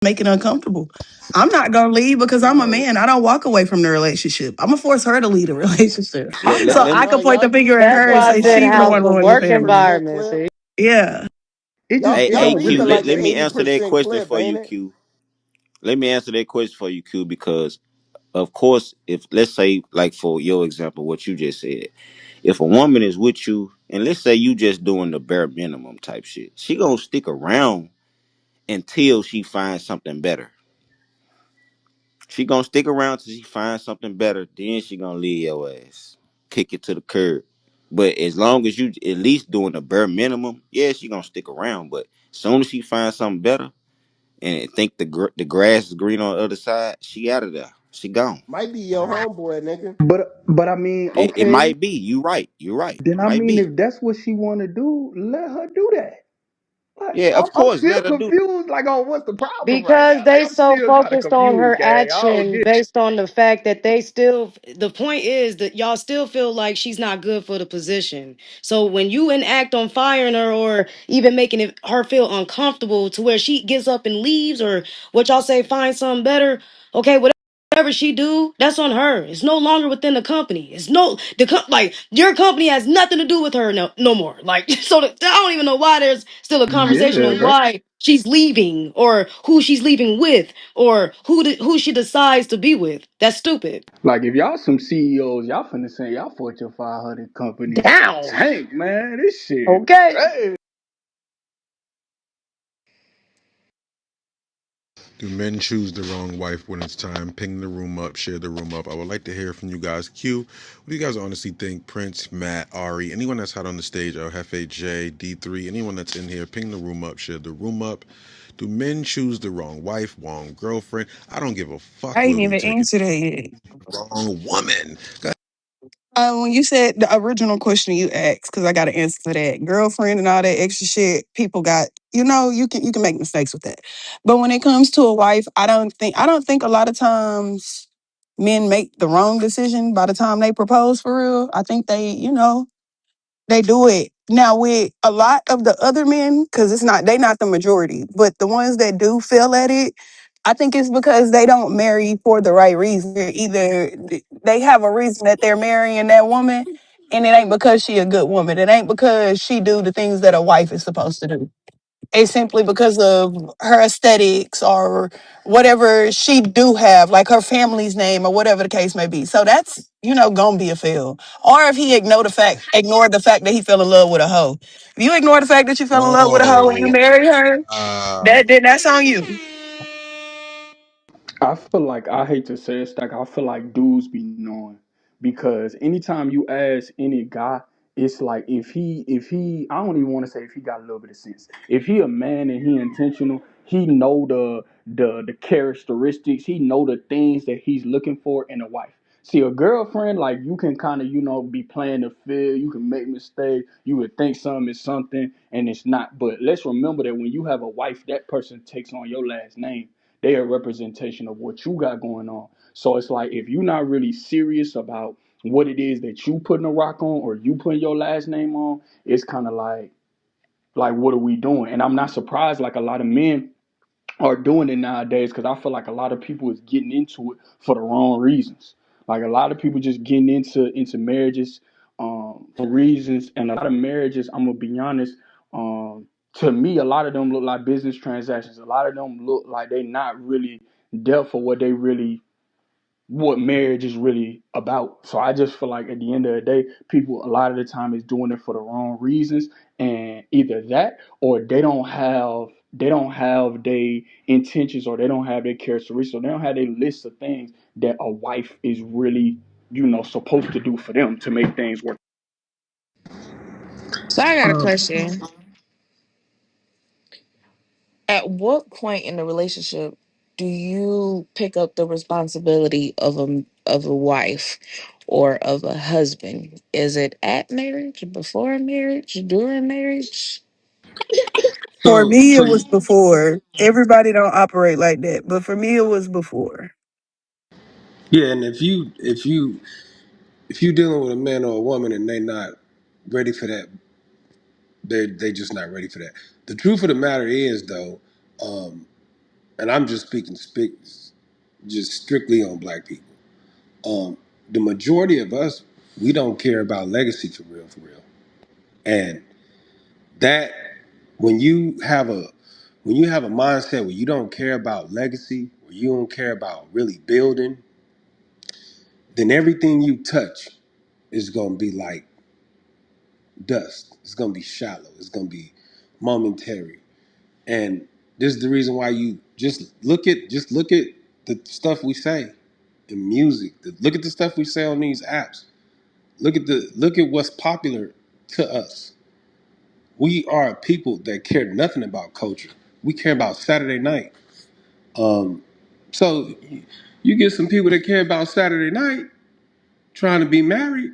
make it uncomfortable. I'm not gonna leave because I'm a man. I don't walk away from the relationship. I'm gonna force her to leave the relationship. Let, let, So let I me can No, point y'all the finger get at That's her and why I say said she's the house one a y'all ruining the get work the family. 80% environment. clip. See, Yeah. It just Y'all hey, it hey y'all don't get Q, the really let, like let the me eighty answer that percent question clip, for ain't you, it? Q. Let me answer that question for you, Q, because of course, if let's say like for your example, what you just said, if a woman is with you, and let's say you just doing the bare minimum type shit, she gonna stick around until she finds something better. She gonna stick around till she finds something better. Then she gonna leave your ass, kick it to the curb. But as long as you at least doing the bare minimum, yeah, she gonna stick around. But as soon as she finds something better and think the grass is green on the other side, she out of there. She gone. Might be your homeboy, nigga. but I mean, It okay, might be. You right. You right. then I Might mean be. if that's what she wanna do, let her do that. Like Yeah, of I'm course. still Let her do. confused, like on what's the problem right because now. Like they I'm so still kind of focused on confused, her gang. I don't action get it. based on the fact that they still, the point is that y'all still feel like she's not good for the position. So when you enact on firing her or even making her feel uncomfortable to where she gets up and leaves, or what y'all say, find something better, okay, whatever she do, that's on her. It's no longer within the company. It's no like your company has nothing to do with her no more. Like so, I don't even know why there's still a conversation Yeah, on that why she's leaving or who she's leaving with or who she decides to be with. That's stupid. like if y'all some CEOs, y'all finna say y'all Fortune 500 companies Down. tank, man. This shit Okay. crazy. Do men choose the wrong wife when it's time? Ping the room up, share the room up. I would like to hear from you guys. Q, what do you guys honestly think? Prince, Matt, Ari, anyone that's hot on the stage, or Hefe J, D3, anyone that's in here, ping the room up, share the room up. Do men choose the wrong wife, wrong girlfriend? I don't give a fuck I where ain't we even take it. answer that yet. Wrong woman. When you said the original question you asked, because I got to answer for that girlfriend and all that extra shit, people got. You can make mistakes with that, but when it comes to a wife, I don't think a lot of times men make the wrong decision by the time they propose for real. I think they do it now with a lot of the other men because they not the majority, but the ones that do fail at it, I think it's because they don't marry for the right reason. Either they have a reason that they're marrying that woman, and it ain't because she a good woman. It ain't because she do the things that a wife is supposed to do. It's simply because of her aesthetics or whatever she do have, like her family's name or whatever the case may be. So that's gonna be a fail. Or if he ignored the fact that he fell in love with a hoe. If you ignore the fact that you fell in love with a hoe and you Oh, marry her, that's on you. I feel like I hate to say it, Stack. I feel like dudes be knowing because anytime you ask any guy, it's like if he I don't even want to say if he got a little bit of sense. If he a man and he intentional, he know the characteristics, he know the things that he's looking for in a wife. See, a girlfriend, like you can kind of be playing the field. You can make mistakes. You would think something is something and it's not. But let's remember that when you have a wife, that person takes on your last name. They are a representation of what you got going on. So it's like if you're not really serious about what it is that you putting a rock on or you putting your last name on, it's kind of like what are we doing? And I'm not surprised like a lot of men are doing it nowadays because I feel like a lot of people is getting into it for the wrong reasons. Like a lot of people just getting into marriages for reasons, and a lot of marriages, I'm gonna be honest, to me, a lot of them look like business transactions. A lot of them look like they not really dealt for what marriage is really about. So I just feel like at the end of the day, people a lot of the time is doing it for the wrong reasons, and either that or they don't have their intentions or they don't have their characteristics or they don't have a list of things that a wife is really supposed to do for them to make things work. So I got a Um, question. At what point in the relationship do you pick up the responsibility of a wife or of a husband? Is it at marriage, before marriage, during marriage? for So, me, so it you, was before. Everybody don't operate like that, but for me, it was before. yeah, and if you dealing with a man or a woman and they not ready for that, they just not ready for that. The truth of the matter is though, and I'm just just strictly on black people. The majority of us, we don't care about legacy for real. And that when you have a when you have a mindset where you don't care about legacy, where you don't care about really building, then everything you touch is gonna be like dust. It's gonna be shallow. It's gonna be momentary. And this is the reason why you just look at the stuff we say in music. Look at the stuff we say on these apps. Look at what's popular to us. We are people that care nothing about culture. We care about Saturday night. Um, so you get some people that care about Saturday night trying to be married.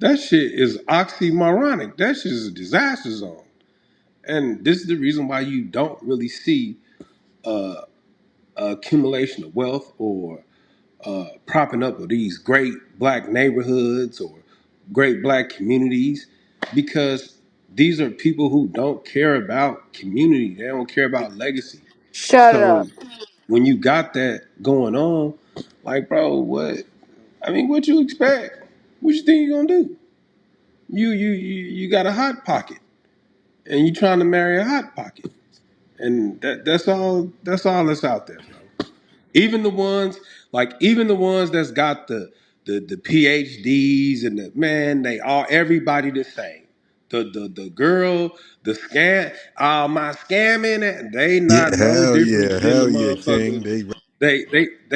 That shit is oxymoronic. That shit is a disaster zone. And this is the reason why you don't really see accumulation of wealth or propping up of these great black neighborhoods or great black communities, because these are people who don't care about community. They don't care about legacy. Shut So up. when you got that going on, like, bro, what? I mean, what you expect? What you think you gonna do? You got a hot pocket, and you trying to marry a hot pocket, and that's all that's out there, bro. Even the ones that's got the PhDs and the man, they are everybody the same. The girl, the scam, my scamming, they not no different than the Hell yeah, King. motherfucking. They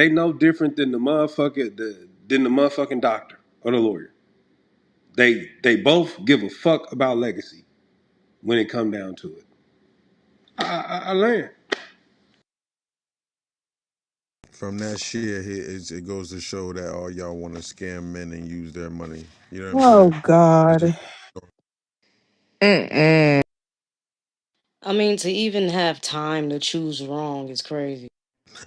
no different than the motherfucking doctor or the lawyer. They both give a fuck about legacy when it come down to it. I learned. From that shit, it goes to show that all y'all want to scam men and use their money. You know what I'm Oh saying? It's just. God. Mm-mm. I mean, to even have time to choose wrong is crazy.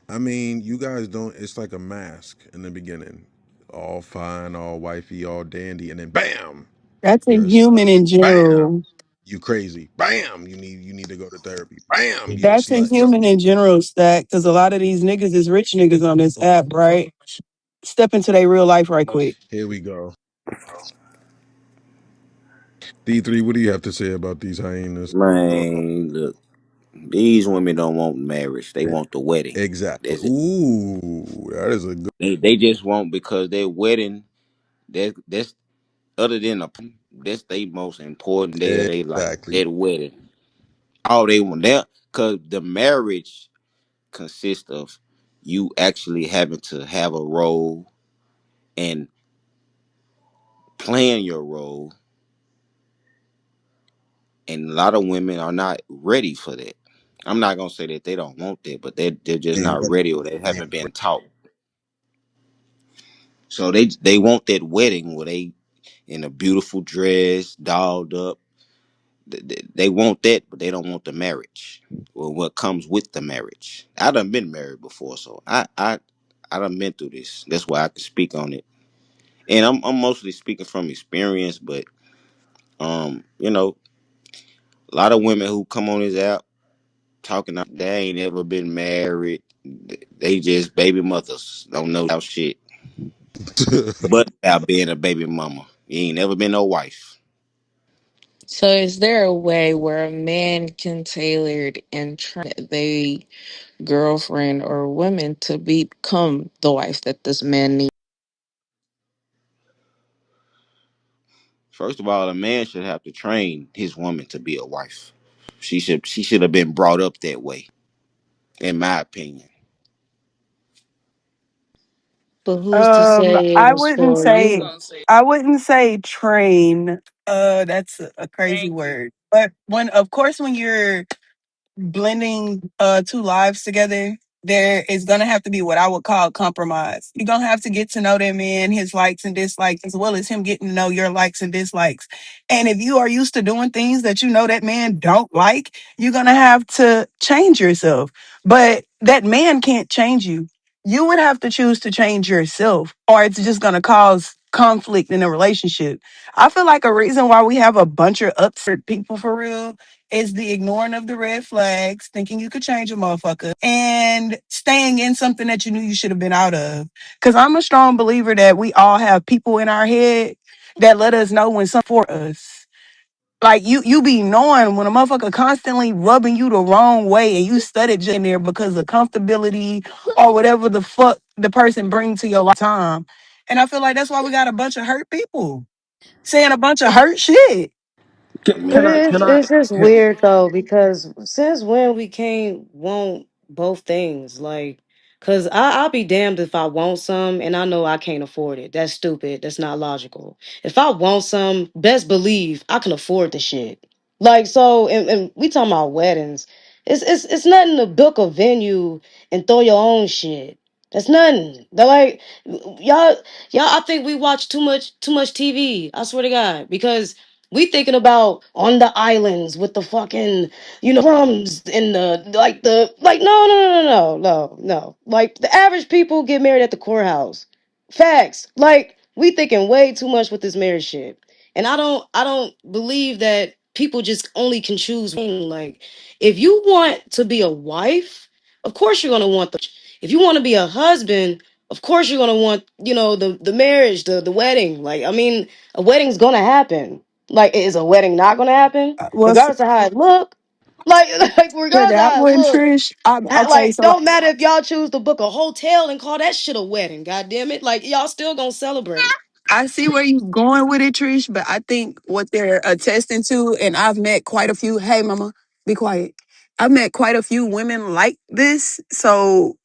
I mean, you guys don't. It's like a mask in the beginning, all fine, all wifey, all dandy, and then bam, That's a you're a human slut. in Bam, general. you crazy. Bam, you need to go to therapy. Bam, you a That's a slut. human in general, Stack, because a lot of these niggas is rich niggas on this app, right? Step into their real life right quick. Here we go. D3, what do you have to say about these hyenas? Man, look, these women don't want marriage. They want the wedding. Exactly. That's it. Ooh, that is a good. They just want because their wedding. That's other than a that's they most important day of their life. Exactly. That wedding. All they want there because the marriage consists of you actually having to have a role and playing your role, and a lot of women are not ready for that. I'm not gonna say that they don't want that, but they're just Ain't not ready. ready or they Ain't haven't ready. been taught. So they want that wedding where they in a beautiful dress, dolled up. They want that, but they don't want the marriage or what comes with the marriage. I done been married before, so I done been through this. That's why I can speak on it, and I'm mostly speaking from experience. But a lot of women who come on this app talking, they ain't ever been married. They just baby mothers, don't know about shit, but about being a baby mama. You ain't never been no wife. So, is there a way where a man can tailor and train they girlfriend or women to become the wife that this man needs? First of all, a man should have to train his woman to be a wife. She should have been brought up that way, in my opinion. But who's to say it I was wouldn't for say you? I wouldn't say train. That's a crazy word. But when of course when you're blending two lives together, there is gonna have to be what I would call compromise. You're gonna have to get to know that man, his likes and dislikes, as well as him getting to know your likes and dislikes. And if you are used to doing things that you know that man don't like, you're gonna have to change yourself. But that man can't change you. You would have to choose to change yourself, or it's just gonna cause conflict in a relationship. I feel like a reason why we have a bunch of upset people for real It's the ignoring of the red flags, thinking you could change a motherfucker, and staying in something that you knew you should have been out of. Because I'm a strong believer that we all have people in our head that let us know when something for us. Like you be knowing when a motherfucker constantly rubbing you the wrong way and you studied just in there because of comfortability or whatever the fuck the person brings to your lifetime. And I feel like that's why we got a bunch of hurt people saying a bunch of hurt shit. But Can I, it's just can, weird though, because since when we can't want both things? Like, cause I'll be damned if I want some and I know I can't afford it. That's stupid. That's not logical. If I want some, best believe I can afford the shit. Like, so, and we talking about weddings. It's nothing to book a venue and throw your own shit. That's nothing. They're like, y'all, I think we watch too much TV. I swear to God, because we thinking about on the islands with the fucking, drums and the no. Like the average people get married at the courthouse. Facts. Like we thinking way too much with this marriage shit. And I don't believe that people just only can choose one. Like if you want to be a wife, of course you're gonna want the if you want to be a husband, of course you're gonna want, the marriage, the wedding. Like I mean, a wedding's gonna happen. Like, is a wedding not gonna happen? What's Regardless of how it look. Like, like to regardless of that how it one, look. Trish? Okay, Like, so don't matter if y'all choose to book a hotel and call that shit a wedding. God damn it. Like, y'all still gonna celebrate. I see where you're going with it, Trish, but I think what they're attesting to, and I've met quite a few. Hey, mama, be quiet. I've met quite a few women like this, so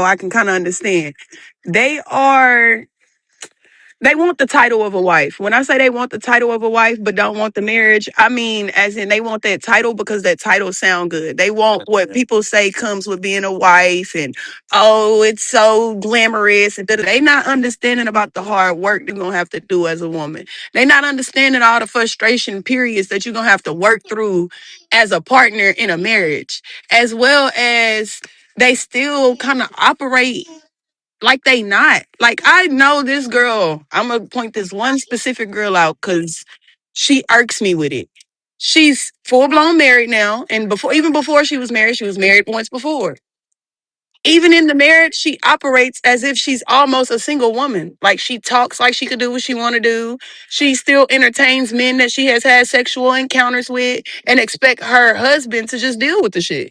I can kind of understand. They are they want the title of a wife. When I say they want the title of a wife but don't want the marriage, I mean as in they want that title because that title sound good. They want what people say comes with being a wife and oh, it's so glamorous. And they not understanding about the hard work they're gonna have to do as a woman. They not understanding all the frustration periods that you're gonna have to work through as a partner in a marriage, as well as they still kind of operate like they not. Like I know this girl. I'm gonna point this one specific girl out because she irks me with it. She's full blown married now, and even before she was married once before. Even in the marriage, she operates as if she's almost a single woman. Like she talks like she could do what she want to do. She still entertains men that she has had sexual encounters with, and expect her husband to just deal with the shit.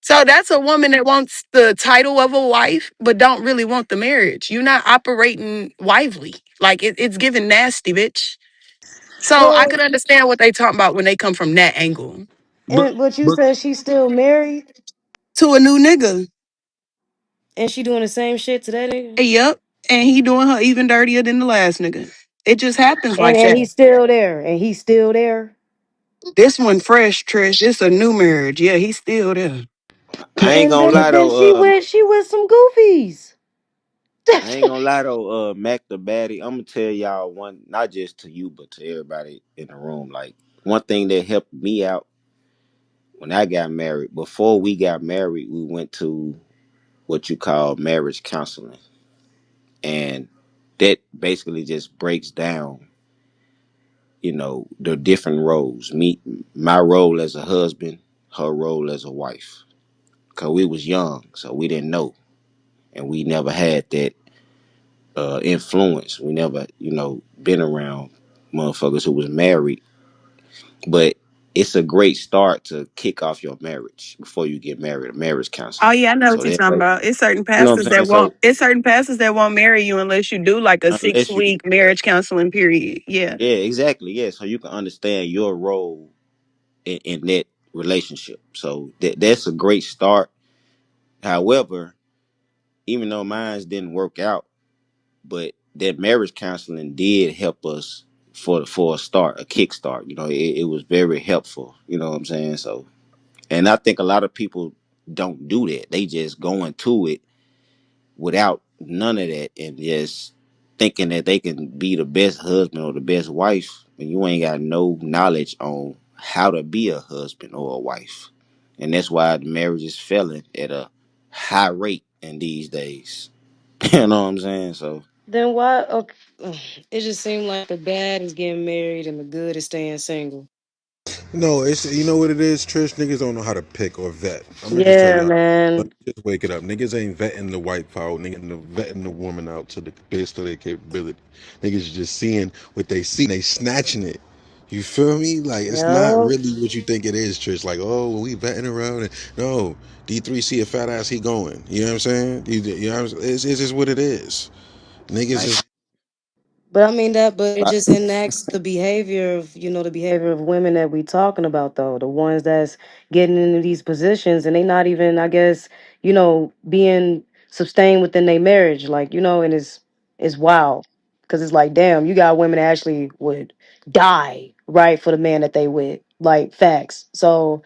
So that's a woman that wants the title of a wife, but don't really want the marriage. You're not operating wively. Like it's giving nasty, bitch. So I Well, could understand what they talking about when they come from that angle. but, but you but said she's still married To a new nigga. and she doing the same shit to that nigga? Yep. And he doing her even dirtier than the last nigga. It just happens And like and that. he's still there. And he's still there. This one fresh, Trish. It's a new marriage. Yeah, he's still there. can, I ain't Then gonna then lie then though. she with some goofies. I ain't gonna lie though. Mac the baddie. I'm gonna tell y'all one, not just to you, but to everybody in the room. Like one thing that helped me out when I got married. Before we got married, we went to what you call marriage counseling, and that basically just breaks down, the different roles. My role as a husband, her role as a wife. Cause we was young, so we didn't know, and we never had that influence. We never, been around motherfuckers who was married. But it's a great start to kick off your marriage before you get married. A marriage Oh counseling. yeah, I know So what you're that talking way, about. It's certain you know what pastors I'm saying. that So won't. It's certain pastors that won't marry you unless you do like a six unless you, week marriage counseling period. Yeah. yeah, exactly, yeah. So you can understand your role in that relationship. So that's a great start. However, even though mine didn't work out, but that marriage counseling did help us for a start, a kickstart. It was very helpful. You know what I'm saying? So, and I think a lot of people don't do that. They just go into it without none of that and just thinking that they can be the best husband or the best wife, and you ain't got no knowledge on how to be a husband or a wife. And that's why the marriage is failing at a high rate in these days. You know what I'm saying? So Then why? Okay, it just seemed like the bad is getting married and the good is staying single. No, it's you know what it is, Trish. Niggas don't know how to pick or vet. I'm gonna just tell Yeah, y'all. man. Just wake it up. Niggas ain't vetting the white out. Niggas vetting the woman out to the best of their capability. Niggas just seeing what they see and they snatching it. You feel me? Like it's not Yo. really what you think it is, Trish. Like, oh, well, we vetting around and no, D3 see a fat ass, he going. You know what I'm saying? You know what I'm saying? It's just what it is. Niggas I, is But I mean that, but it I, just enacts the behavior of, the behavior of women that we talking about though. The ones that's getting into these positions and they not even, I guess, being sustained within their marriage. Like, and it's wild. Cause it's like, damn, you got women that actually would die, right, for the man that they with. Like facts. So,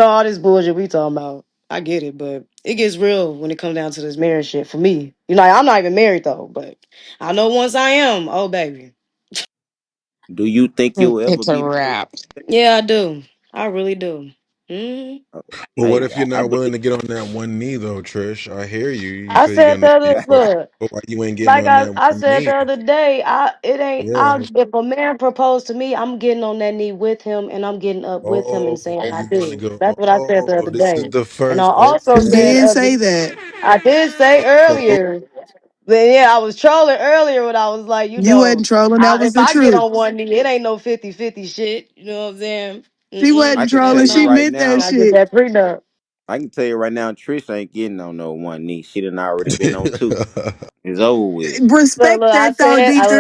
all this bullshit we talking about. I get it, but it gets real when it comes down to this marriage shit for me. I'm not even married though, but I know once I am, oh baby. do you think you'll ever It's a be married? wrap. Yeah, I do. I really do. Hmm. Uh, Well, what Hey, if you're I not willing believe. to get on that one knee though, Trish? I hear you. You I feel you're said gonna the need, other but look, why you ain't getting like on I, that I one said knee? the other day, it ain't Yeah. I if a man proposed to me, I'm getting on that knee with him and I'm getting up with him and Oh, saying I you want to do. go? That's what I said the Oh, other this is day. the And I first. also You said did Okay. say that. I did say So, earlier. But yeah, I was trolling earlier when I was like, You wasn't trolling. That was if the I get truth. on one knee, it ain't no 50-50 shit. You know what I'm saying? She I wasn't can Hell tell trolling. you She no. right meant that now. I get shit. that prenup. I can tell you right now. Trish ain't getting on no one knee. She done already been on two. It's over with. Look, Respect look, that though,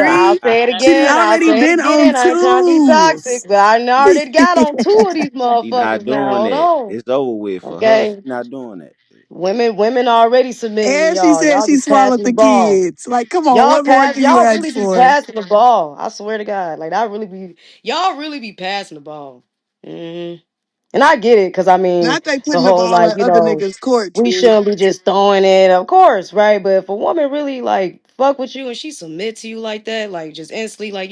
I'll D3. say it She's again. I'll already say it been on again. I ain't trying to be two. toxic, but I done already got on two of these She not motherfuckers now. doing Hold that. on. It's over with for her. She Okay. not doing that. Women already submitting to And she y'all. said Y'all she just swallowed passing the the ball. kids. Like, come on, what more can you Y'all ask really be for? passing the ball. I swear to God. Like y'all really be passing the ball. Hmm. And I get it, because I mean, Not they the putting the whole ball like, at other niggas' court, we Trish. shouldn't be just throwing it, of course, right? But if a woman really like fuck with you and she submit to you like that, like just instantly, like,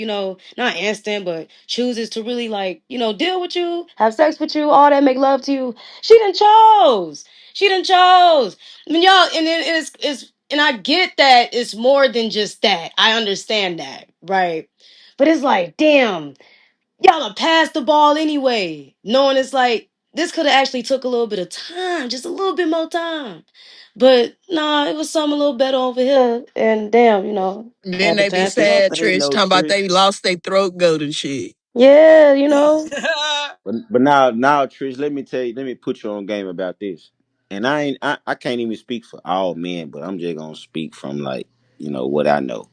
not instant, but chooses to really like, deal with you, have sex with you, all that, make love to you, she done chose. She done chose. I mean, y'all, and it's and I get that it's more than just that. I understand that, right? But it's like, damn, y'all done passed the ball anyway, knowing it's like this could have actually took a little bit of time, just a little bit more time. But nah, it was something a little better over here, and damn, Then had to they be pass the But ball. sad, the thing Trish, though, talking about Trish. they lost their throat goat and shit. Yeah, But now, Trish, let me put you on game about this. And I can't even speak for all men, but I'm just gonna speak from like what I know.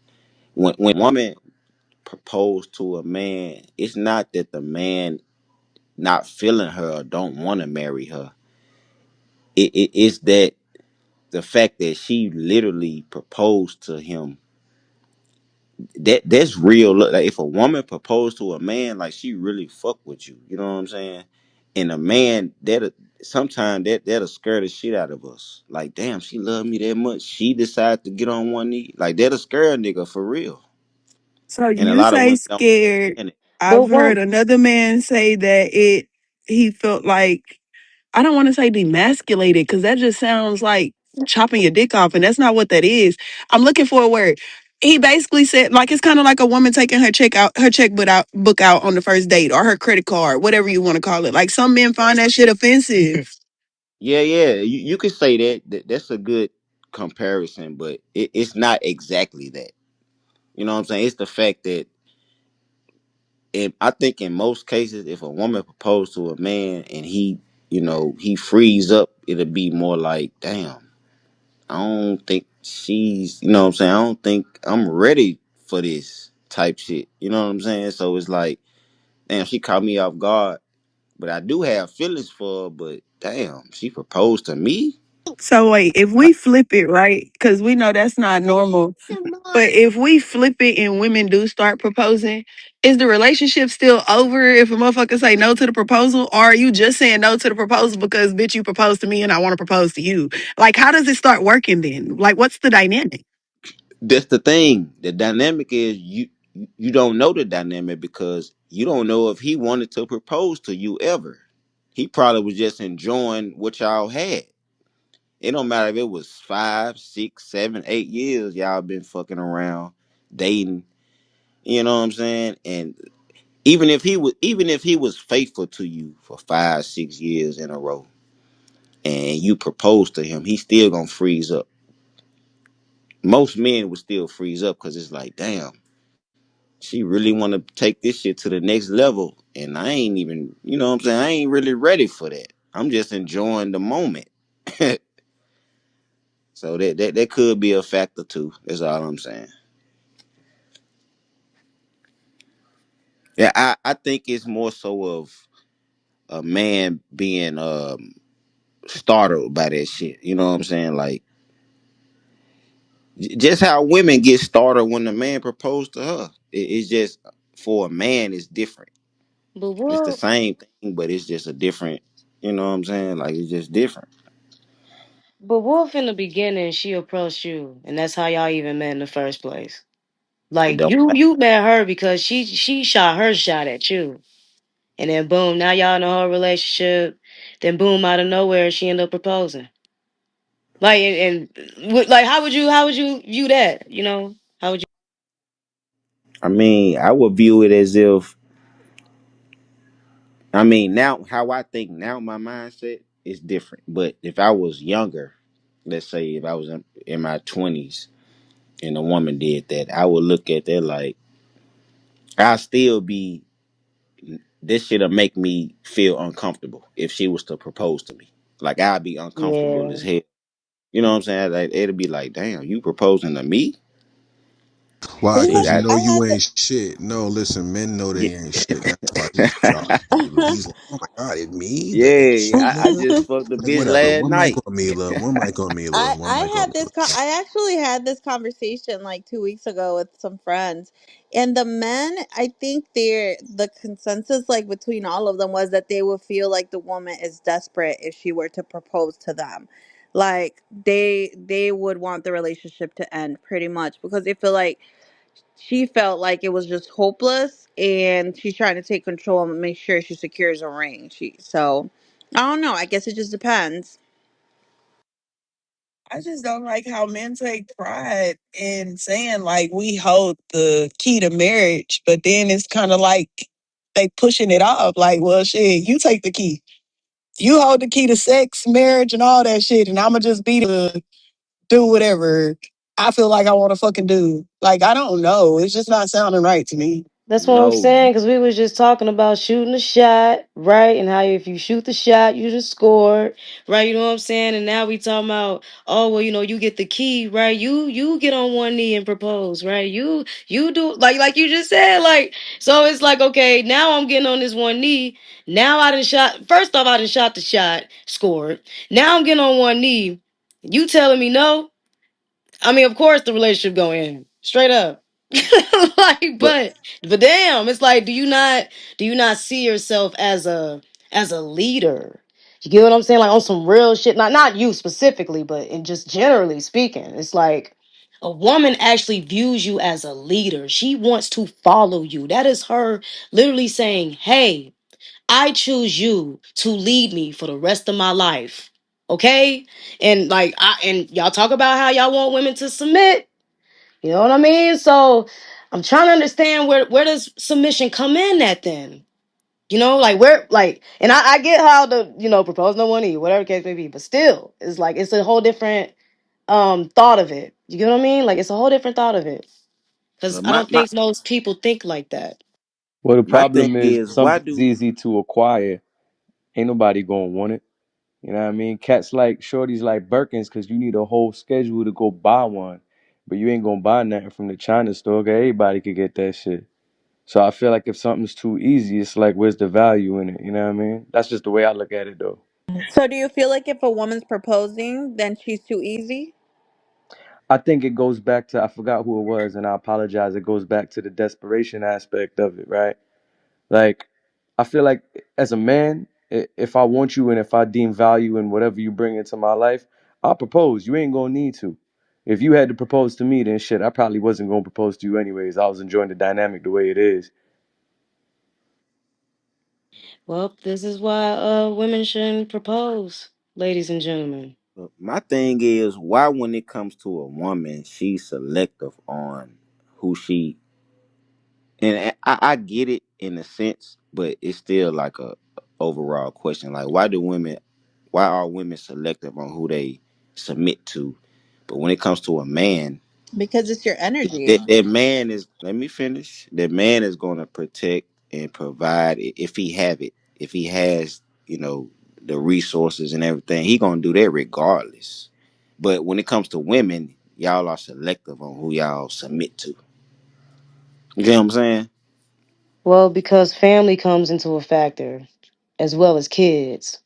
When a woman propose to a man, it's not that the man not feeling her or don't want to marry her. It's that the fact that she literally proposed to him, that's real. Look, like if a woman proposed to a man, like she really fuck with you. You know what I'm saying? And a man that sometimes that'll scare the shit out of us. Like, damn, she loved me that much. She decided to get on one knee. Like that'll scare a nigga for real. So And a you lot of say women don't scared. understand it. I've but heard one, another man say that he felt like, I don't want to say demasculated because that just sounds like chopping your dick off, and that's not what that is. I'm looking for a word. He basically said like it's kind of like a woman taking her checkbook out on the first date, or her credit card, whatever you want to call it. Like some men find that shit offensive. Yeah, yeah, you could say that. That's a good comparison, but it's not exactly that. You know what I'm saying? It's the fact that I think in most cases, if a woman proposed to a man and he frees up, it'll be more like, damn, I don't think she's, you know what I'm saying? I don't think I'm ready for this type shit. You know what I'm saying? So it's like, damn, she caught me off guard, but I do have feelings for her, but damn, she proposed to me? So wait, if we flip it, right? Because we know that's not normal. But if we flip it and women do start proposing, is the relationship still over if a motherfucker say no to the proposal? Or are you just saying no to the proposal because bitch you proposed to me and I want to propose to you? Like how does it start working then? Like what's the dynamic? That's the thing. The dynamic is you don't know the dynamic because you don't know if he wanted to propose to you ever. He probably was just enjoying what y'all had. It don't matter if it was 5, 6, 7, 8 years y'all been fucking around, dating. You know what I'm saying? And even if he was faithful to you for 5 6 years in a row, and you propose to him, he's still gonna freeze up. Most men would still freeze up because it's like, damn, she really want to take this shit to the next level, and I ain't even, you know what I'm saying, I ain't really ready for that. I'm just enjoying the moment. So that could be a factor too. That's all I'm saying. Yeah, I think it's more so of a man being startled by that shit. You know what I'm saying? Like just how women get startled when the man proposed to her. It's just for a man, it's different. But It's the what? same thing, but it's just a different. You know what I'm saying? Like it's just different. But Wolf in the beginning, she approached you, and that's how y'all even met in the first place. It Like don't matter. you met her because she shot her shot at you, and then boom, now y'all in a whole relationship. Then boom, out of nowhere, she ended up proposing. Like like how would you view that? You know how would you? I mean, I would view it as if, I mean, now how I think now, my mindset is different. But if I was younger, let's say if I was in my 20s and a woman did that, I would look at that like I still be, this shit'll make me feel uncomfortable if she was to propose to me. Like I'd be uncomfortable Yeah, as hell. You know what I'm saying? Like it'd be like, damn, you proposing to me? Why? See, Because you I know I you had the, ain't shit. No, listen, men know yeah, they ain't shit. That's why he's shocked. He's like, oh my god, it's me, the yeah. I shit. just fucked the Like bitch whatever. last One mic night. on me, love. One mic on me, love. One I mic on had me, this love. I actually had this conversation like 2 weeks ago with some friends, and the men, I think the consensus like between all of them was that they would feel like the woman is desperate if she were to propose to them. Like they would want the relationship to end pretty much because they feel like she felt like it was just hopeless, and she's trying to take control and make sure she secures a ring. So I don't know. I guess it just depends. I just don't like how men take pride in saying like we hold the key to marriage, but then it's kind of like they pushing it off. Like, well, shit, you take the key. You hold the key to sex, marriage, and all that shit, and I'ma just be the do whatever I feel like I want to fucking do. Like, I don't know. It's just not sounding right to me. that's what I'm No, saying. Because we was just talking about shooting a shot, right? And how if you shoot the shot, you just scored, right? You know what I'm saying? And now we talking about, oh well, you get the key, right? You get on one knee and propose, right? You do like you just said, like so. It's like okay, now I'm getting on this one knee. Now I done shot. First off, I done shot the shot, scored. Now I'm getting on one knee. You telling me no? I mean, of course the relationship going in straight up. like, but but damn, it's like, do you not see yourself as a leader? You get what I'm saying? Like on some real shit. Not you specifically, but in just generally speaking, it's like a woman actually views you as a leader. She wants to follow you. That is her literally saying, "Hey, I choose you to lead me for the rest of my life." Okay? And like and y'all talk about how y'all want women to submit. You know what I mean? So I'm trying to understand where does submission come in at then? Like where like and I get how the propose no one eat, whatever the case may be, but still, it's like it's a whole different thought of it. You get what I mean? Like it's a whole different thought of it. Because but I my don't my think most people think like that. Well, the my thing problem is is, why something's do easy to acquire. Ain't nobody gonna want it. You know what I mean? Cats like shorties like Birkins because you need a whole schedule to go buy one. But you ain't gonna buy nothing from the China store. 'Cause everybody could get that shit. So I feel like if something's too easy, it's like where's the value in it? You know what I mean? That's just the way I look at it though. So do you feel like if a woman's proposing, then she's too easy? I think it goes back to I forgot who it was, and I apologize. It goes back to the desperation aspect of it, right? Like, I feel like as a man, if I want you and if I deem value in whatever you bring into my life, I'll propose. You ain't gonna need to. If you had to propose to me, then shit, I probably wasn't gonna propose to you anyways. I was enjoying the dynamic the way it is. Well, this is why women shouldn't propose, ladies and gentlemen. my thing is, why when it comes to a woman, she's selective on who she, and I get it. in a sense, but it's still like a overall question. Like, why are women selective on who they submit to? But when it comes to a man, Because it's your energy. that man is. Let me finish. That man is going to protect and provide if he have it. If he has, the resources and everything, he gonna do that regardless. But when it comes to women, y'all are selective on who y'all submit to. You get what I'm saying? Well, because family comes into a factor as well as kids.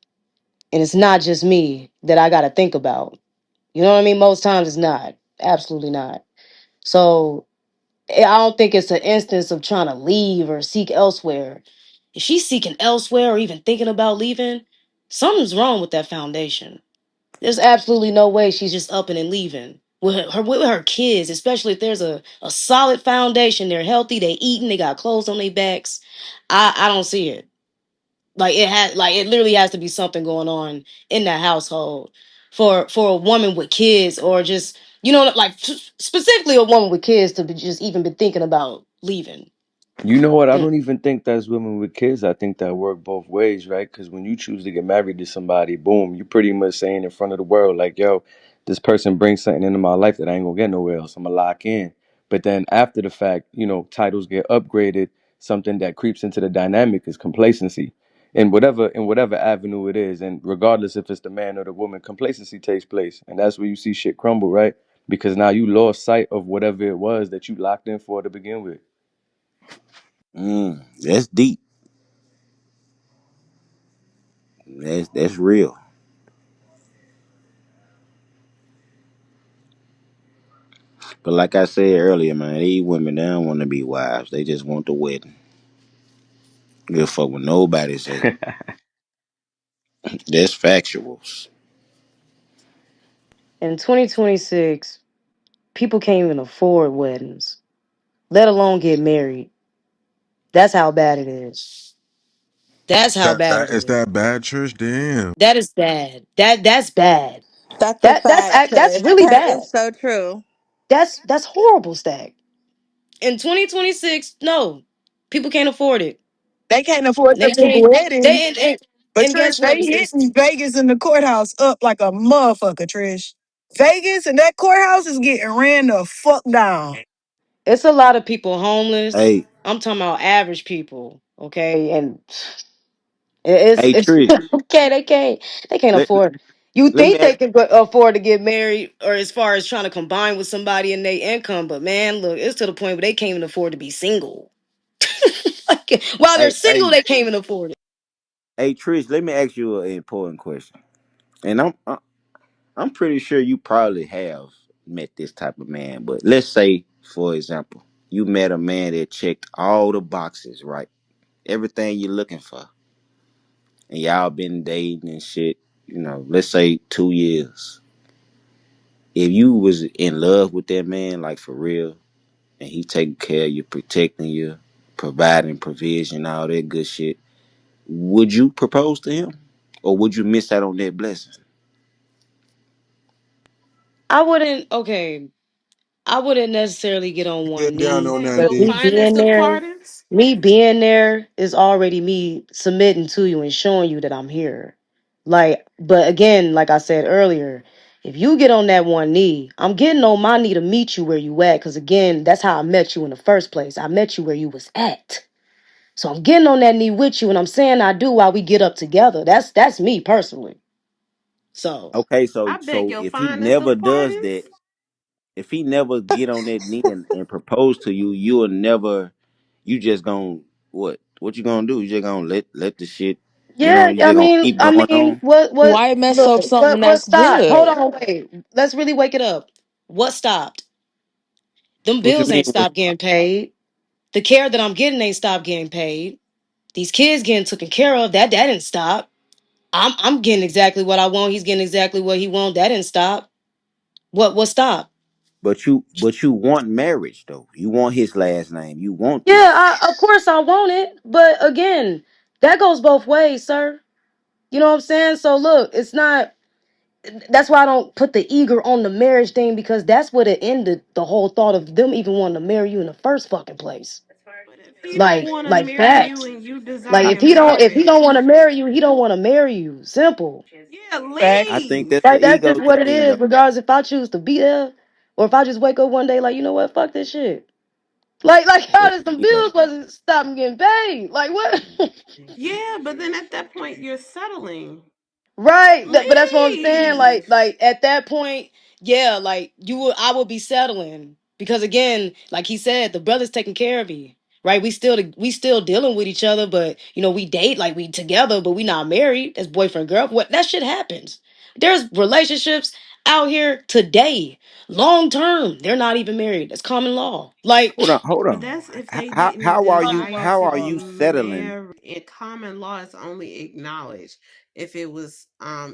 And it's not just me that I got to think about. You know what I mean? Most times it's not. Absolutely not. So I don't think it's an instance of trying to leave or seek elsewhere. If she's seeking elsewhere or even thinking about leaving, something's wrong with that foundation. There's absolutely no way she's just upping and leaving. With her kids, especially if there's a solid foundation, they're healthy, they eating, they got clothes on their backs. I don't see it. It literally has to be something going on in that household for a woman with kids or just specifically a woman with kids to be just even been thinking about leaving. You know what? I Mm. don't even think that's women with kids. I think that work both ways, right? Because when you choose to get married to somebody, boom, you pretty much saying in front of the world, like, yo, this person brings something into my life that I ain't gonna get nowhere else. I'm gonna lock in. But then after the fact, titles get upgraded. Something that creeps into the dynamic is complacency. In whatever avenue it is, and regardless if it's the man or the woman, complacency takes place. And that's where you see shit crumble, right? Because now you lost sight of whatever it was that you locked in for to begin with. That's deep. That's real. But like I said earlier, man, these women they don't want to be wives. They just want the wedding. Give a fuck what nobody say. That's factuals. In 2026, people can't even afford weddings, let alone get married. That's how bad it is. That's how bad it Is is. that bad, Trish? Damn. That is bad. That's bad. That's a That's fact, that's Trish. really That bad. is so true. That's horrible, Stack. In 2026, no, people can't afford it. They can't afford They the big can't. wedding. But And guess Trish, what? they hitting Vegas and the courthouse up like a motherfucker, Trish. Vegas and that courthouse is getting ran the fuck down. It's a lot of people homeless. Hey, I'm talking about average people, okay? And it's Trish, okay. They can't let, afford. You let me think they ask, can afford to get married, or as far as trying to combine with somebody in their income? But man, look, it's to the point where they can't even afford to be single. Like, while they're hey, single, hey, they can't even afford it. hey, Trish, let me ask you an important question. And I'm pretty sure you probably have met this type of man. But let's say, for example, you met a man that checked all the boxes, right? Everything you're looking for, and y'all been dating and shit. Let's say 2 years. If you was in love with that man, like for real, and he taking care of you, protecting you, providing provision, all that good shit, would you propose to him, or would you miss out on that blessing? I wouldn't. Okay, I wouldn't necessarily get on one Get down knee, on Ain't that but no D. me being there is already me submitting to you and showing you that I'm here. Like, but again, like I said earlier, if you get on that one knee, I'm getting on my knee to meet you where you at. Cause again, that's how I met you in the first place. I met you where you was at. So I'm getting on that knee with you, and I'm saying I do while we get up together. That's me personally. So Okay, so if he never get on that knee and propose to you, you just gonna what you gonna do? You just gonna let the shit, yeah, you just gonna keep I going mean, on. what Why mess look, up something what that's stopped? Hold good? on, wait. Let's really wake it up. What stopped? Them What you bills mean? ain't stopped getting paid. The care that I'm getting ain't stopped getting paid. These kids getting taken care of. That didn't stop. I'm getting exactly what I want. He's getting exactly what he want. That didn't stop. What stopped? But you want marriage though. You want his last name. You want Yeah, this. of course I want it. But again, that goes both ways, sir. You know what I'm saying? So look, it's not that's why I don't put the eager on the marriage thing because that's what it ended the whole thought of them even wanting to marry you in the first fucking place. He don't want to Like marry you facts. and you Like I, desire if he marriage. don't want to marry you, he don't want to marry you. Simple. Yeah, I Facts. think leave. that's an That's ego just what it thing, though. is. Regardless if I choose to be there or if I just wake up one day like, you know what, fuck this shit. Like how That's does some an ego. bills wasn't stop me getting paid? Like what? Yeah, but then at that point you're settling. Right. But that's what I'm saying. Leave. Like at that point, yeah, like I would be settling because again, like he said, the brother's taking care of me. Right. We still dealing with each other, but we date like we together, but we not married as boyfriend girl. What that shit happens. There's relationships out here today, long term. They're not even married. That's common law. Like Hold But on. that's if How, they how didn't how are you desire how to are be you settling? married. In common law, it's only acknowledged if it was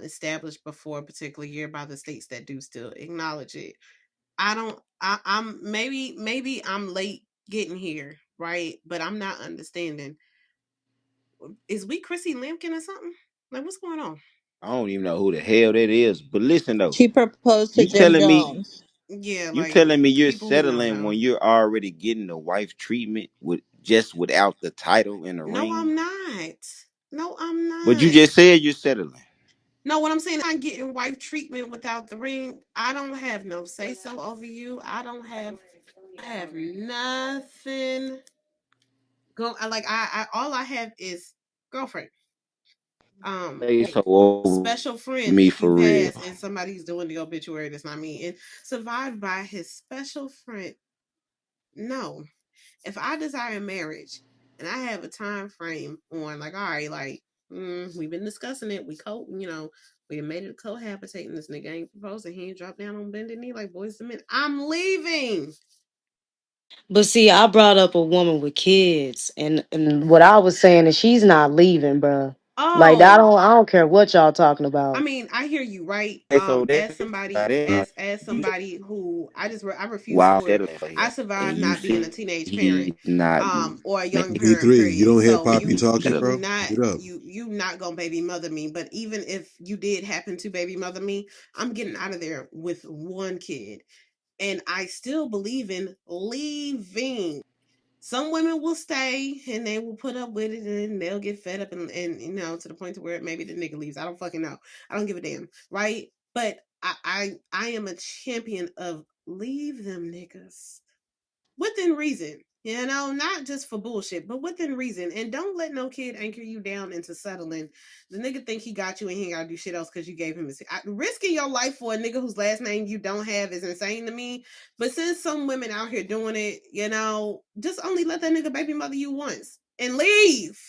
established before a particular year by the states that do still acknowledge it. I don't. I'm maybe I'm late getting here, right? But I'm not understanding. Is we Chrissy Lampkin or something? Like what's going on? I don't even know who the hell that is. But listen though, She proposed to you Jim telling me Jones. Yeah, you like telling me you're people who settling know. when you're already getting the wife treatment with just without the title and the No, ring? I'm not. No, I'm But you not. just said you're settling. No, what I'm saying, I'm not getting wife treatment without the ring. I don't have no say so over you. I have nothing go. I all I have is girlfriend. Say so over Special friend me if you for real. pass and somebody's doing the obituary. That's not me. And survived by his special friend. No, if I desire marriage and I have a time frame on, like, all right, like, we've been discussing it. We made it cohabitating. This nigga ain't proposing. He ain't dropped down on bended knee like boys to men. I'm leaving. but see, I brought up a woman with kids, and what I was saying is she's not leaving, bruh. Like Oh, I don't care what y'all talking I about. mean, I hear you, right? Hey, so As that's somebody, that as you somebody who I refuse while for. settling for I him, and survived you not being see a teenage parent, he's not or a young making parent. D3, you Period. don't hear So Poppy you talking, you bro? not Get up. you not gonna baby mother me. But even if you did happen to baby mother me, I'm getting out of there with one kid, and I still believe in leaving. Some women will stay and they will put up with it and they'll get fed up and to the point to where maybe the nigga leaves. I don't fucking know. I don't give a damn. Right? But I am a champion of leave them niggas within reason. Not just for bullshit, but within reason. And don't let no kid anchor you down into settling. The nigga think he got you and he ain't gotta do shit else because you gave him risking your life for a nigga whose last name you don't have is insane to me. But since some women out here doing it, just only let that nigga baby mother you once and leave.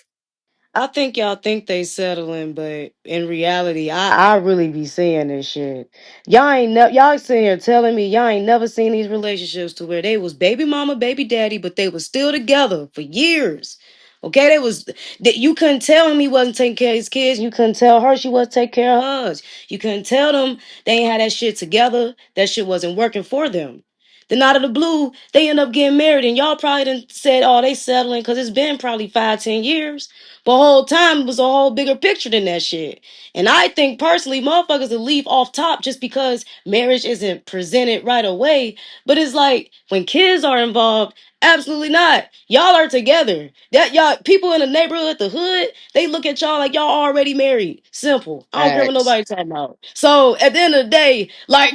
I think y'all think they settling, but in reality, I really be seeing this shit. Y'all sitting here telling me y'all ain't never seen these relationships to where they was baby mama, baby daddy, but they was still together for years. Okay, they was that you couldn't tell him he wasn't taking care of his kids. You couldn't tell her she wasn't taking care of hers. You couldn't tell them they ain't had that shit together. That shit wasn't working for them. Then out of the blue, they end up getting married, and y'all probably done said, "Oh, they settling," because it's been probably 5, 10 years. But whole time was a whole bigger picture than that shit. And I think personally, motherfuckers will leave off top just because marriage isn't presented right away. But it's like when kids are involved, absolutely not. Y'all are together. That y'all people in the neighborhood, the hood, they look at y'all like y'all already married. Simple. I don't care what Facts. nobody talking about. So at the end of the day, like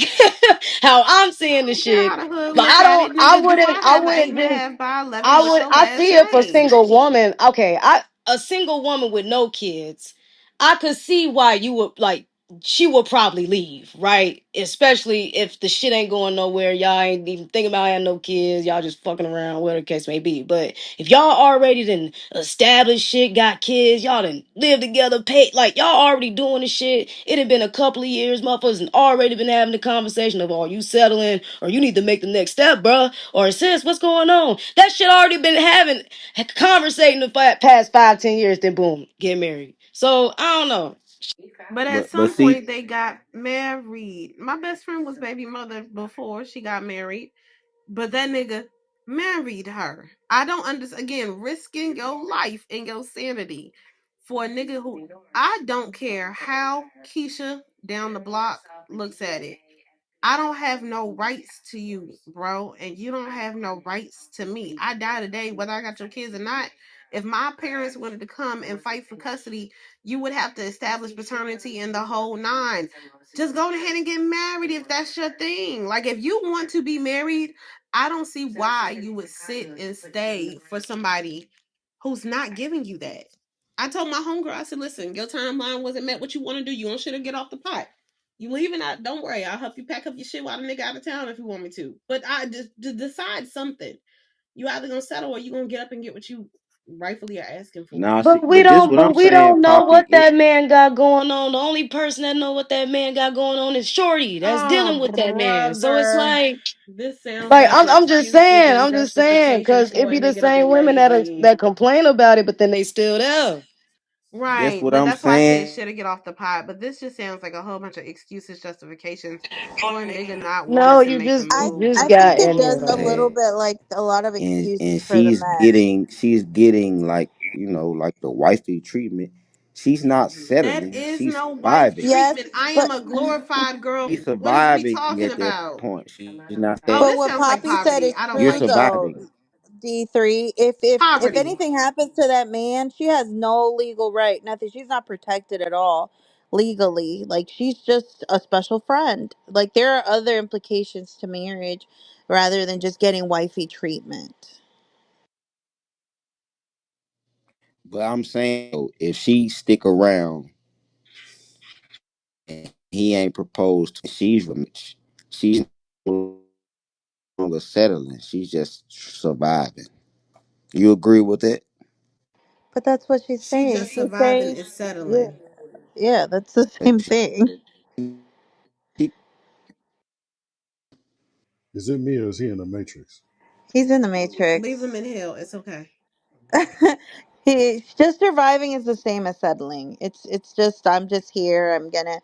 how I'm I seeing the don't care shit, how the hood but look at it, nigga. Do I I have an eight wouldn't and a just half by 11 with your I last see it for name? single woman. Okay, I a single woman with no kids. I could see why you would like she would probably leave, right? Especially if the shit ain't going nowhere. Y'all ain't even thinking about having no kids. Y'all just fucking around, whatever the case may be. But if y'all already done established shit, got kids, y'all done live together, pay like y'all already doing the shit. It had been a couple of years, motherfuckers and already been having the conversation of are you settling or you need to make the next step, bruh. Or sis, what's going on? That shit already been having conversating the past 5, 10 years, then boom, get married. So I don't know. But at but some see, point they got married. My best friend was baby mother before she got married, but that nigga married her. I don't understand. Again, risking your life and your sanity for a nigga who I don't care how Keisha down the block looks at it. I don't have no rights to you, bro, and you don't have no rights to me. I die today, whether I got your kids or not. If my parents wanted to come and fight for custody, you would have to establish paternity and the whole nine. Just go ahead and get married if that's your thing. Like, if you want to be married, I don't see why you would sit and stay for somebody who's not giving you that. I told my homegirl, I said, listen, your timeline wasn't met. What you want to do, you want shit to get off the pot. You leaving out, don't worry, I'll help you pack up your shit while the nigga out of town if you want me to. But I just decide something. You either gonna settle or you gonna get up and get what you rightfully are asking for. Nah, see, But we but this don't what I'm but we saying, don't know Poppy. what that man got going on. The only person that know what that man got going on is Shorty that's dealing Oh, with that man. So it's brother. like This sounds like like an excuses and I'm just saying, justification because it for a be the nigga to be same women lazy. that complain about it, but then they still there. That's Right, what but I'm that's why I said saying. shit to get off the pot. But this just sounds like a whole bunch of excuses, justifications for a nigga not No, wanting to make the I you just move. I got think it in does there. a little Man, bit like a lot of and excuses for the men. she's getting like, you know, like the wifey treatment. She's not That settling. is She's no wife surviving. Yes, treatment. I am but a glorified girl. She's What is we surviving talking at that about? point. She's not Oh, saying but this what sounds like Poppy said poverty. is I don't you're true like it. though. surviving. D3, if Poverty. anything happens to that man, she has no legal right, nothing. She's not protected at all legally. Like, she's just a special friend. Like, there are other implications to marriage rather than just getting wifey treatment. But I'm saying if she stick around and he ain't proposed, she's no longer settling. She's just surviving. You agree with that? But that's what she's She saying. just She's surviving saying, is yeah, settling. yeah, that's the same thing. She, Is it me or is he in the Matrix? He's in the Leave him Matrix. in hell. It's okay. He's just surviving is the same as settling. It's just I'm just here. I'm gonna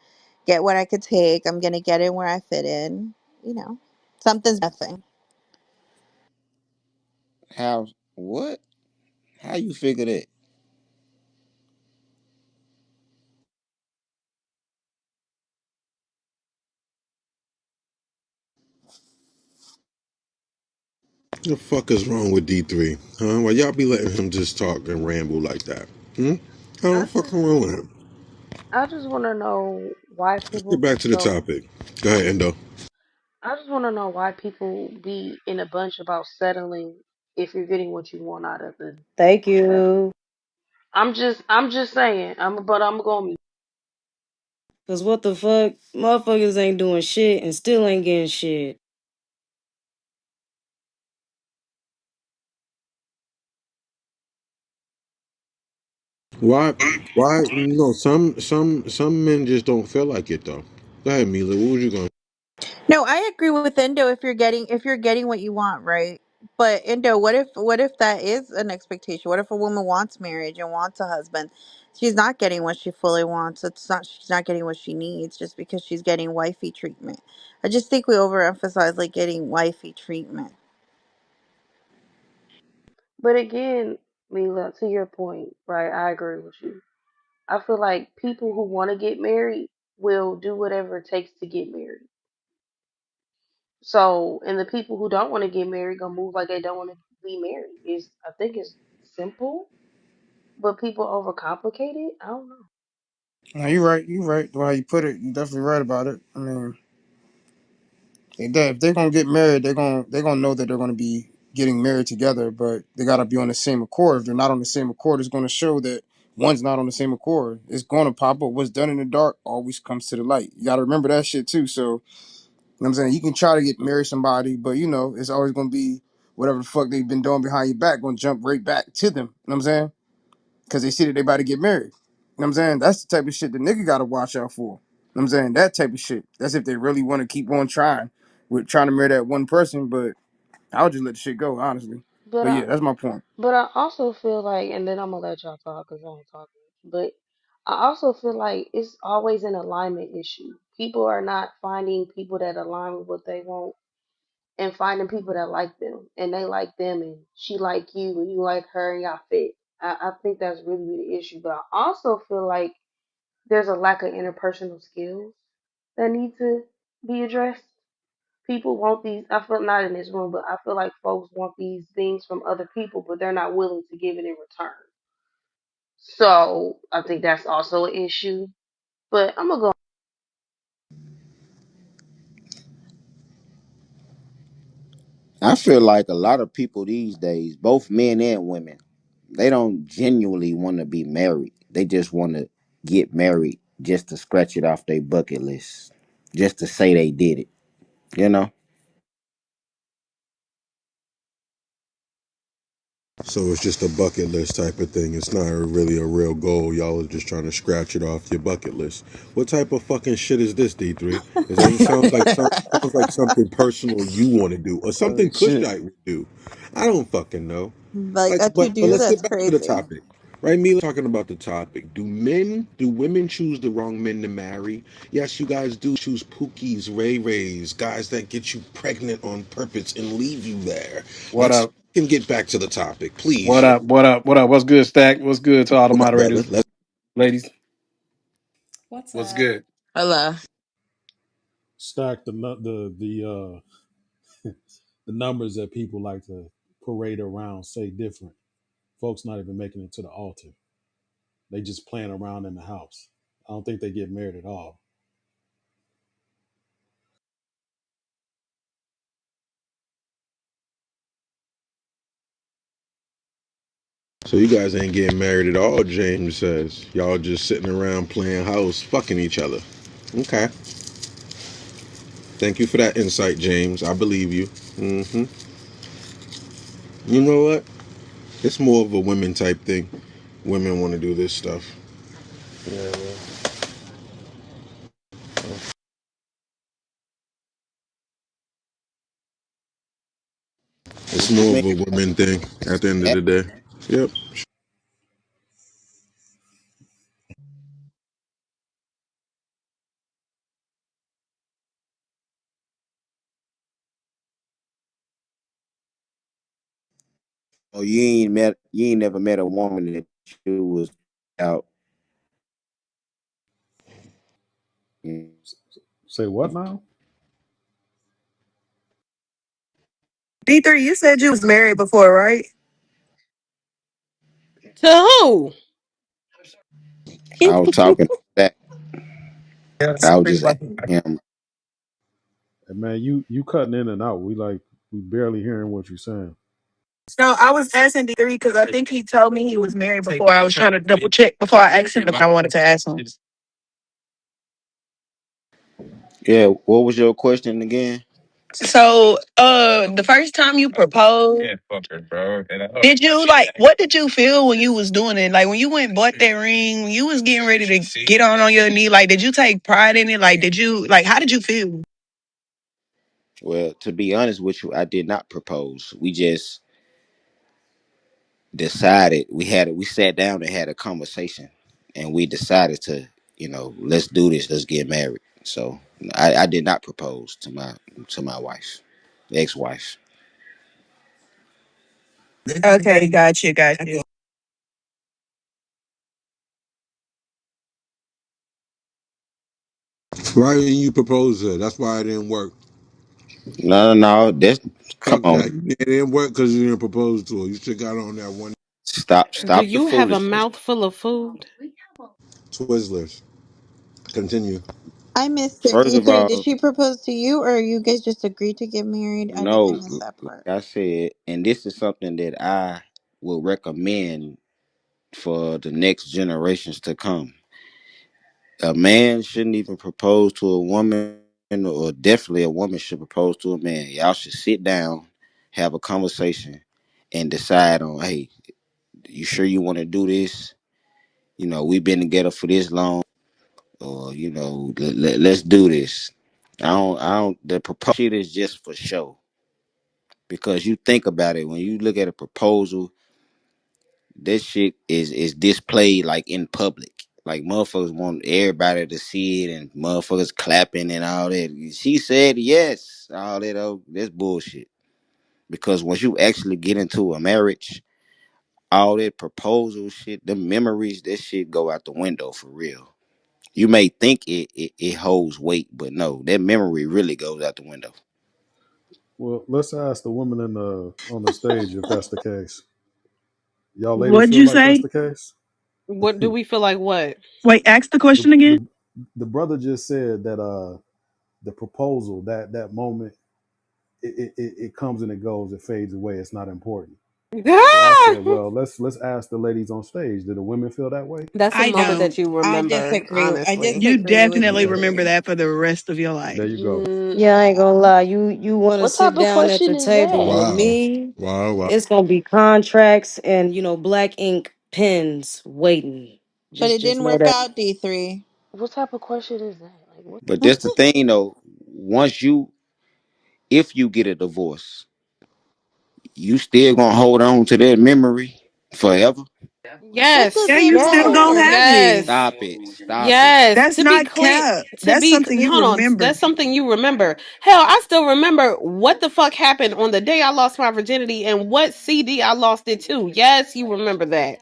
get what I could take. I'm gonna get in where I fit in. You know, something's nothing. how what? How you figure that? The fuck is wrong with D3? Huh? Why y'all be letting him just talk and ramble like that? Hmm? How the I fuck just wrong with him? I just want to know why Let's people get back be to the so. topic. Go ahead, Endo. I just want to know why people be in a bunch about settling if you're getting what you want out of Thank the. you. I'm just saying. But I'm going. Cause what the fuck? Motherfuckers ain't doing shit and still ain't getting shit. Why? Why? No, some men just don't feel like it though. Go ahead, Mila. What was you going? No, I agree with Indo if you're getting what you want, right? But Indo, what if that is an expectation? What if a woman wants marriage and wants a husband? She's not getting what she fully wants. It's not she's not getting what she needs just because she's getting wifey treatment. I just think we overemphasize like getting wifey treatment. But again, Mila, to your point, right? I agree with you. I feel like people who want to get married will do whatever it takes to get married. So, and the people who don't want to get married gonna move like they don't want to be married. Is I think it's simple, but people overcomplicate it. I don't know. No, you're right. You're right. The way you put it, you're definitely right about it. I mean, if they're gonna get married, they're gonna know that they're gonna be getting married together, but they gotta be on the same accord. If they're not on the same accord, it's gonna show that one's not on the same accord. It's gonna pop up. What's done in the dark always comes to the light. You gotta remember that shit too. So, you know what I'm saying, you can try to get married somebody, but it's always gonna be whatever the fuck they've been doing behind your back, gonna jump right back to them. You know what I'm saying? Because they see that they about to get married. You know what I'm saying? That's the type of shit the nigga gotta watch out for. You know what I'm saying? That type of shit. That's if they really want to keep on trying with trying to marry that one person, but I would just let the shit go, honestly. But But I yeah, that's my point. but I also feel like, and then I'm gonna let y'all talk because I ain't talking. But I also feel like it's always an alignment issue. People are not finding people that align with what they want and finding people that like them and they like them and she like you and you like her and y'all fit. I think that's really the issue. But I also feel like there's a lack of interpersonal skills that need to be addressed. People want these. I feel not in this room, but I feel like folks want these things from other people, but they're not willing to give it in return. So I think that's also an issue. But I'm gonna go. I feel like a lot of people these days, both men and women, they don't genuinely want to be married. They just want to get married just to scratch it off their bucket list, just to say they did it. You know. So it's just a bucket list type of thing. It's not really a real goal. Y'all are just trying to scratch it off your bucket list. What type of fucking shit is this, D3? It doesn't sounds like something personal you want to do or Oh something shit. Kushite would do. I don't fucking know. Like Like, a to but do let's get that's back to the crazy. topic, right? Me talking about the topic. Do women choose the wrong men to marry? Yes, you guys do choose Pookies, Ray Rays, guys that get you pregnant on purpose and leave you there. What Let's up? can get back to the topic, What please. up? What up? What up? What's good, Stack? What's good to all the What up, brother? moderators, ladies? What's What's up? good? Hello. Stack the numbers that people like to parade around say different. Folks not even making it to the altar. They just playing around in the house. I don't think they get married at all. So you guys ain't getting married at all, James says. Y'all just sitting around playing house, fucking each other. Okay. Thank you for that insight, James. I believe you. hmm You know what? It's more of a women type thing. Women want to do this stuff. Yeah, man. It's What you more of mean? a women thing at the end of the day. Yep. Oh, you ain't never met a woman that you was out. Say what now? D3, you said you was married before, right? To who? I was talking back. Yes. I was just asking him. Hey, man, you cutting in and out. We barely hearing what you're saying. No, I was asking D3 because I think he told me he was married before. I was trying to double check before I asked him if I wanted to ask him. Yeah, what was your question again? So, the first time you proposed, did you like? What did you feel when you was doing it? Like when you went and bought that ring, when you was getting ready to get on your knee. Like, did you take pride in it? Like, did you like? How did you feel? Well, to be honest with you, I did not propose. We just decided we sat down and had a conversation, and we decided to, let's do this. Let's get married. So I did not propose to my wife, ex-wife. Okay, got you. Why didn't you propose to her? That's why it didn't work. No, no, no. That's come Fuck on. that. It didn't work because you didn't propose to her. You should got on that one Do Stop the you have a foolishness. mouthful of food? Twizzlers. Continue. I missed it. First of D3, did all, she propose to you or you guys just agreed to get married? I no, missed that like part. I said, and this is something that I would recommend for the next generations to come. A man shouldn't even propose to a woman, or definitely a woman should propose to a man. Y'all should sit down, have a conversation, and decide on, hey, you sure you want to do this? We've been together for this long, or let's do this. I don't. The proposal shit is just for show, because you think about it, when you look at a proposal, this shit is displayed like in public. Like motherfuckers want everybody to see it, and motherfuckers clapping and all that. She said yes, all that. Oh, that's bullshit. Because once you actually get into a marriage, all that proposal shit, the memories, that shit go out the window for real. You may think it holds weight, but no, that memory really goes out the window. Well, let's ask the women in the on the stage if that's the case. Y'all ladies What'd feel you like that's say? the case? What do we feel like? What? Wait, ask the The question again. the brother just said that the proposal, that moment, it comes and it goes, it fades away, it's not important. So I said, well, let's ask the ladies on stage. Do the women feel that way? That's a I moment don't. that you I remember, disagree. I honestly. You disagree with definitely Okay, remember you. that for the rest of your there life. you go. Yeah, I ain't gonna lie. You want to What sit type of down at question the is table that? with Wow. me. Wow. Wow. It's gonna be contracts and black ink pens waiting. But it Just didn't know work that. out, D3. What type of question is that? Like what? But that's the thing though. Once you, if you get a divorce, you still gonna hold on to that memory forever. It Yes, Yeah, you depends still on. gonna have it. yes, Stop it. Stop it. yes. That's To be not clear, cap. That's something you hold on. remember. That's something you remember. Hell, I still remember what the fuck happened on the day I lost my virginity and what CD I lost it to. Yes, you remember that.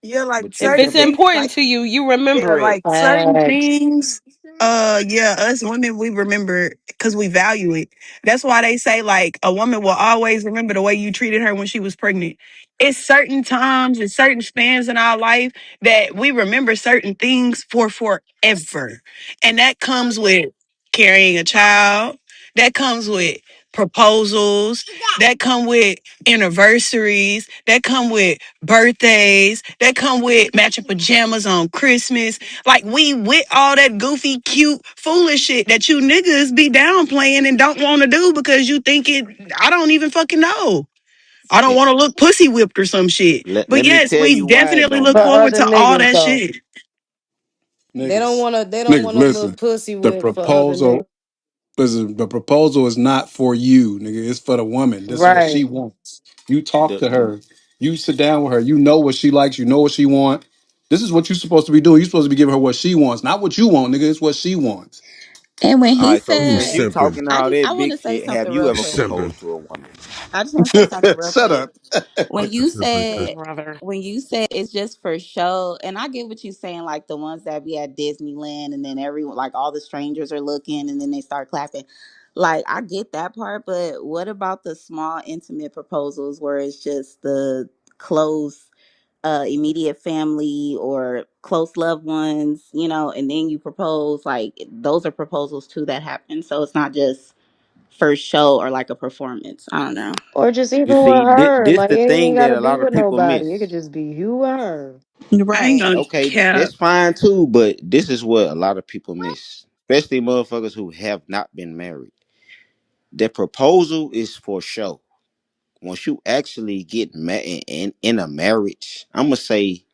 Yeah, like But you If certain it's never things, important like to you, you yeah, remember it. like certain Facts. things. Yeah, us women we remember because we value it. That's why they say like a woman will always remember the way you treated her when she was pregnant. It's certain times and certain spans in our life that we remember certain things for forever, and that comes with carrying a child. That comes with proposals. That come with anniversaries. That come with birthdays. That come with matching pajamas on Christmas. Like we with all that goofy, cute, foolish shit that you niggas be downplaying and don't want to do because you think it. I don't even fucking know. I don't and want to look pussy whipped or some shit. But let me yes, tell we you why it definitely don't look For forward matter. other to all niggas that though, shit. Niggas, they don't niggas, want to look listen. pussy The whip for other niggas. proposal, listen. The proposal is not for you, nigga. It's for the woman. This is what Right. she wants. You talk to The her. You sit down with her. You know what she likes. You know what she want. This is what you're supposed to be doing. You're supposed to be giving her what she wants, not what you want, nigga. It's what she wants. And when all he right, so You since said, you simping. talking all I that want big to say shit, something have you real You ever quick. simping. proposed to a woman? I just want to say something real Shut quick. up. When You you simping, Chris. said, Brother. when you said it's just for show, and I get what you're saying, like the ones that be at Disneyland, and then everyone, like all the strangers are looking, and then they start clapping. Like I get that part, but what about the small, intimate proposals where it's just the close, immediate family or close loved ones, and then you propose? Like those are proposals too that happen. So it's not just first show or like a performance. I don't know. Or just You even with see, her. this Like the it ain't even thing that gotta a be lot of with people nobody. It miss. could just be you and her. I ain't Right. gonna Okay, cap. that's fine too, but this is what a lot of people miss, especially motherfuckers who have not been married. The proposal is for show. Once you actually get married in a marriage, I'm gonna say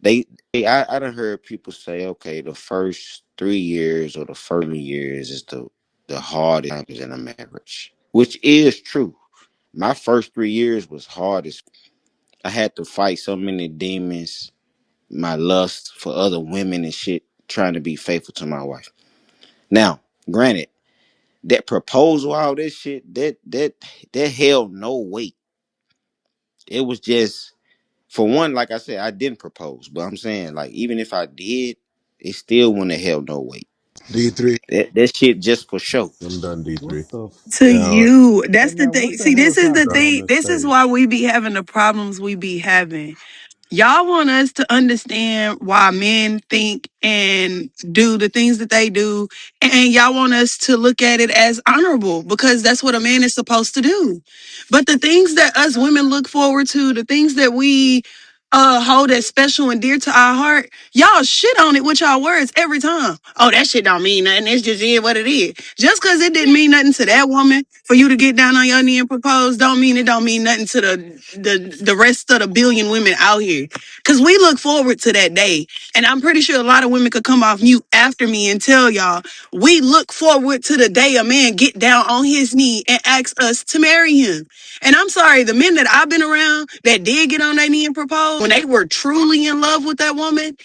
I done heard people say, okay, the first 3 years or the first years is the hardest times in a marriage, which is true. My first 3 years was hardest. I had to fight so many demons, my lust for other women and shit, trying to be faithful to my wife. Now, granted, that proposal, all this shit, that held no weight. It was just, for one, like I said, I didn't propose, but I'm saying, like, even if I did, it still wouldn't have held no weight. D3. That shit just for show. I'm done, What D3. the? To Now, you, Hey that's the man, thing. what the See, hell this is is the happening on thing. this This is why stage? we be having the problems we be having. Y'all want us to understand why men think and do the things that they do, and y'all want us to look at it as honorable because that's what a man is supposed to do. But the things that us women look forward to, the things that we hold as special and dear to our heart, y'all shit on it with y'all words every time. Oh, that shit don't mean nothing. It's just what it is. Just because it didn't mean nothing to that woman for you to get down on your knee and propose, don't mean it don't mean nothing to the rest of the billion women out here. Cause we look forward to that day. And I'm pretty sure a lot of women could come off mute after me and tell y'all, we look forward to the day a man get down on his knee and ask us to marry him. And I'm sorry, the men that I've been around that did get on their knee and propose, when they were truly in love with that woman,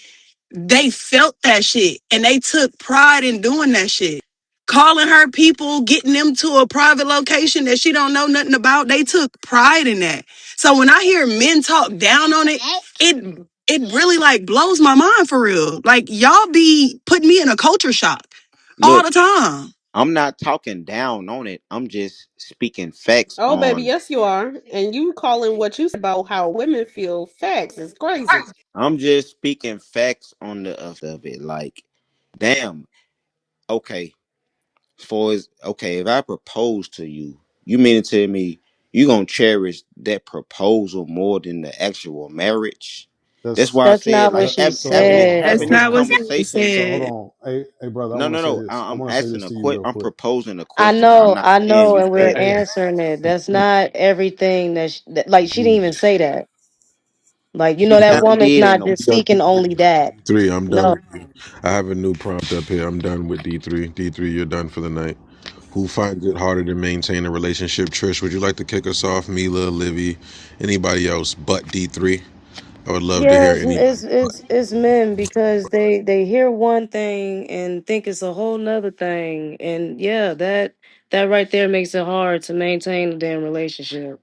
they felt that shit and they took pride in doing that shit. Calling her people, getting them to a private location that she don't know nothing about, they took pride in that. So when I hear men talk down on it, it really like blows my mind for real. Like y'all be putting me in a culture shock all Look, the time. I'm not talking down on it. I'm just speaking facts Oh, baby, on. yes, you are. And you calling what you said about how women feel facts is crazy. I'm just speaking facts on the of it. Like, damn. Okay, for as okay, if I propose to you, you mean to tell me you gonna cherish that proposal more than the actual marriage? That's That's why I That's said not what like she so. Hold on. said. That's having So this not what so she conversation. so hold said. on. Hey brother, I No, want no, to say no. this. I I'm want to say asking this a to you question. real I'm quick. proposing a question. I'm not I saying know, you and we're said Hey that. hey answering it. That's not everything like she didn't even Jesus. say that. Like, you know, She that kind of woman's did in not a just Yo, seeking only that. D3, I'm done No. with you. I have a new prompt up here. I'm done with D3. D3, you're done for the night. Who finds it harder to maintain a relationship? Trish, would you like to kick us off? Mila, Livy, anybody else but D3? I would love to Yeah, hear anybody but. it's men because they hear one thing and think it's a whole nother thing. And yeah, that right there makes it hard to maintain a damn relationship.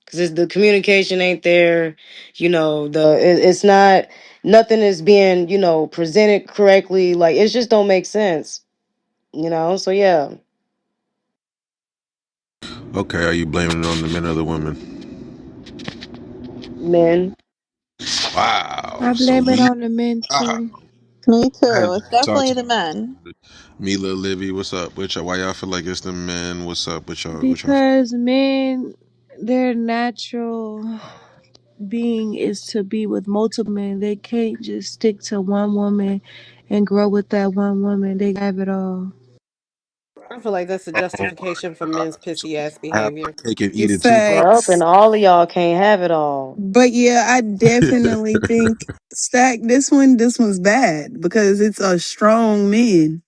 Because the communication ain't there, it's not, nothing is being, presented correctly. Like, it just don't make sense. So yeah. Okay, are you blaming it on the men or the women? Men. Wow. I So blame it we. on the men Wow. too. Me I too. had It's to talk definitely to the you about men. it. Mila, Livy, what's up with y'all? Why y'all feel like it's the men? What's up with y'all? What y'all? Because men, their natural being is to be with multiple men. They can't just stick to one woman and grow with that one woman. They have it all. I feel like that's a Oh justification for my God. men's So pissy ass I have my behavior. cake and eat it too, bro. Yup, and Facts. all of y'all can't have it all. But yeah, I definitely think Stack, this one's bad because it's a strong man.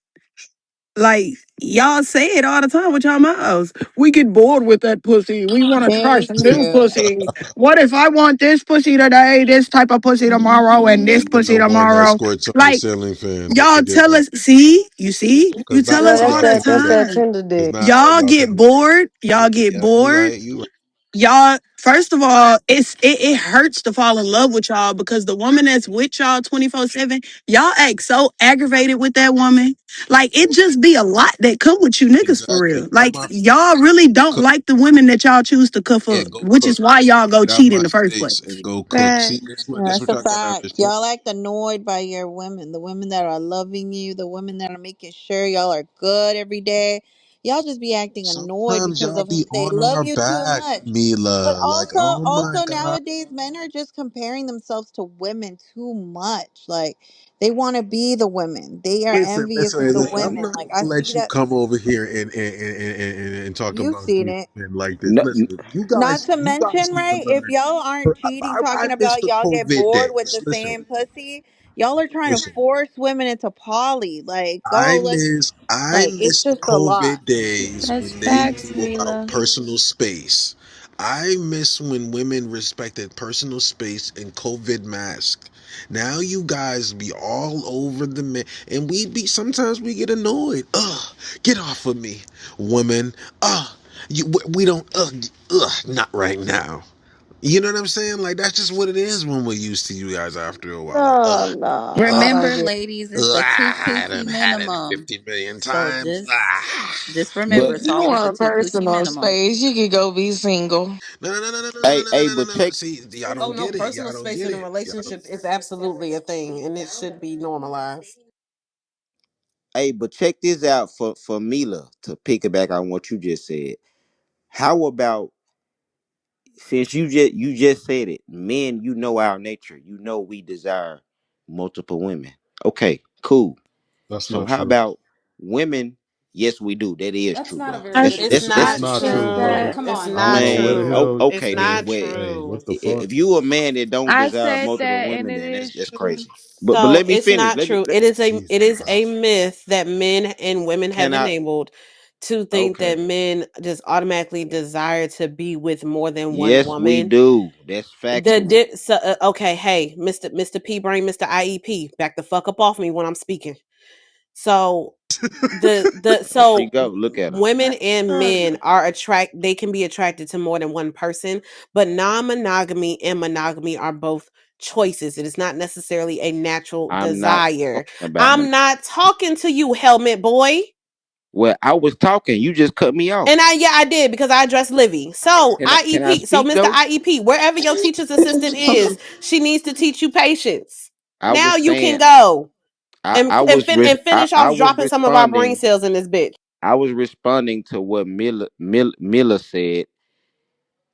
Like, y'all say it all the time with y'all mouths. We get bored with that pussy. We want to try Thank some new you. pussy. What if I want this pussy today, this type of pussy tomorrow, and this And pussy no more of that tomorrow? squirts on the Like, ceiling fan. Don't y'all forget tell that. us, see, you Because not tell Yeah, us all that's all y'all the can that do that's that. that time. Tinder Because dick. not all Y'all y'all can get do that. bored. Y'all get Yeah, you bored. right. You right. Y'all, first of all, it hurts to fall in love with y'all because the woman that's with y'all 24/7, y'all act so aggravated with that woman. Like, it just be a lot that come with you niggas for Exactly. real. Tell Like, my y'all really don't cook. like the women that y'all choose to cuff Yeah, up, go which cook. is why y'all go Get out cheat in my the first place. space and go cook. See, Facts. this That's what a y'all gotta fact. understand. Y'all act annoyed by your women, the women that are loving you, the women that are making sure y'all are good every day. Y'all just be acting annoyed Sometimes because y'all of be they on love our you too back, much. But Mila. Like, also, oh my also God. nowadays, men are just comparing themselves to women too much. Like they want to be the women. They are Listen, envious of the listen. I'm women. not Like I gonna see let you that. come over here and talk You've about seen these it. men like this. No, Listen, Not to you guys mention, need to right? If learn. y'all aren't cheating, I talking miss about the y'all get COVID bored with days. the Listen, same pussy, y'all are trying to listen. force women into poly. Like, go, let's, I like, it's miss the just a lot. COVID days That's when they facts, knew about Mila. personal space. I miss when women respected personal space and COVID mask. Now you guys be all over the man, and we be sometimes we get annoyed. Ugh, get off of me, women. Ugh, we don't. Not right now. You know what I'm saying? Like that's just what it is when we're used to you guys after a while. Like, No, no, I ugh. don't Remember, get. ladies, it's the two I pussy done had it minimum. 50 million So times. just remember, but it's You always the want two pussy personal minimum. space? You could go be single. No, no, no, no, no, no, no, hey, no, hey, no, no, but no, no. check. See, y'all Oh don't no, get it. personal Y'all don't space get in a it. Y'all don't. relationship is absolutely a thing, and it should be normalized. Hey, but check this out for Mila to piggyback on what you just said. How about since you just said it, men, you know our nature. You know we desire multiple women. Okay, cool. That's So not how true. about women? Yes, we do. That is That's true, not a bro. I very. That's It's th- that's That's that's not I not think true, true. bro. that Come It's on I don't not know true. where the man. hell. It's Okay, not Hey, well, hey, what true. the fuck? if you a man that don't I desire said multiple that, and women, it then is that's true. crazy. But So let me it's finish. not true. Jesus It is a Christ. myth that men and women have can I? enabled to think that Okay. men just automatically desire to be with more than one Yes, we woman. do. That's factual. Okay, hey, Mr. P Brain, Mr. IEP, back the fuck up off me when I'm speaking. So the There she so go. Look at her. women and men are they can be attracted to more than one person, but non-monogamy and monogamy are both choices. It is not necessarily a natural I'm not desire. talking about I'm not talking to you, helmet boy. Well, I was talking. You just cut me off. And I did because I addressed Livy. So Can I IEP. So speak Mr. though? IEP, wherever your teacher's assistant is, she needs to teach you patience. I Now was you can saying go I and I finish was off dropping some of our brain responding. cells in this bitch. I was responding to what Miller said,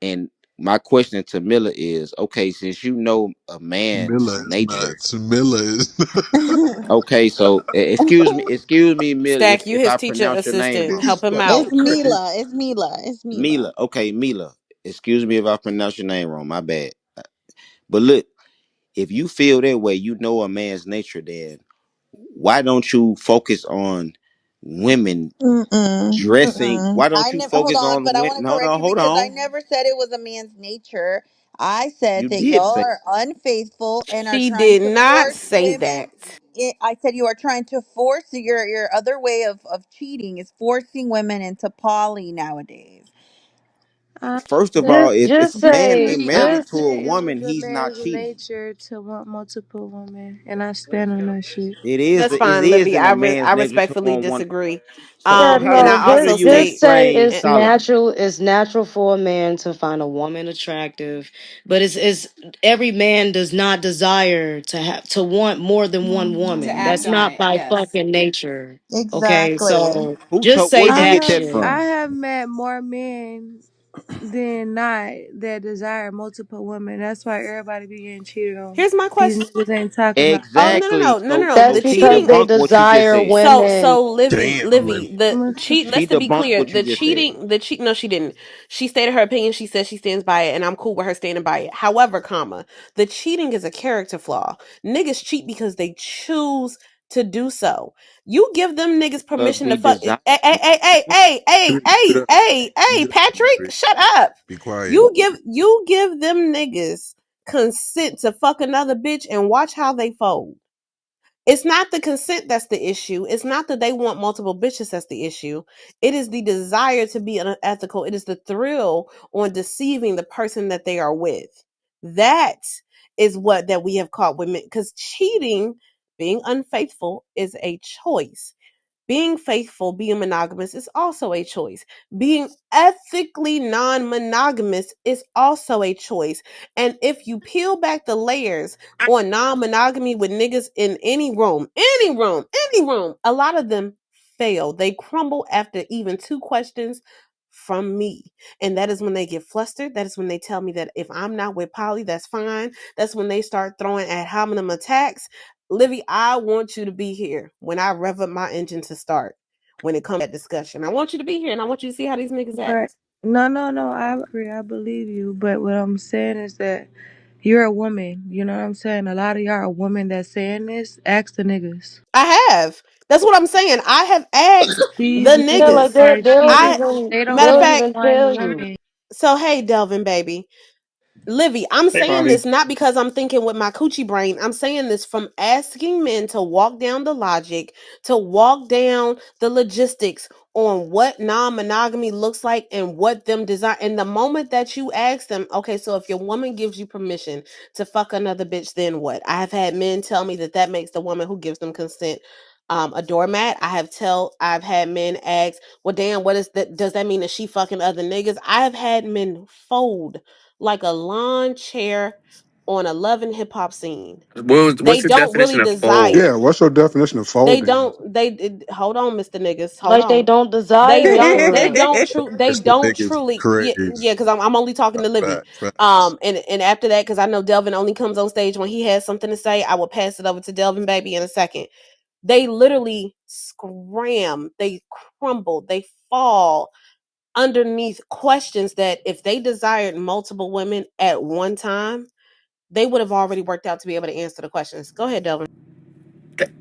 and my question to Miller is: okay, since you know a man's Miller is nature, nuts. Miller is okay, so excuse me, Miller, Stack, you if his I teacher pronounce your name assistant. wrong. Help him fucking out. It's crazy. Mila. It's Mila. It's Mila. Mila, okay, Mila, excuse me if I pronounce your name wrong. My bad. But look, if you feel that way, you know a man's nature. Then why don't you focus on women Mm-mm. dressing? Mm-mm. Why don't I you never hold focus on, on but I women? want to No, correct no, you hold because I on. never said it was a man's nature. I said You that did y'all say are unfaithful and are She trying did to not force say women. that. I said you are trying to force your other way of cheating is forcing women into poly nowadays. first of all, Just, if just a man say, been I married just to a said it woman, was a he's not man's cheating. nature to want multiple women, and I stand on that shit. That's It fine, is Livy. in a I man's nature to respectfully want one. disagree. So yeah, And how no, I do also you just state say explain it's and Solomon? natural. It's natural for a man to find a woman attractive, but it's every man does not desire to want more than one To woman. act That's on not it, by yes. fucking nature. Okay, Exactly. so just say Where'd you I that get have that shit. I from? have met more men than not that desire multiple women. That's why everybody be getting cheated on. here's my These question. niggas ain't talking about. Oh Exactly. no. So That's The she because cheating. they debunked what you just desire said. women. So Livy, damn. the What the cheat. She Let's to be debunked clear, what you just said. the cheat. No, she didn't. She stated her opinion. She said she stands by it, and I'm cool with her standing by it. However, comma, the cheating is a character flaw. Niggas cheat because they choose to do so. You give them niggas Because permission to we fuck. desire Patrick, shut up. Be quiet. You give them niggas consent to fuck another bitch and watch how they fold. It's not the consent that's the issue. It's not that they want multiple bitches that's the issue. It is the desire to be unethical. It is the thrill on deceiving the person that they are with. That is what that we have caught women because cheating, being unfaithful is a choice. Being faithful, being monogamous is also a choice. Being ethically non monogamous is also a choice. And if you peel back the layers on non monogamy with niggas in any room, a lot of them fail. They crumble after even two questions from me. And that is when they get flustered. That is when they tell me that if I'm not with Polly, that's fine. That's when they start throwing ad hominem attacks. Livy, I want you to be here when I rev up my engine to start. When it comes to that discussion, I want you to be here, and I want you to see how these niggas Right. act. No. I agree. I believe you. But what I'm saying is that you're a woman. You know what I'm saying? A lot of y'all are women that's saying this. Ask the niggas. I have. That's what I'm saying. I have asked the These yeah, like niggas niggas. are I cheating. They don't matter of they'll want fact. even one tell you. woman. So hey, Delvin, baby. Livy, I'm Hey, saying Bobby. this not because I'm thinking with my coochie brain. I'm saying this from asking men to walk down the logic, to walk down the logistics on what non-monogamy looks like and what them desire. And the moment that you ask them, okay, so if your woman gives you permission to fuck another bitch, then what? I have had men tell me that that makes the woman who gives them consent a doormat. I've had men ask, well, damn, what is that? Does that mean that she fucking other niggas? I have had men fold like a lawn chair on a love and hip hop scene. What's They the don't really definition of fold? Yeah, desire. what's your definition of They folding? don't. Hold on, Mister Niggas. Hold Like they on. don't They desire don't. They for don't. True. They Mr. don't Niggas truly. Yeah. crazy. Yeah. Because I'm only talking to Livy. Facts. And after that, because I know Delvin only comes on stage when he has something to say. I will pass it over to Delvin, baby, in a second. They literally scram. They crumble. They fall underneath questions that if they desired multiple women at one time, they would have already worked out to be able to answer the questions. Go ahead, Delvin. Th-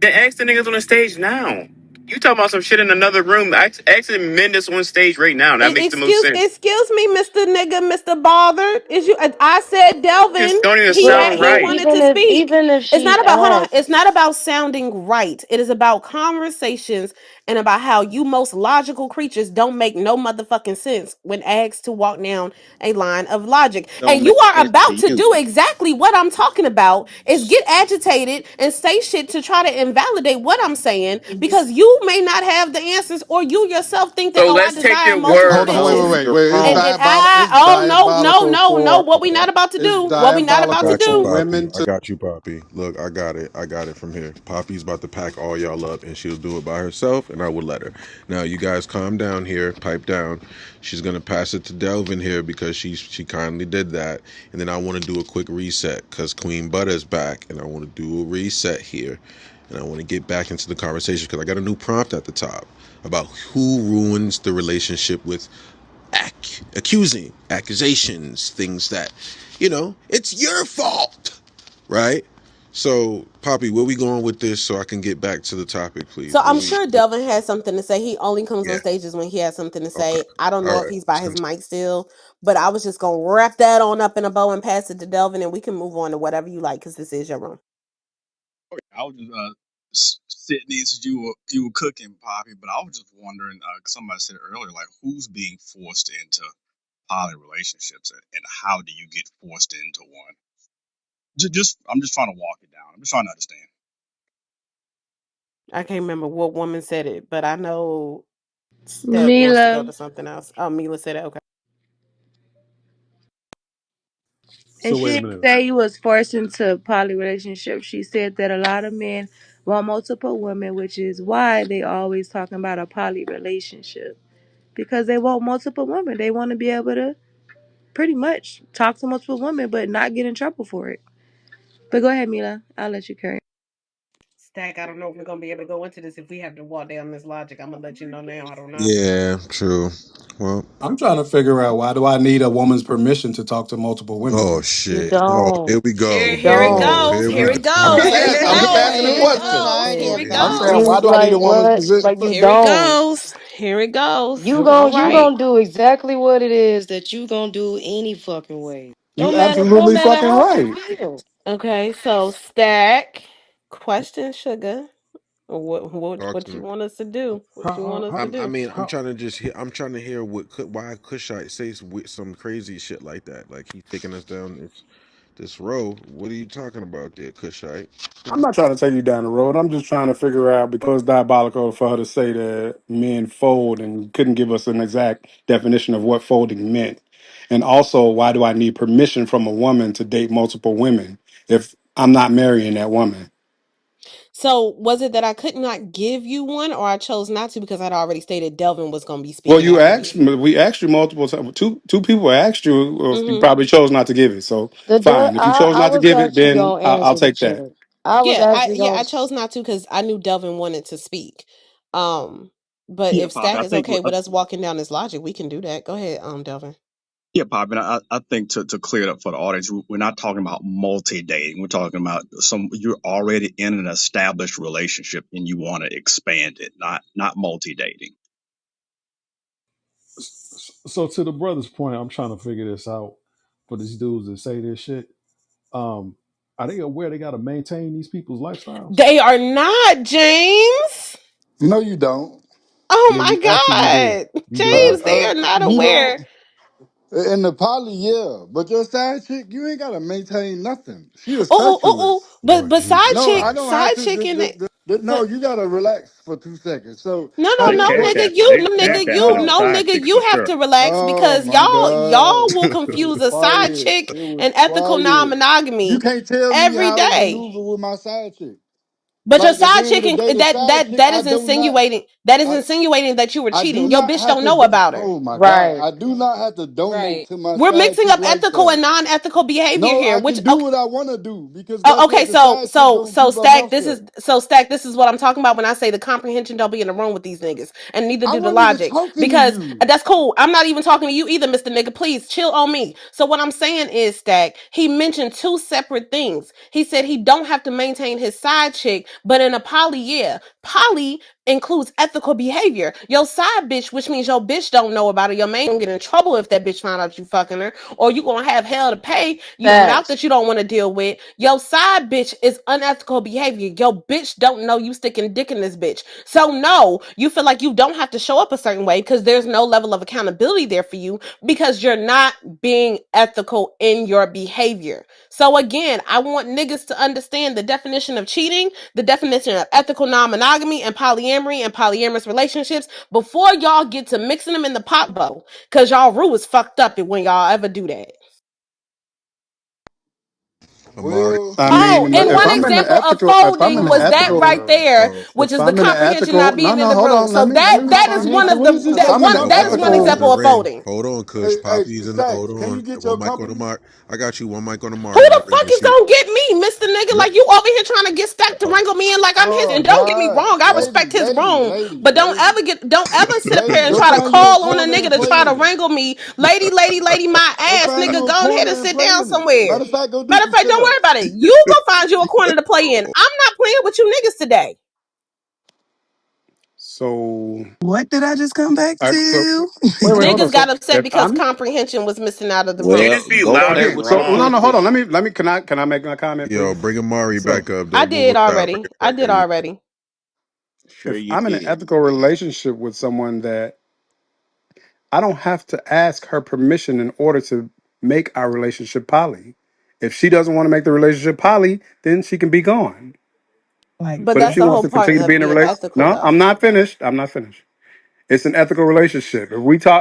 Then ask the niggas on the stage now. You talking about some shit in another room. Ask the men that's on stage right now. That makes the most sense. Excuse me, Mr. Nigga, Mr. Bothered. Is you I said Just Delvin. don't even but sound He but right. wanted to speak. even if It's not she about hold on. It's asks, not about sounding right. It is about conversations and about how you most logical creatures don't make no motherfucking sense when asked to walk down a line of logic. Don't And make you are sense to about to you. do exactly what I'm talking about is get agitated and say shit to try to invalidate what I'm saying because you may not have the answers or you yourself think that, So oh, I let's take desire your multiple word Hold on, wait, for wait, bitches. it. wait, You're wait. And wrong. I, It's oh, no, no, diabolical no, no. for What we not about to it's do, what we not I about to diabolical got you, for do. Poppy. women I to. got you, Poppy. Look, I got it. I got it from here. Poppy's about to pack all y'all up, and she'll do it by herself, and I will let her. Now, you guys calm down here, pipe down. She's gonna pass it to Delvin here because she kindly did that, and then I want to do a quick reset because Queen Butter's back, and I want to do a reset here, and I want to get back into the conversation because I got a new prompt at the top about who ruins the relationship with accusing accusations, things that, it's your fault, right? So, Poppy, where we going with this so I can get back to the topic, So please? I'm sure Delvin has something to say. He only comes on Yeah. stages when he has something to Okay. say. I don't All know if right. he's by his mic still, but I was just gonna wrap that on up in a bow and pass it to Delvin, and we can move on to whatever you like because this is your room. Okay, I was just sitting in since you were cooking, Poppy, but I was just wondering, 'cause somebody said earlier, like who's being forced into poly relationships, and how do you get forced into one? Just I'm just trying to walk it down. I'm just trying to understand. I can't remember what woman said it, but I know Steph wants to go Mila. to something else. Oh, Mila said it. Okay. And So she wait a didn't minute. say he was forced into a poly relationship. She said that a lot of men want multiple women, which is why they always talking about a poly relationship. Because they want multiple women. They want to be able to pretty much talk to multiple women but not get in trouble for it. But go ahead, Mila. I'll let you carry. Stack, I don't know if we're gonna be able to go into this if we have to walk down this logic. I'm gonna let you know now. I don't know. Yeah, true. Well, I'm trying to figure out, why do I need a woman's permission to talk to multiple women? oh You shit. Oh, here don't. we Here, go. You here it don't. Oh, goes. here we Here go. it I'm goes. just Here asking. it I'm just goes. asking a Here it It's question. goes. fine Here if it I'm not. saying, goes. why You do I need like a woman's what? position? Like you Here it don't. goes. Here it goes. You All gon' you right. gonna do exactly what it is that you gonna do any fucking way. You No absolutely matter fucking how you right. feel. Okay. So Stack, question, sugar. Talk to What you me. want us to do? What you want How us how to I do? mean, how I'm trying to hear why Kushite says some crazy shit like that. Like he's taking us down this road. What are you talking about there, Kushite? I'm not trying to take you down the road. I'm just trying to figure out, because it's diabolical for her to say that men fold and couldn't give us an exact definition of what folding meant. And also, why do I need permission from a woman to date multiple women if I'm not marrying that woman? So was it that I could not give you one, or I chose not to because I'd already stated Delvin was going to be Well, speaking you after asked me? me. We asked you multiple times. Two people asked you. You Mm-hmm. probably chose not to give it. So fine. If you chose I not to was give it, actually then gonna I'll answer the take that. chat. I was actually Yeah, gonna I chose not to because I knew Delvin wanted to speak. Um, but Yeah, if Poppy. Stack is okay with us walking down this logic, we can do that. Go ahead, Delvin. Yeah, Poppy. And I think to clear it up for the audience, we're not talking about multi dating. We're talking about you're already in an established relationship and you want to expand it, not multi dating. so to the brother's point, I'm trying to figure this out for these dudes that say this shit. Um, are they aware they got to maintain these people's lifestyles? They are not, James. No, you don't. Oh Yeah, my you actually do. God, You do. James, they are not You aware. don't. In the poly, yeah, but your side chick, you ain't gotta maintain nothing. She a Oh, oh, oh, specialist. but Lord Jesus No, I don't have side to. Christ. chick in it. No, But you gotta relax for 2 seconds. So, no, no, how They this no, cash work? nigga, app, they cash apping a no, side nigga, chick for you have sure. to relax Oh because my God, y'all will it was confuse a side quiet. chick It was and ethical quiet. You non-monogamy can't tell me every how to day. maneuver with my side chick. But your Like at the side end of chick, the day, the side chick, that I is do not. insinuating that you were I do cheating. Your not bitch have don't to. know about her. Oh my God, right. I do not have to donate Right. to my We're side mixing chick up ethical and lifestyle. non-ethical behavior No, here. I Which can do what I want to do because oh, guess okay, what? The side chick gonna so keep her stack. mouth This shut. is so stack. This is what I'm talking about when I say the comprehension don't be in the room with these niggas, and neither I do the wasn't even logic. talking to Because you. that's cool. I'm not even talking to you either, Mister Nigga. Please chill on me. So what I'm saying is, stack. He mentioned two separate things. He said he don't have to maintain his side chick, but in a poly, yeah. Poly includes ethical behavior. Your side bitch, which means your bitch don't know about it. Your man gonna get in trouble if that bitch find out you fucking her, or you gonna have hell to pay. You mouth Facts. that you don't want to deal with. Your side bitch is unethical behavior. Your bitch don't know you sticking dick in this bitch. So no, you feel like you don't have to show up a certain way because there's no level of accountability there for you because you're not being ethical in your behavior. So again, I want niggas to understand the definition of cheating, the definition of ethical non-monogamy and polyamory and polyamorous relationships before y'all get to mixing them in the pot bowl. Cause y'all rule is fucked up when y'all ever do that. Amari. Well, I Oh, mean, and if one I'm in the example of ethical, if I'm in folding the was that ethical, right Oh, there, oh. which if is the I'm in the comprehension ethical, not no, being in no, the hold room. on, So let me that is one of comprehension. the If I'm in the that is one Poppy's ethical, in the example of ring. folding. Hold on, Kush. hey, Poppy's in the. Hold Stacks, can on. you get One your mic on the company? mark. I got you. One mic on the Who mark. the Not fuck ringing is shit. gonna get me, Mr. Nigga? No. Like you over here trying to get Stack to Oh, wrangle me in like I'm his. Oh And don't get me God, wrong, I oh. respect his room, but lady, don't ever sit up here and go try to find you a call on a corner nigga and to play try to in it. wrangle me. Lady, my Go ass, find nigga, you a go ahead corner and and sit play down in it. somewhere. Matter of fact, go do Matter of some fact, sit don't worry ups. about it. You go find you a corner to play in. I'm not playing with you niggas today. so, What did I just come back so to? wait, hold on. Niggas got So upset if because I'm comprehension was missing out of the Well, room. You just be go loud okay, and play so around no, with wrong. no, hold on. this. Let me. Can I make my comment, Yo, please? bring Amari So back up. I Don't move did him down. Bring already. him I back did up. already. Sure if you I'm in an did. ethical relationship with someone that I don't have to ask her permission in order to make our relationship poly. If she doesn't want to make the relationship poly, then she can be gone. Like But But if that's she the what? wants whole to part continue to be of in a being relationship, ethical no, though. I'm not finished. I'm not finished. It's an ethical relationship.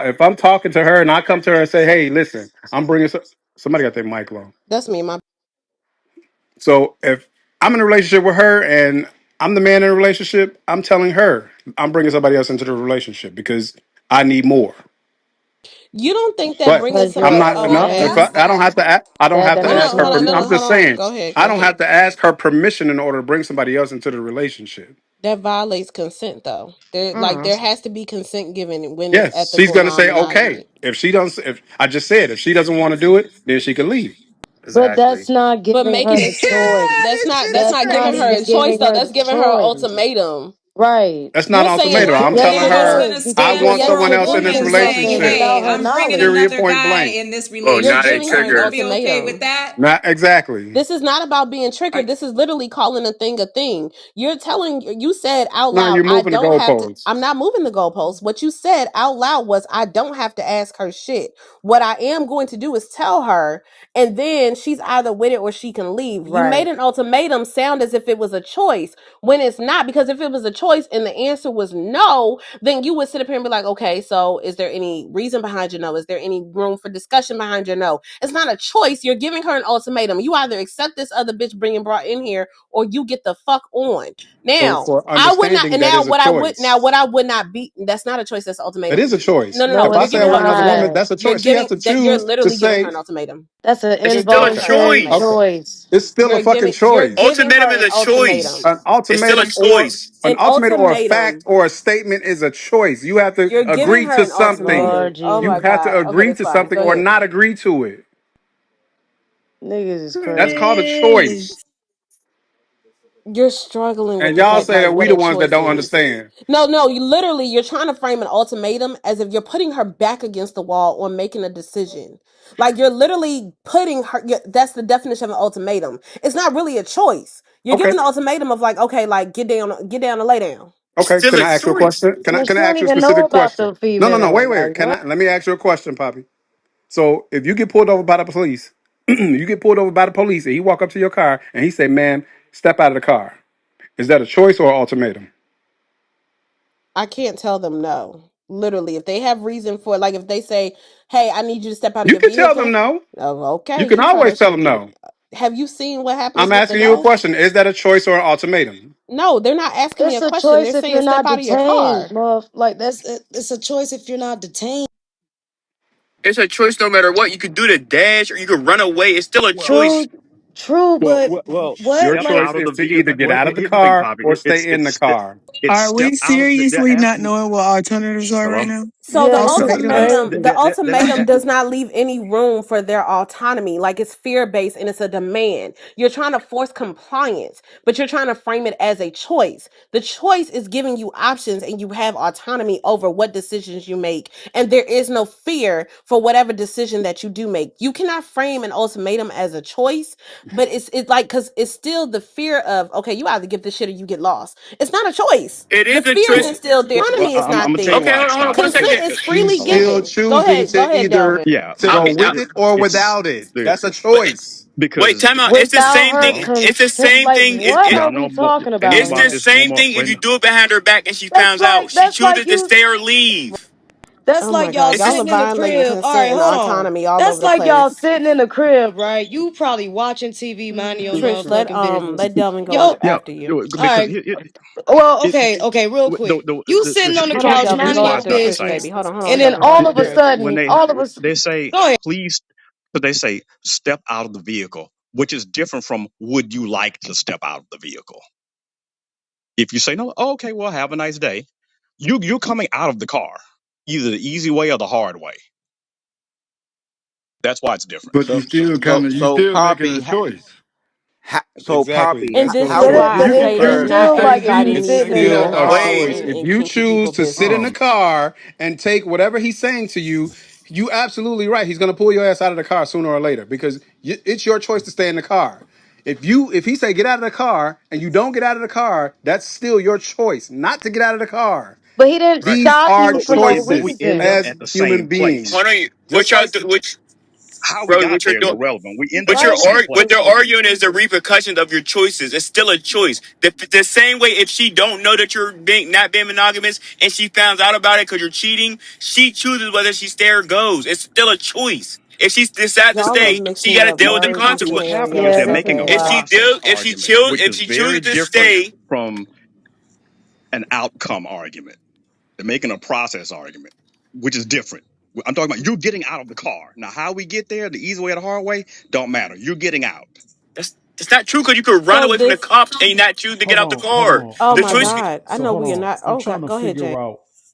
If I'm talking to her and I come to her and say, "Hey, listen, I'm bringing somebody got their mic low." That's me, my So if I'm in a relationship with her and I'm the man in a relationship, I'm telling her I'm bringing somebody else into the relationship because I need more. You don't think that But bringing Because I'm you're somebody? a not Oh, my enough. bad. If man. I don't have to, I don't That have to that ask makes her. you a Hold I'm on, man. just hold on. saying, Go ahead, I go don't ahead. have to ask her permission in order to bring somebody else into the relationship. That violates consent though. There has to be consent given when it's Yes, she's ethical gonna say okay. non-monogamy. If she doesn't, if I just said if she doesn't want to do it, then she can leave. But Exactly. that's not But giving her making the it that's choice. not That's not giving her a even choice giving though. her That's the giving her an choice. ultimatum. Right. That's not You're an saying ultimatum. I'm Yes, telling it her is. I Because want yes, someone you're else in this bringing something relationship. without her Period. knowledge. Point blank. Oh, you're now they giving her an triggered. ultimatum. Not exactly. This is not about being triggered. This is literally calling a thing a thing. You said out No, loud, you're I moving the don't have to, goalposts. I'm not moving the goalposts. What you said out loud was, I don't have to ask her shit. What I am going to do is tell her, and then she's either with it or she can leave. You made Right. an ultimatum sound as if it was a choice when it's not, because if it was a choice and the answer was no, then you would sit up here and be like, okay, so is there any reason behind your no? Is there any room for discussion behind your no? It's not a choice. You're giving her an ultimatum. You either accept this other bitch being brought in here or you get the fuck on. So Now, for I would not, understanding, and that is a choice. what I would not be, that's not a choice, that's an It ultimatum. is a choice. No. No, If I You're it's say I giving her want an another woman, ultimatum. not. that's a choice. She has to You're choose to literally giving her say, an ultimatum. That's an It's You're still a giving her an involuntary choice. ultimatum. choice. it's still a fucking You're choice. giving Ultimatum her is an a choice. ultimatum. An It's still a ultimatum or choice. an An ultimatum or a fact ultimatum. or a statement is a choice. You have to You're giving agree her to an something. ultimatum. Lord Oh You my Jesus. have to God. Okay, agree that's to fine. something Go or ahead. not agree to it. Niggas is That's crazy. called a choice. You're struggling with And the y'all fact say like that we what the a ones that choice don't is. understand. No, you're trying to frame an ultimatum as if you're putting her back against the wall or making a decision. Like you're literally putting her. That's the definition of an ultimatum. It's not really a choice. You're Okay. giving the ultimatum of like, okay, like get down and lay down. It's Okay. still Can a I ask you a choice. question? And Can she I don't ask you a even know specific about question? the No. female. Wait. Like Can what? I let me ask you a question, Poppy? So if you get pulled over by the police, you get pulled over by the police and he walk up to your car and he say, "Man, step out of the car." Is that a choice or an ultimatum? I can't tell them no. Literally, if they have reason for it, like if they say, "Hey, I need you to step out of You your can tell them vehicle," no. oh, okay, You can you try always that tell shit them again. no. Have you seen what happens I'm with the asking you a no? question. Is that a choice or an ultimatum? No, they're not asking me It's a a question. They're choice if saying you're step not out of your detained, car. love. Like that's It's a choice if you're not detained. It's a choice no matter what. You could do the dash or you could run away. It's still a choice. true, true, but Your what Step like choice out of is the to vehicle. either get Well, out of the here's the thing, car Poppy. or stay in the car. It's Are step we out of the. They're seriously not asking. knowing what alternatives are right Hello. now? So the The Yeah, because ultimatum is ultimatum, crazy. the That I ultimatum have. does not leave any room for their autonomy. Like it's fear based and it's a demand. You're trying to force compliance, but you're trying to frame it as a choice. The choice is giving you options and you have autonomy over what decisions you make. And there is no fear for whatever decision that you do make. You cannot frame an ultimatum as a choice, but it's like, cause it's still the fear of, okay, you either give this shit or you get lost. It's not a choice. It The is a fear is choice. Well, instilled there. well, Autonomy is I'm not gonna tell you Okay, there. why hold on, it's hold on not. for a Consent second. is You freely Okay. still given. Go choosing ahead. Go to ahead, either Delvin. Yeah, to How go many? with it or it's without it. the That's a Wait, choice. wait, because time out. It's the Without same her thing. well, It's the consent, same like thing. what are y'all we know more. talking Y'all know about It's about the here? this more. same More thing if wait a you minute. do it behind her back and she That's finds out. like She that's chooses like to you. stay or leave. That's Oh my like y'all God. It's Y'all are just sitting in the violating crib. All consent right, and hold on. autonomy all That's over the like y'all place. sitting in the crib, right? You probably watching TV, minding your Trish, motherfucking business. let Delvin go Yo, Yeah, after you. all because right. Well, it okay, real quick. You sitting on the Hold on, couch Delvin. here's Go minding why your it's after not the Trish, same. baby. business, Hold on, and then Delvin. Hold on, all after of a Trish. When sudden, all of us, they say go ahead. please, but they say step out of the vehicle, which is different from would you like to step out of the vehicle. If you say no, oh, okay, well, have a nice day. You're coming out of the car, either the easy way or the hard way. That's why it's different. But you So still making Poppy, a choice. so Exactly. Poppy, And That's the this how is But would it, point. why I but you it, say it's that prefer? not still like if everybody you It's needs sitting to in be the still a car. involved choice. in, If in you kinky choose people to sit in the business. Um, car and take whatever he's saying to you, you absolutely right. He's going to pull your ass out of the car sooner or later because it's your choice to stay in the car. If he say get out of the car and you don't get out of the car, that's still your choice not to get out of the car. But he didn't Right. These stop are you for no But we choices end reason. up as at the human same beings. place. Hold on, Just like which How we brother, got there is irrelevant. We end up at the Right? same what place. they're arguing is the repercussions of your choices. It's still a choice. The same way if she don't know that you're not being monogamous and she finds out about it because you're cheating, she chooses whether she stay or goes. It's still a choice. If she decides to Y'all are stay, she mixing got to up deal with the words and See what's consequences. happening is Yeah, they're scenarios. this making is a wild. argument, which If is she very chooses to different stay, from an outcome argument. They're making a process argument, which is different. I'm talking about you getting out of the car. Now, how we get there, the easy way or the hard way, don't matter. You're getting out. that's not true because you could run So away from the this, cops and not choose to get out the Hold car. on, oh The my hold choice. on. God. I So know hold we are on. not. I'm Oh God, go ahead, Jay.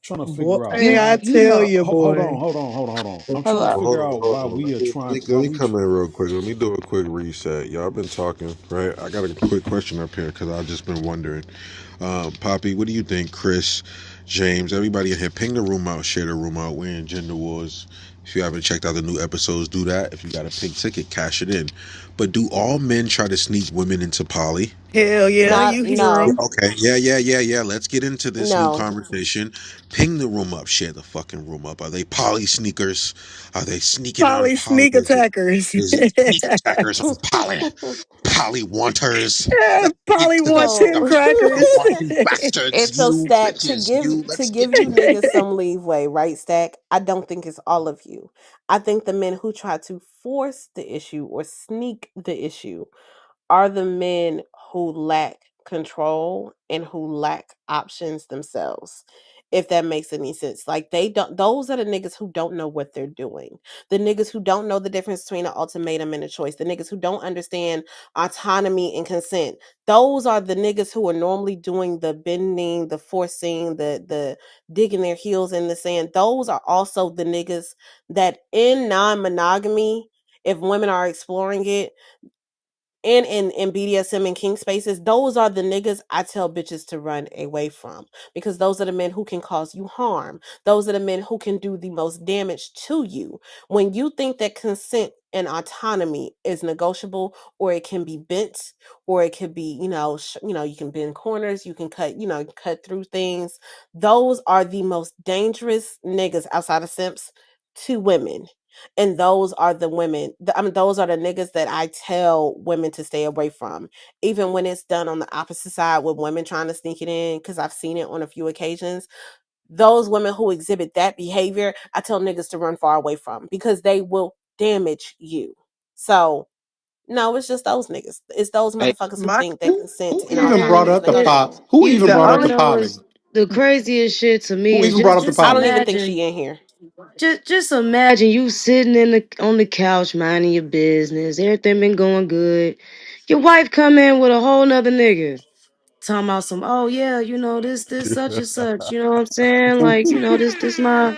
trying to Boy, figure out. I You tell got you, hold boy. on, hold on. I'm trying to Hello. Well, hold figure on, out hold why on. we are trying. Let Why me we? come in real quick. Let me do a quick reset. Y'all been talking, right? I got a quick question up here because I've just been wondering. Poppy, what do you think? Chris, James, everybody in here, ping the room out, share the room out. We're in Gender Wars. If you haven't checked out the new episodes, do that. If you got a pink ticket, cash it in. But do all men try to sneak women into poly? Hell yeah, Not you hear no, him. Okay, yeah. Let's get into this new no. conversation. Ping the room up, share the fucking room up. Are they poly sneakers? Are they sneaking on Polly poly? sneak attackers. Is it sneak attackers on poly? Poly wanters? Let's get Polly to want this. So ten crackers. You bastards, and so you Stack, bitches, you. to Let's get give you to it. niggas some leeway, right, Stack? I don't think it's all of you. I think the men who try to force the issue or sneak the issue are the men who lack control and who lack options themselves. If that makes any sense. Like they don't those are the niggas who don't know what they're doing. The niggas who don't know the difference between an ultimatum and a choice. The niggas who don't understand autonomy and consent. Those are the niggas who are normally doing the bending, the forcing, the digging their heels in the sand. Those are also the niggas that in non-monogamy, if women are exploring it, and in BDSM and king spaces, those are the niggas I tell bitches to run away from because those are the men who can cause you harm. Those are the men who can do the most damage to you. When you think that consent and autonomy is negotiable or it can be bent or it could be, you can bend corners, you can cut, cut through things. Those are the most dangerous niggas outside of simps to women, and those are the women, I mean, those are the niggas that I tell women to stay away from. Even when it's done on the opposite side with women trying to sneak it in, because I've seen it on a few occasions. Those women who exhibit that behavior, I tell niggas to run far away from because they will damage you. So, no, it's just those niggas. It's those Hey, motherfuckers who My think that Who, consent who and even brought autonomy is up the It, poly? negotiable. Who he's even the brought up you the only know, poly? it's the craziest shit to me Who is even brought up the just I don't poly? even think imagine. she in here. Just imagine you sitting on the couch minding your business. Everything been going good. Your wife come in with a whole nother nigga. Talking about some, oh yeah, this such and such. You know what I'm saying? Like, this my.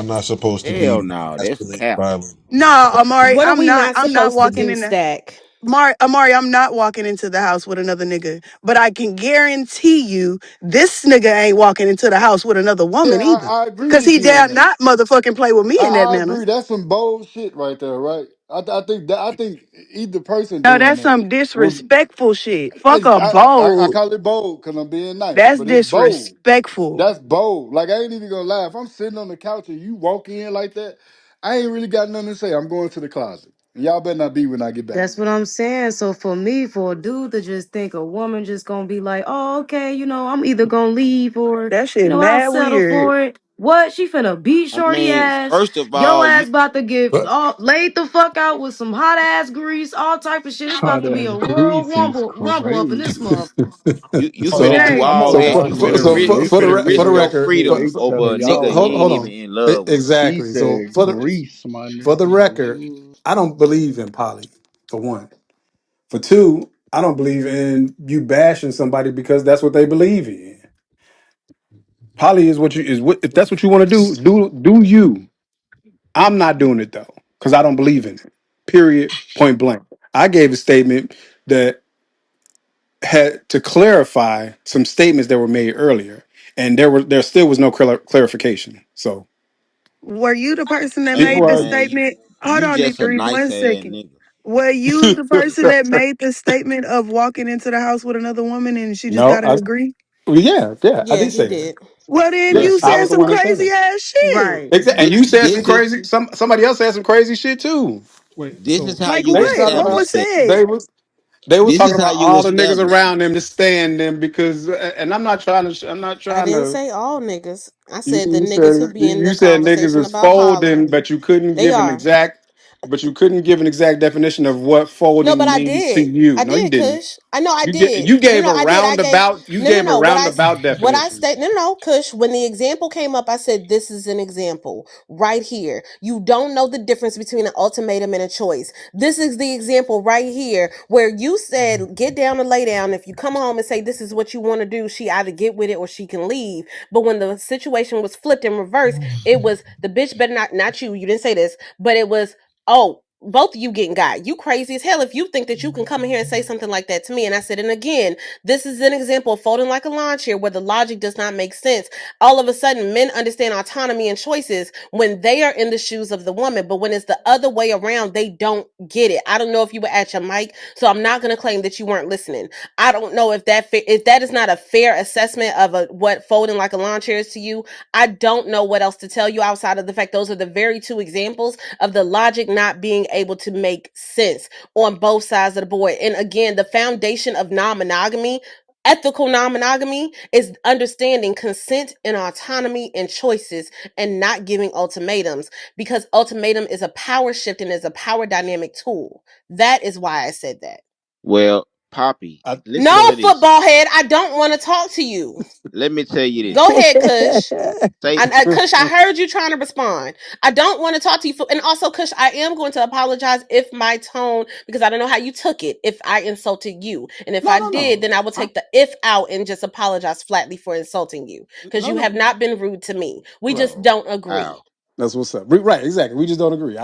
y'all not supposed to Hell be no, that's masculine cap. violent. No, Amari, What are I'm we not. not I'm not supposed to walking do, in the. Stack? Amari, I'm not walking into the house with another nigga, but I can guarantee you this nigga ain't walking into the house with another Yeah, woman either. I agree Cause with he you on dare that. not motherfucking play with me in that I manner. agree. That's some bold shit right there, right? I think that I think either person No, doing that's that some was. disrespectful shit. Fuck I, a I bold. call it bold because I'm being nice, That's but it's bold. disrespectful. That's bold. Like I ain't even gonna lie. If I'm sitting on the couch and you walk in like that, I ain't really got nothing to say. I'm going to the closet. Y'all better not be when I get back. That's what I'm saying. So for me, for a dude to just think a woman just gonna be like, oh, okay, I'm either gonna leave or, That shit I'll mad settle weird. for it. What? She finna beat I shorty mean, ass. first of Yo all, ass about to get But all laid the fuck out with some hot ass grease, all type of shit. It's about Hot to be ass a royal grease is rumble up in this crazy. month. you Oh finna yeah, do Okay. I'm all gonna so that. for, You argue for finna with so her. for, We for the finna for risk the your record, freedom debate each over other. a so nigga Y'all you hold ain't on. even in love with. She Exactly. So said grease, my for the nigga. record, I don't believe in poly. For one, for two, I don't believe in you bashing somebody because that's what they believe in. Poly is what you is what if that's what you want to do you. I'm not doing it though because I don't believe in it. Period. Point blank. I gave a statement that had to clarify some statements that were made earlier, and there still was no clarification. So Were you the person that Hey made the before man, statement? Hold you on, just a D3, nice one ass second. nigga. Were you I the person that made the statement of walking into the house with another woman and she just no, gotta I agree? well, yeah, I Yeah, did he say that. did. Well, then Yeah, you I said was the some one that said crazy that. ass shit. Right. Exactly. And This, you said some this is crazy. Somebody else said some crazy shit too. Wait, this is so how Like you They was what? talking What about establish was that. said? they was This talking is how about you all the niggas establish it. around them to stand them because, and I'm not I trying didn't to. say all niggas. I You, said the you niggas who said be in you the said niggas conversation is about folding, hollering. but you couldn't They give an are. exact. But you couldn't give an exact definition of what No, but folding I means to did. you. I No, you did, didn't. Kush. I know I You get did. you No, no, gave no, a I did. I gave roundabout. You no, no, gave a no. roundabout What I definition. said, no, no, no, Kush. When the example came up, I said this is an example right here. You don't know the difference between an ultimatum and a choice. This is the example right here where you said get down and lay down. If you come home and say this is what you want to do, she either get with it or she can leave. But when the situation was flipped in reverse, it was the bitch better not you. You didn't say this, but it was. Oh, both of you getting got. You crazy as hell if you think that you can come in here and say something like that to me. And I said, and again, this is an example of folding like a lawn chair where the logic does not make sense. All of a sudden, men understand autonomy and choices when they are in the shoes of the woman, but when it's the other way around, they don't get it. I don't know if you were at your mic, so I'm not going to claim that you weren't listening. I don't know if if that is not a fair assessment of what folding like a lawn chair is to you. I don't know what else to tell you outside of the fact those are the very two examples of the logic not being able to make sense on both sides of the board. And again, the foundation of non-monogamy, ethical non-monogamy, is understanding consent and autonomy and choices and not giving ultimatums, because ultimatum is a power shift and is a power dynamic tool. That is why I said that. Well, Poppy, I, listen No, to this. football head, I don't want to talk to you. Let me tell you this. Go ahead, Kush. Say And Kush, I heard you trying to respond. I don't want to talk to you. And also, Kush, I am going to apologize if my tone, because I don't know how you took it, if I insulted you. And if no, I no, did, no. then I will take the if out and just apologize flatly for insulting you, because No, you have no. not been rude to me. We just Bro, don't agree. how. that's what's up. Right, exactly. We just don't agree.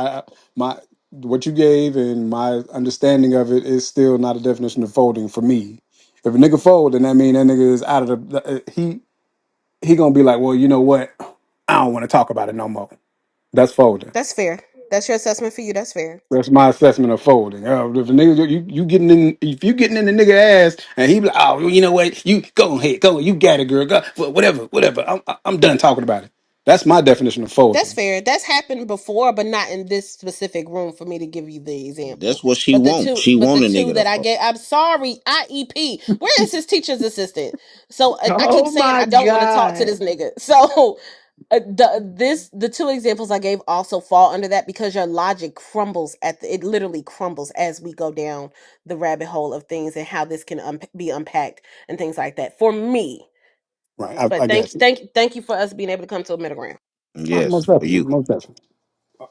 My what you gave and my understanding of it is still not a definition of folding for me. If a nigga fold, then that mean that nigga is out of he gonna be like, well, you know what? I don't want to talk about it no more. That's folding. That's fair. That's your assessment for you. That's fair. That's my assessment of folding. If the nigga you getting in, if you getting in the nigga ass and he be like, oh, well, you know what? You go ahead, go, you got it, girl. Go, whatever. I'm done talking about it. That's my definition of That's folding. fair. That's happened before, but not in this specific room for me to give you the example. That's what she But the want. two, She but the want a two nigga to that I fuck. gave, I'm sorry, IEP. Where is his teacher's assistant? So I keep Oh saying my I don't want to talk to God. this nigga. So the two examples I gave also fall under that, because your logic crumbles it literally crumbles as we go down the rabbit hole of things and how this can be unpacked and things like that for me. Right. But I got you. thank you for us being able to come to a middle ground. Yes, Most for definitely. you. Most definitely.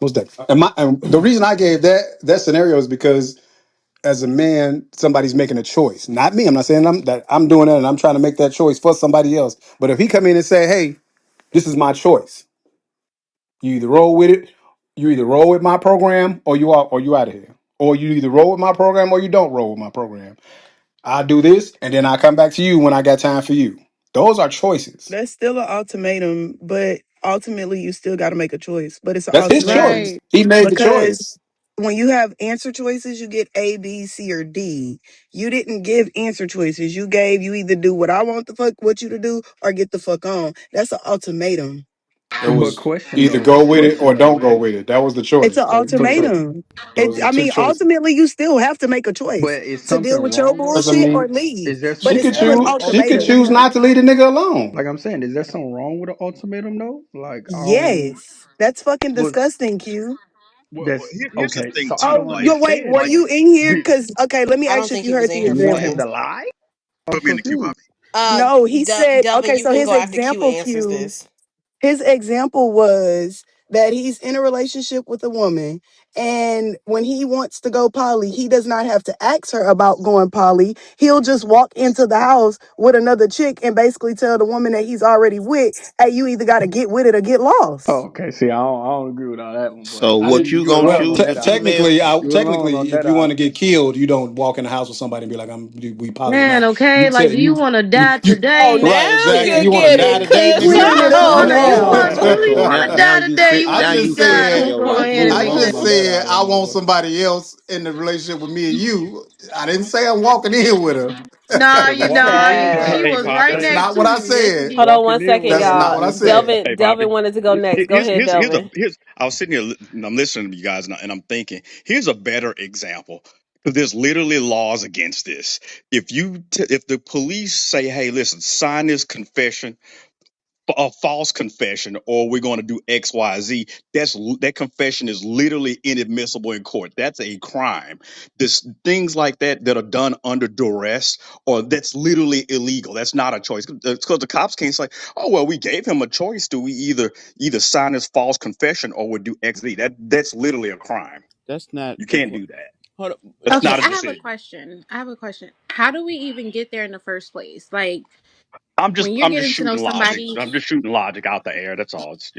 Most definitely. And the reason I gave that scenario is because as a man, somebody's making a choice. Not me. I'm not saying I'm doing that and I'm trying to make that choice for somebody else. But if he come in and say, hey, this is my choice. You either roll with it, you either roll with my program or you out of here. or you either roll with my program or you don't roll with my program. I do this, and then I come back to you when I got time for you. Those are choices. That's still an ultimatum, but ultimately you still got to make a choice. But it's an That's his ultimatum choice. Right. He made the because choice. when you have answer choices, you get A, B, C, or D. You didn't give answer choices. You either do what I want the fuck what you to do or get the fuck on. That's an ultimatum. It But was question either though, go with it question or though, don't go man. with it. That was the It's choice. an But ultimatum. Those are the I two mean, choices. ultimately, you still have to make a choice but is to something deal with your wrong with Doesn't bullshit or mean leave. is there But she it's could something still wrong an with choose. an She could ultimatum ultimatum. choose though? not to leave the nigga alone. Like I'm saying, is there something wrong with an ultimatum though? Like I don't. Yes, that's fucking Well, disgusting, Q. that's Here's the okay. thing So I too. don't Oh, yo, wait, understand were Like, though. you in here? Do Because, okay, let me I ask don't you if think you he was heard in the here you for want him example. that. to lie? I'm put me in the queue, confused. Poppy. No, he said, Delvin, okay, you so can go after Q answers this. his example was that he's in a relationship with a woman, and when he wants to go poly, he does not have to ask her about going poly. He'll just walk into the house with another chick and basically tell the woman that he's already with, hey, you either got to get with it or get Oh, lost. okay. See, I don't agree with all that one, but So I what didn't. you you gonna Well, alone on choose, the that. female? technically, On if that. you want to get killed, you don't walk in the house with somebody and be like, we poly or Man, not." You okay, tell like you you, want to you, die you Oh, today. right, now exactly. you're You want to die getting today, P nigga? Clearing it up Town. now. Now, I now you fit. I Now you just fit in said, your Go wife. ahead and I make just that. On that said I want motherfucker. somebody else in the relationship with me and you. I didn't say I'm walking in with her. Nah, But you walking nah, in, she Child. Hey, was Poppy. right That's next not to what I you. Yes, said. Hold on indeed. one walking in second, with That's her not y'all. what I is different. said. Delvin, Hey, Delvin Poppy. wanted to go next. Go ahead, Delvin. I was sitting here and I'm listening to you guys and I'm thinking, here's a better example. There's literally laws against this. If the police say, hey, listen, sign this confession, a false confession, or we're going to do X, Y, Z. That confession is literally inadmissible in court. That's a crime. This things like that are done under duress, or that's literally illegal. That's not a choice. It's because the cops can't say, "Oh well, we gave him a choice. Do we either sign this false confession or we do X, Z?" That's literally a crime. That's not You the. can't do that. Hold up. That's Okay, not a I have a decision. question. I have a question. How do we even get there in the first place? Like I'm just when you're I'm just getting to know shooting logic. somebody, I'm just shooting logic out the air. That's all. It's.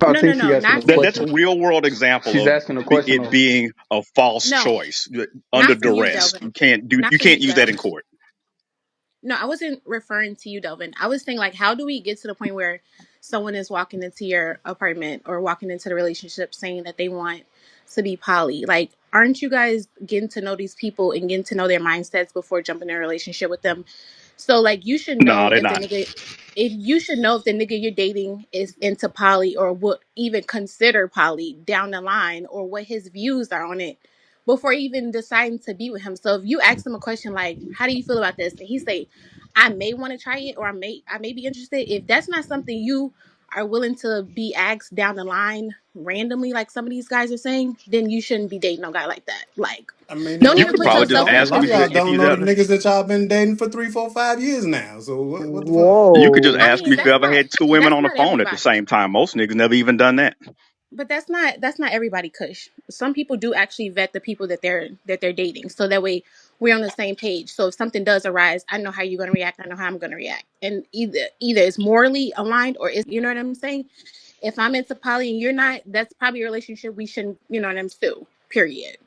I no, no, think she no, asking a not That's you. a question. real world example She's of asking a question it though. being a false No, choice under not for you, duress. Delvin. You Not for you, can't use that in Delvin. court. No, I wasn't referring to you, Delvin. I was saying, like, how do we get to the point where someone is walking into your apartment or walking into the relationship saying that they want to be poly? Like, aren't you guys getting to know these people and getting to know their mindsets before jumping in a relationship with them? So, like, you should No, know they're if the not. nigga, if you should know if the nigga you're dating is into poly or would even consider poly down the line or what his views are on it before even deciding to be with him. So if you ask him a question like, "How do you feel about this?" and he say, I may want to try it or I may be interested. If that's not something you are willing to be asked down the line randomly, like some of these guys are saying, then you shouldn't be dating no guy like that. Like, I mean, don't You even could put probably just yourself in a a ask lot him of y'all if position. don't he's know the ever. niggas that y'all been dating for 3, 4, 5 years now. So what the fuck? You could just Whoa. I ask him mean, if you ever had two women that's on the not phone at the everybody. same time. Most niggas never even done that. But that's not everybody, Kush. Some people do actually vet the people that they're dating. So that way we're on the same page. So if something does arise, I know how you're gonna react, I know how I'm gonna react. And either it's morally aligned or it's, you know what I'm saying? If I'm into poly and you're not, that's probably a relationship we shouldn't, you know what I'm still. Period.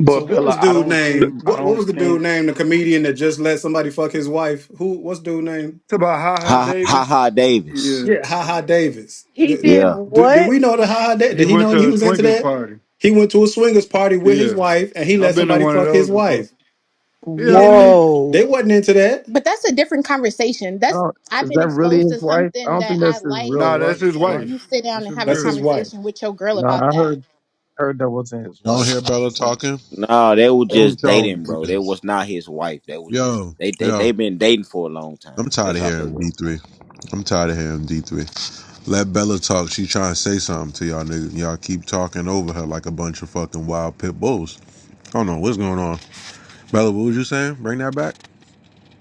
So But what Bella, was dude name? I What don't was the dude think name? The comedian that just let somebody fuck his wife? What's dude name? It's about Ha Ha ha Davis. ha Davis. Yeah, Yeah, Ha Ha Davis. He did Yeah. Did what? we know the Ha Ha Davis? he Did he went know to he a was into swingers that? party. He went to a swingers party with his Yeah, wife, and he I've let been to somebody one of fuck his those before. wife. Yeah, I Yeah, mean, they Whoa. wasn't into that. But that's a different conversation. I don't, I've is been that really exposed to his wife? I something don't that think I that's his like, real nah, that's wife. his and Right? you wife. sit down That's and his have a That's girl. his wife. conversation with your girl No, about I that. heard that wasn't his Y'all wife. hear Bella talking? No, they were Who's just telling? dating, bro. They was not his wife. They was just Yo, they yo, been dating for a long I'm time. tired That's of all it hearing was. D3. I'm tired of hearing D3. Let Bella talk. She trying to say something to y'all niggas. Y'all keep talking over her like a bunch of fucking wild pit bulls. I don't know what's going on. Bella, what was you saying? Bring that back.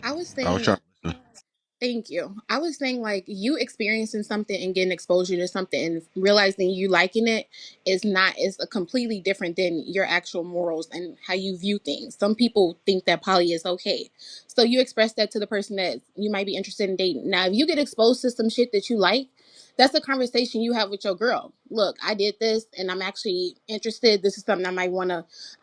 I was I was saying, trying. To thank you. I was saying, like, you experiencing something and getting exposure to something and realizing you liking it is a completely different than your actual morals and how you view things. Some people think that poly is okay. So you express that to the person that you might be interested in dating. Now, if you get exposed to some shit that you like, That's a conversation you have with your girl. Look, I did this and I'm actually interested. This is something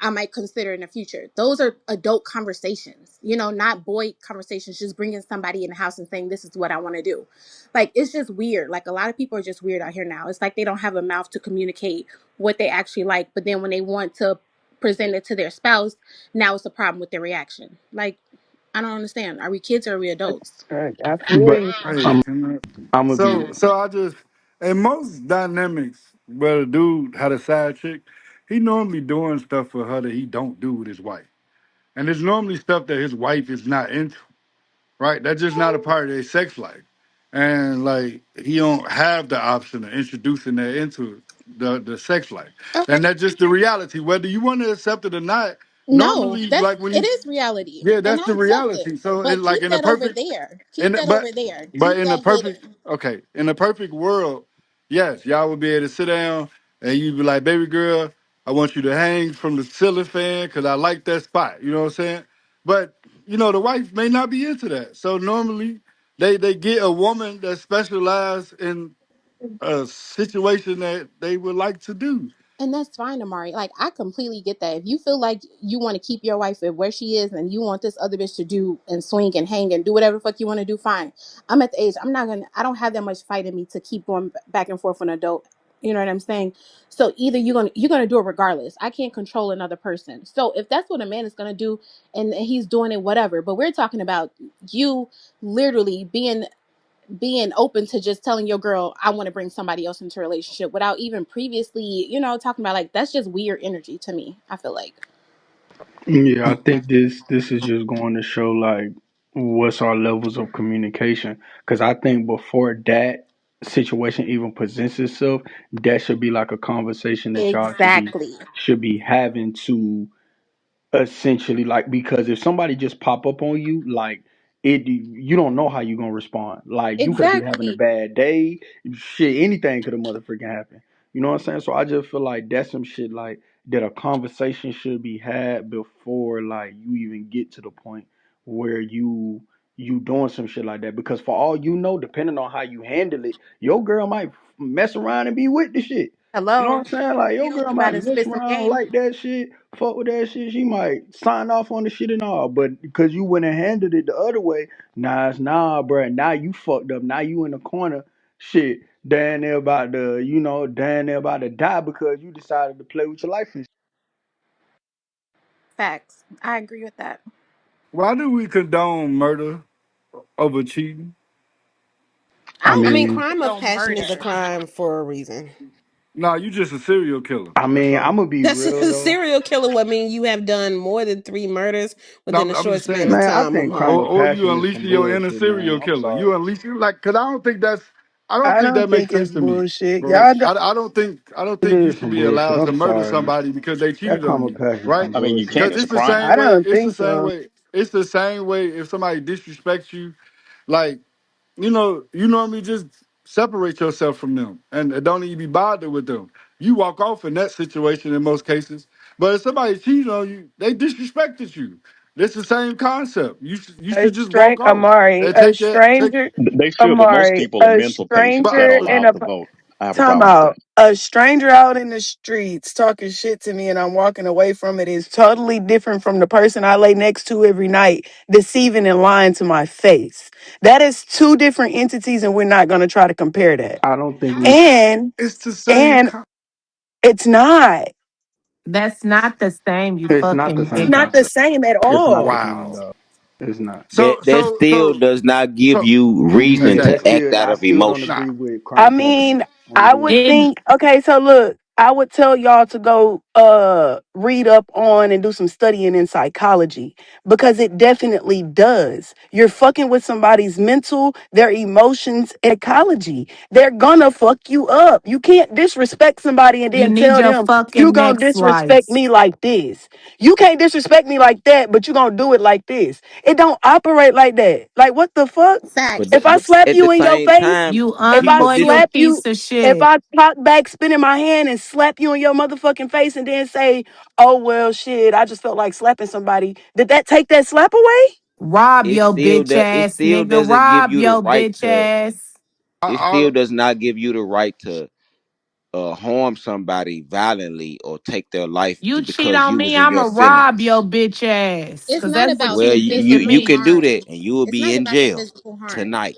I might consider in the future. Those are adult conversations, not boy conversations, just bringing somebody in the house and saying, this is what I want to do. Like, it's just weird. Like, a lot of people are just weird out here now. It's like they don't have a mouth to communicate what they actually like. But then when they want to present it to their spouse, now it's a problem with their reaction. Like, I don't understand. Are we kids or are we adults? I feel But you. hey, I'm can I'm gonna be so I just in most dynamics where the dude had a side chick, he normally doing stuff for her that he don't do with his wife, and it's normally stuff that his wife is not into. Right? That's just not a part of their sex life. And like he don't have the option of introducing that into the sex life. Okay. And that's just the reality. Whether you want to accept it or not, No, normally like when it you is reality, yeah, and that's I the accept it. reality. So it But like keep in a that over perfect there. in Keep that but over there. but Keep in the that perfect there. okay, in the perfect world, yes, y'all would be able to sit down and you'd be like, baby girl, I want you to hang from the ceiling fan because I like that spot. You know what I'm saying? But the wife may not be into that. So normally they get a woman that specializes in a situation that they would like to do. And that's fine, Amari. Like, I completely get that. If you feel like you want to keep your wife at where she is and you want this other bitch to do and swing and hang and do whatever the fuck you want to do, fine. I'm at the age, I don't have that much fight in me to keep going back and forth with an adult. You know what I'm saying? So either you're gonna do it regardless. I can't control another person. So if that's what a man is gonna do and he's doing it, whatever. But we're talking about you literally being open to just telling your girl, I want to bring somebody else into a relationship without even previously, talking about, like, that's just weird energy to me, I feel like. Yeah, I think this is just going to show like what's our levels of communication. Because I think before that situation even presents itself, that should be like a conversation that y'all Exactly. should be having to essentially, like, because if somebody just pop up on you, like, it, you don't know how you gonna respond. Like, you could be having a Exactly. bad day, shit, anything could have motherfucking happened. You know what I'm saying? So I just feel like that's some shit like that a conversation should be had before like you even get to the point where you doing some shit like that. Because for all you know, depending on how you handle it, your girl might mess around and be with the shit. You know what Hello. I'm saying? Like your girl You might better mess spit some around game. like that shit, fuck with that shit. She might sign off on the shit and all, but because you went and handled it the other way, nah, it's nah, bruh. Now you fucked up. Now you in the corner, shit. Down there about to, down there about to die because you decided to play with your life and shit. Facts. I agree with that. Why do we condone murder over cheating? I I don't mean, think I crime of don't passion is a murder. crime for a reason. Nah, you just a serial killer. I That's mean, I'm all. gonna be That's real a though. serial killer would mean you have done more than three murders No, within a I'm short just span of saying. Man, I time, think crime Amari. of Or you passion is some unleashing your inner bullshit, man. serial I'm killer. sorry. You unleashing like, cause I don't I think don't that makes think sense it's to me, bullshit. bro. Y'all don't, I don't It think you is should some be bullshit. allowed to I'm murder sorry, man. somebody because they That cheated on crime of you, passion is right? some I mean, you bullshit, can't. Because It's a it's the crime. same I way. don't It's the think same so. way. It's the same way if somebody disrespects you, like you normally just separate yourself from them and don't even be bothered with them. You walk off in that situation in most cases. But if somebody cheated on you, they disrespected you. It's the same concept. You should just walk off and A take that take. stranger, They should, but most Amari, people are a mental patients But that are stranger in allowed a to vote. I have a time problem with out. that. A stranger out in the streets talking shit to me and I'm walking away from it is totally different from the person I lay next to every night, deceiving and lying to my face. That is two different entities, and we're not going to try to compare that. I don't think we. And it's the same. and it's not. That's not the same, you It's not the fucking It's same not idiot. the concept. same at It's not the all. same, Wow. dog. It's not. Mm. Mm. So Mm. mm. mm. so mm. mm. mm. mm. mm. so mm. mm. mm. so mm. Mm-mm. hey Yeah, Zach, that's Act still. out I of still don't emotion. nah. agree with I crime of passion. mean, I don't I agree with would that. think, okay, so look, I would tell y'all to go read up on and do some studying in psychology because it definitely does. You're fucking with somebody's mental, their emotions, and psychology. They're gonna fuck you up. You can't disrespect somebody and You then need tell your Mm. them you fucking gonna next disrespect slice. me like this. You can't disrespect me like that, but you gonna do it like this. It don't operate like that. Like what the fuck? Facts. If I But slap at the you in your same face, time, you if I people slap dis you, people if dis I slap people you, if if disrespect. I talk back, spin in my hand and slap you in your motherfucking face and then say, oh, well, shit, I just felt like slapping somebody. Did that take that slap away? Rob your bitch It ass, still nigga. doesn't give Rob you the your right bitch to ass. it I, still does not give you the right to harm somebody violently or take their life You cheat because on you me, was in I'ma your rob feelings. your bitch ass. It's Cause not that's what about Well, the you did to you physical me. can do harm. that and you will It's be not in about the jail physical harm. tonight.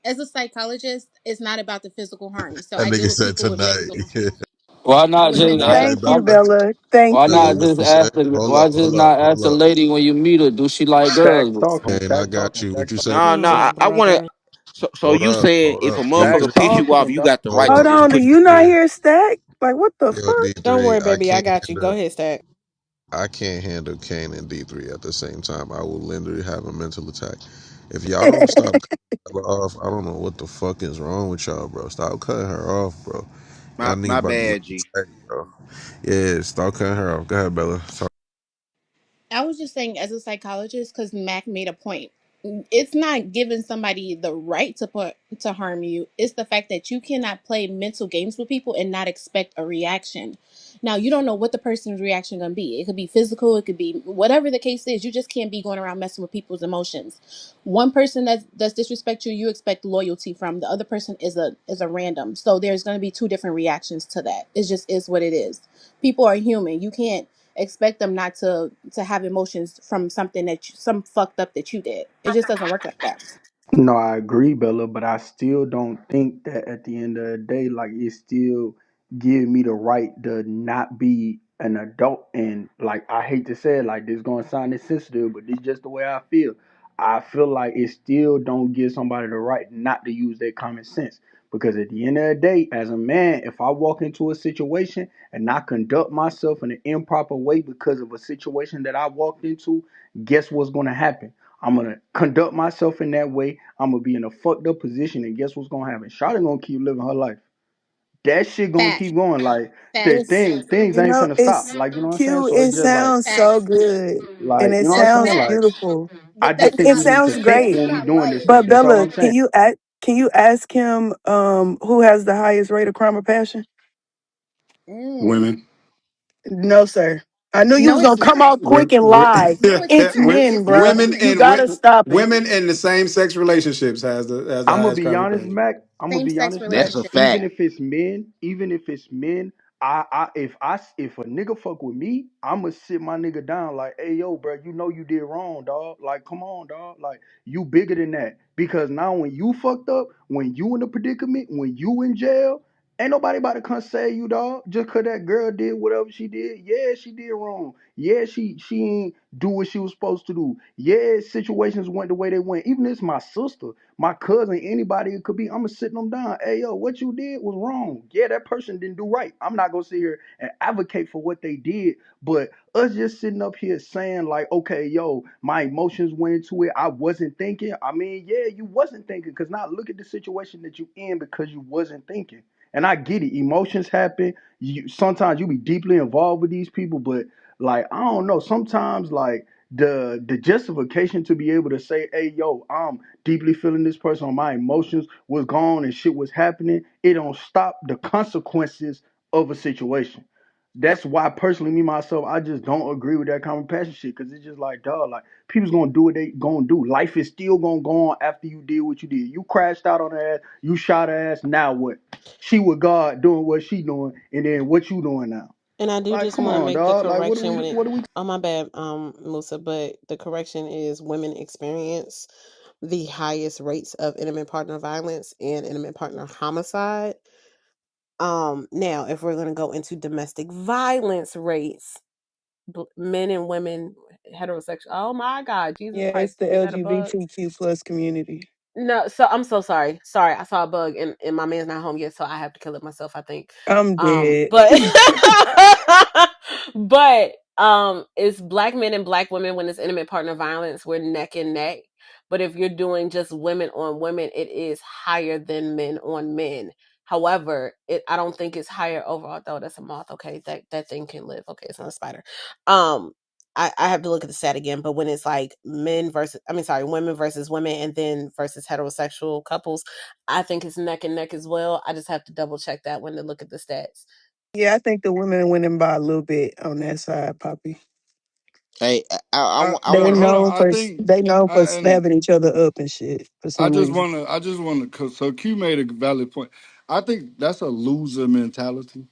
As a psychologist, it's not about the physical harm. So That I deal nigga with said people with tonight. mental Why not with just mental Hey, Thank illness. you, Bella. Bella. Thank why Bella, not you. what just you said? ask the Hold why up, just hold up, not ask hold the up. lady when you meet her? Do she like Stack girls? talking, And I stack got talking, you. What stack you talking. said? No, no, Mm, I want to. brother. So Hold you up, saying hold if a up. Stack motherfucker piss you off, talking, you dog. got the Hold right up, to Hold just on, do put? you not D3. hear Stack? Like, what the Yo, fuck? Don't D3. worry, baby. I got you. Go ahead, Stack. I can't handle Kane and D3 at the same time. I will literally have a mental attack. If y'all don't stop cutting her off, I don't know what the fuck is wrong with y'all, bro. Stop cutting her off, bro. Y'all niggas My about to lose bad, G. sight, bro. Yeah, stop cutting her off. Go ahead, Bella. Sorry. I was just saying, as a psychologist, because Mac made a point. It's not giving somebody the right to harm you. It's the fact that you cannot play mental games with people and not expect a reaction. Now you don't know what the person's reaction gonna be. It could be physical. It could be whatever the case is. You just can't be going around messing with people's emotions. One person that's disrespect you, you expect loyalty from. The other person is a random. So there's gonna be two different reactions to that. It just is what it is. People are human. You can't expect them not to have emotions from something some fucked up that you did. It just doesn't work like that. No, I agree, Bella, but I still don't think that at the end of the day, like it still give me the right to not be an adult. And like I hate to say it, like this gonna sound insensitive, but this just the way I feel. I feel like it still don't give somebody the right not to use their common sense. Because at the end of the day, as a man, if I walk into a situation and I conduct myself in an improper way because of a situation that I walked into, guess what's gonna happen? I'm gonna conduct myself in that way. I'm gonna be in a fucked up position, and guess what's gonna happen? Shawty gonna keep living her life. That shit gonna Facts. keep going. Like that Facts. It's, things you ain't know, finna stop. it's Like you know what I'm saying. cute. So It it's just sounds so Facts. good. And like it you know what I'm That's saying. sounds Like facts. beautiful. I But just that's think It we not need sounds to that's think great. when we not doing life. this But stuff. That's all Bella, I'm saying. can you ask him who has the highest rate of crime of passion? Mm. women. No, sir. I knew you No, was it's gonna come not. out quick and lie. No, it's It's not. men, It's not bruh. Women women. You and gotta stop it. women in the same sex relationships has the I'm gonna highest be crime honest, rate. Mac. I'm gonna Same be sex honest, Mac. That's a relationships. Even fact. if it's men, if a nigga fuck with me, I'ma sit my nigga down like, hey yo, bro, you know you did wrong, dog. Like, come on, dog. Like, you bigger than that. Because now when you fucked up, when you in a predicament, when you in jail, ain't nobody about to come save you, dog. Just cause that girl did whatever she did. Yeah, she did wrong. Yeah, she ain't do what she was supposed to do. Yeah, situations went the way they went. Even if it's my sister, my cousin, anybody it could be, I'm gonna sit them down. Hey, yo, what you did was wrong. Yeah, that person didn't do right. I'm not gonna sit here and advocate for what they did, but us just sitting up here saying like, okay, yo, my emotions went into it. I wasn't thinking. I mean, yeah, you wasn't thinking, because now look at the situation that you in because you wasn't thinking. And I get it. Emotions happen. You sometimes you be deeply involved with these people, but like I don't know. Sometimes like the justification to be able to say, hey, yo, I'm deeply feeling this person, or my emotions was gone and shit was happening, it don't stop the consequences of a situation. That's why personally, me myself, I just don't agree with that common passion shit. Cause it's just like, dog, like people's gonna do what they gonna do. Life is still gonna go on after you did what you did. You crashed out on her ass, you shot her ass, now what? She with God doing what she doing, and then what you doing now? And I do Like, just come want to on, make the dog. Like, what are correction we when it. what are we Oh my bad, Musa, but the correction is women experience the highest rates of intimate partner violence and intimate partner homicide. Now if we're gonna go into domestic violence rates, men and women heterosexual. Oh my God, Jesus Yeah, it's Christ, the is that a bug? LGBTQ plus community. No, so I'm so sorry. Sorry, I saw a bug and my man's not home yet, so I have to kill it myself, I think. I'm dead. But but it's black men and black women when it's intimate partner violence, we're neck and neck. But if you're doing just women on women, it is higher than men on men. However, I don't think it's higher overall. Though that's a moth. Okay, that thing can live. Okay, it's not a spider. Um, I have to look at the stat again, but when it's like women versus women and then versus heterosexual couples, I think it's neck and neck as well. I just have to double check that when to look at the stats. Yeah, I think the women winning by a little bit on that side, Poppy. Hey, I But They want to. hold on, know I for think, they know for and having each other up and shit for I some just reason. want to, cause so Q made a valid point. I think that's a loser mentality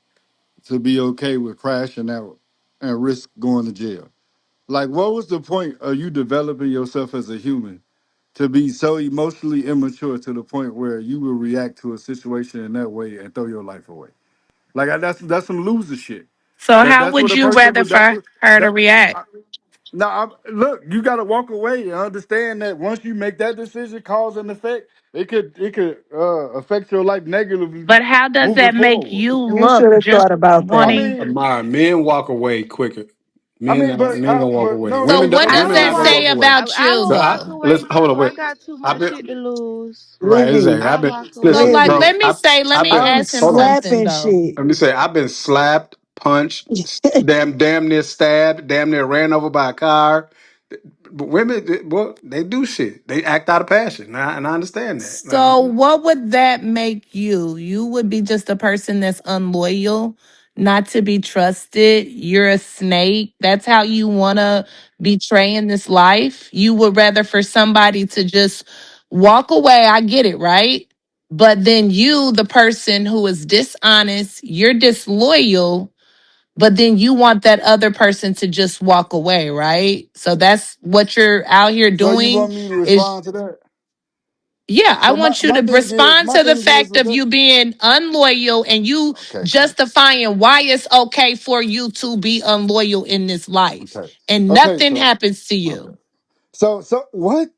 to be okay with crashing out and risk going to jail. Like, what was the point of you developing yourself as a human to be so emotionally immature to the point where you will react to a situation in that way and throw your life away? Like, that's some loser shit. So That how that's what would a you person rather would. That's for what her to that. react? Now, look, you got to walk away and understand that once you make that decision, cause and effect, it could affect your life negatively But how does moving that make forward. you You look should have just thought about I that. wanting? mean, Admire men walk away quicker. but Men gonna walk away. no, So no, what no, does Women no, I that not gonna no. say walk away. about I you will So walk though? away listen. Hold on. too. I Wait. got too I've much been shit to lose. right. Livy, Exactly. I walk So Listen, away. like bro. let I've me been. I'm ask him Hold on. something slapping though. shit. Let me say. I've been slapped, punched, damn near stabbed, damn near ran over by a car. But women, well, they do shit. They act out of passion, and I understand that. So what would that make you? You would be just a person that's unloyal, not to be trusted. You're a snake. That's how you want to betray in this life. You would rather for somebody to just walk away. I get it, right? But then you, the person who is dishonest, you're disloyal, but then you want that other person to just walk away, right? So that's what you're out here So you doing want me to is respond to that? yeah, I So want you my to thing is, respond to the fact with of that. you being unloyal and you Okay, cool. justifying why it's okay for you to be unloyal in this life Okay, and okay. nothing So happens to okay. you. So what?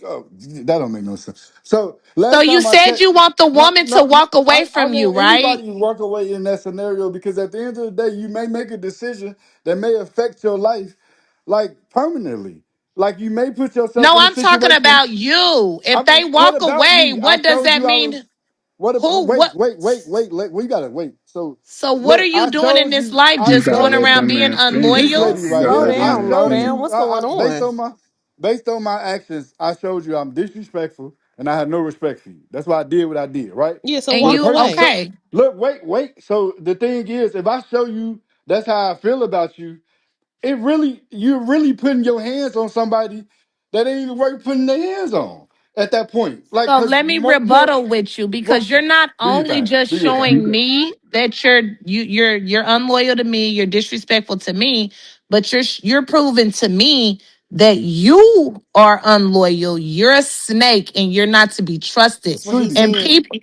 Oh, that don't make no sense. So So last you time I said checked, you want the no, woman to no, walk away I from you, want right? anybody to walk away in that scenario because at the end of the day, you may make a decision that may affect your life, like permanently. Like you may put yourself No, in a I'm talking situation. about you. I If they mean, what walk about away, me? I what does told that you I mean? was. What? Who Wait, what wait, wait, wait. We gotta wait. So, so what are look, you I doing in showed this you. life? I You Just gotta going showed let you. that around being man finish, This unloyal? lady bro. You right gotta Slow here. let that I down, man low showed finish. down. you. What's going on? Based on my actions, I showed you I'm disrespectful and I had no respect for you. That's why I did what I did. Right. Yeah, so And So the walk you person. away. So okay. look, wait. So the thing is, if I show you that's how I feel about you, you're really putting your hands on somebody that ain't even worth putting their hands on at that point. Like, So cause let me you're rebuttal with you well, because you're not do your only thing. just Do your You thing. showing got me that you're unloyal to me, you're disrespectful to me, but you're proving to me that you are unloyal. You're a snake and you're not to be trusted. That's what he Sweetie, And said. people,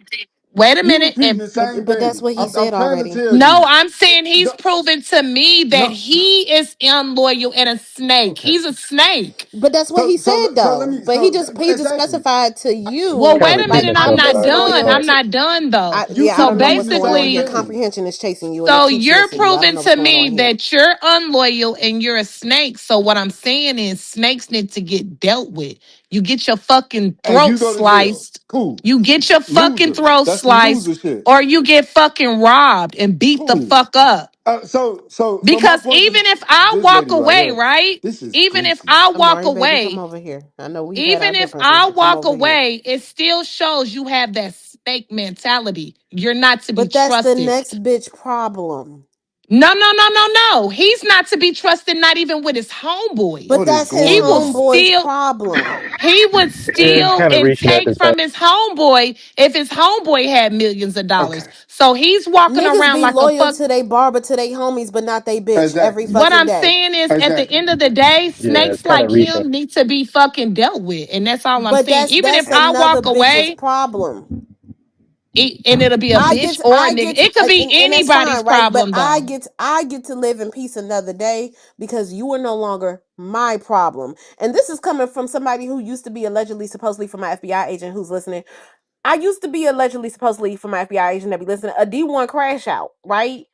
wait a you minute. repeating And the same But that's thing. what he I'm said trying to already. tell no, you. I'm saying he's No, proven to me that no, he is unloyal and a snake. okay. He's a snake. But that's what he said So let though. me But he just exactly. specified to Well, you, wait gotta a get like minute. that I'm I'm brother not out of there, done. disloyal I'm bro. to not done though. You I So don't know repeating what's the going on same here. basically, thing. Comprehension is chasing you and it so keeps you're missing you. I don't proving know what's to going on me here. that you're unloyal and you're a snake. So what I'm saying is snakes need to get dealt with. You get your fucking And throat you go to jail. sliced. Cool. You get your fucking Loser. throat That's some sliced loser shit. or you get fucking robbed and beat the Cool. fuck up. So my Because point even is if I this walk lady right away, here. right? This is Even if goofy. I walk Amari, baby, come away, over here. I know we've had our even if differences, I but come walk over here. away, it still shows you have that snake mentality. You're not to be But that's the trusted. next bitch problem. No, no, no, no, no. He's not to be trusted, not even with his homeboys. But What is that's his He going will on? homeboy's still, problem. he would It's steal kind of and reaching at take this time. from his homeboy if his homeboy had millions of dollars. Okay. So he's walking Niggas around be like a loyal fuck. to they barber, to they homies, but not they bitch every Exactly. What fucking I'm day. saying is, at the Exactly. end of the day, Yeah, it's snakes kind of like reaching. him need to be fucking dealt with, and that's all I'm But saying. Even if that's I another walk bitch's away, problem. and it'll be a bitch or a nigga, it could be And that's anybody's fine, right? But problem though. I get to live in peace another day because you are no longer my problem. And this is coming from somebody who used to be allegedly supposedly for my FBI agent who's listening. I used to be allegedly supposedly for my FBI agent that be listening a D1 crash out, right?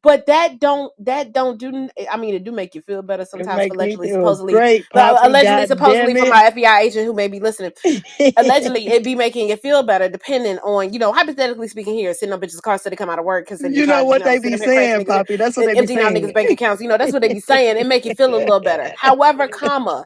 But that don't do. I mean, it do make you feel better It sometimes for make me allegedly feel supposedly great, Poppy. God supposedly damn for it. my FBI agent who may be listening. Allegedly, it be making you feel better depending on, hypothetically speaking, here sitting on bitches' cars so they come out of work because they be You trying know to, what they sit be up here crashing saying, niggas Poppy. That's what and they be emptying out saying. niggas' bank accounts. That's what they be saying. It make you feel a little better. However, comma,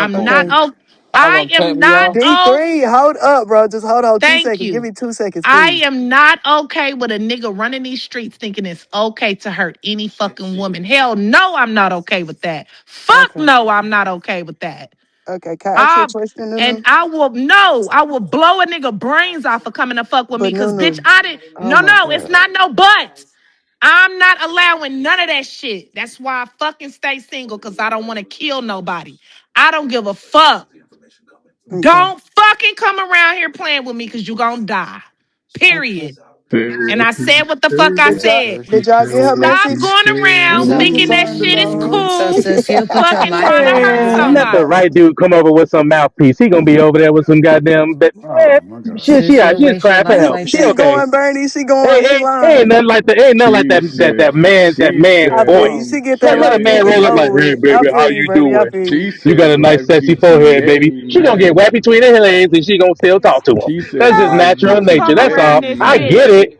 I'm not Okay. oh Y'all I gonna cut am me not off? oh D3, hold up, bro. Just hold on two thank seconds. Give you. me 2 seconds, I please. am not okay with a nigga running these streets thinking it's okay to hurt any fucking woman. Hell no, I'm not okay with that. Fuck Okay. no, I'm not okay with that. Okay. Can I ask you a I question, and Nunu? I will no, I will blow a nigga brains off for coming to fuck with me But because bitch, Nunu, I didn't. oh No, my no, it's God. not no but. I'm not allowing none of that shit. That's why I fucking stay single because I don't want to kill nobody. I don't give a fuck. Okay. Don't fucking come around here playing with me because you gonna die. Okay. Period. And I said what the fuck I Did y'all said. did y'all get her Stop message? going Did around y'all thinking get that her? shit is So, cool, sis, you'll put your fucking life trying to back on hurt the Man, let the line. somebody. right dude come over with some mouthpiece. He gonna be over there with some goddamn. But Oh man, my god. shit, Sis, you'll she is waste your crying for life help. like She She that. okay. going, Bernie. She going. She Ain't lying. nothing like the ain't nothing like She that said, man she I said, feel you. voice. She get that Let a right man dick. It's roll up over like, hey with. I baby, feel how you, you Bernie. I doing? feel you. she You got said a nice life sexy gets you forehead, baby. She gonna get anyhow. wet between her legs and she gonna still talk to him. She said That's just life No, natural gets don't you nature. come That's around all. this I anyhow. get bitch. it.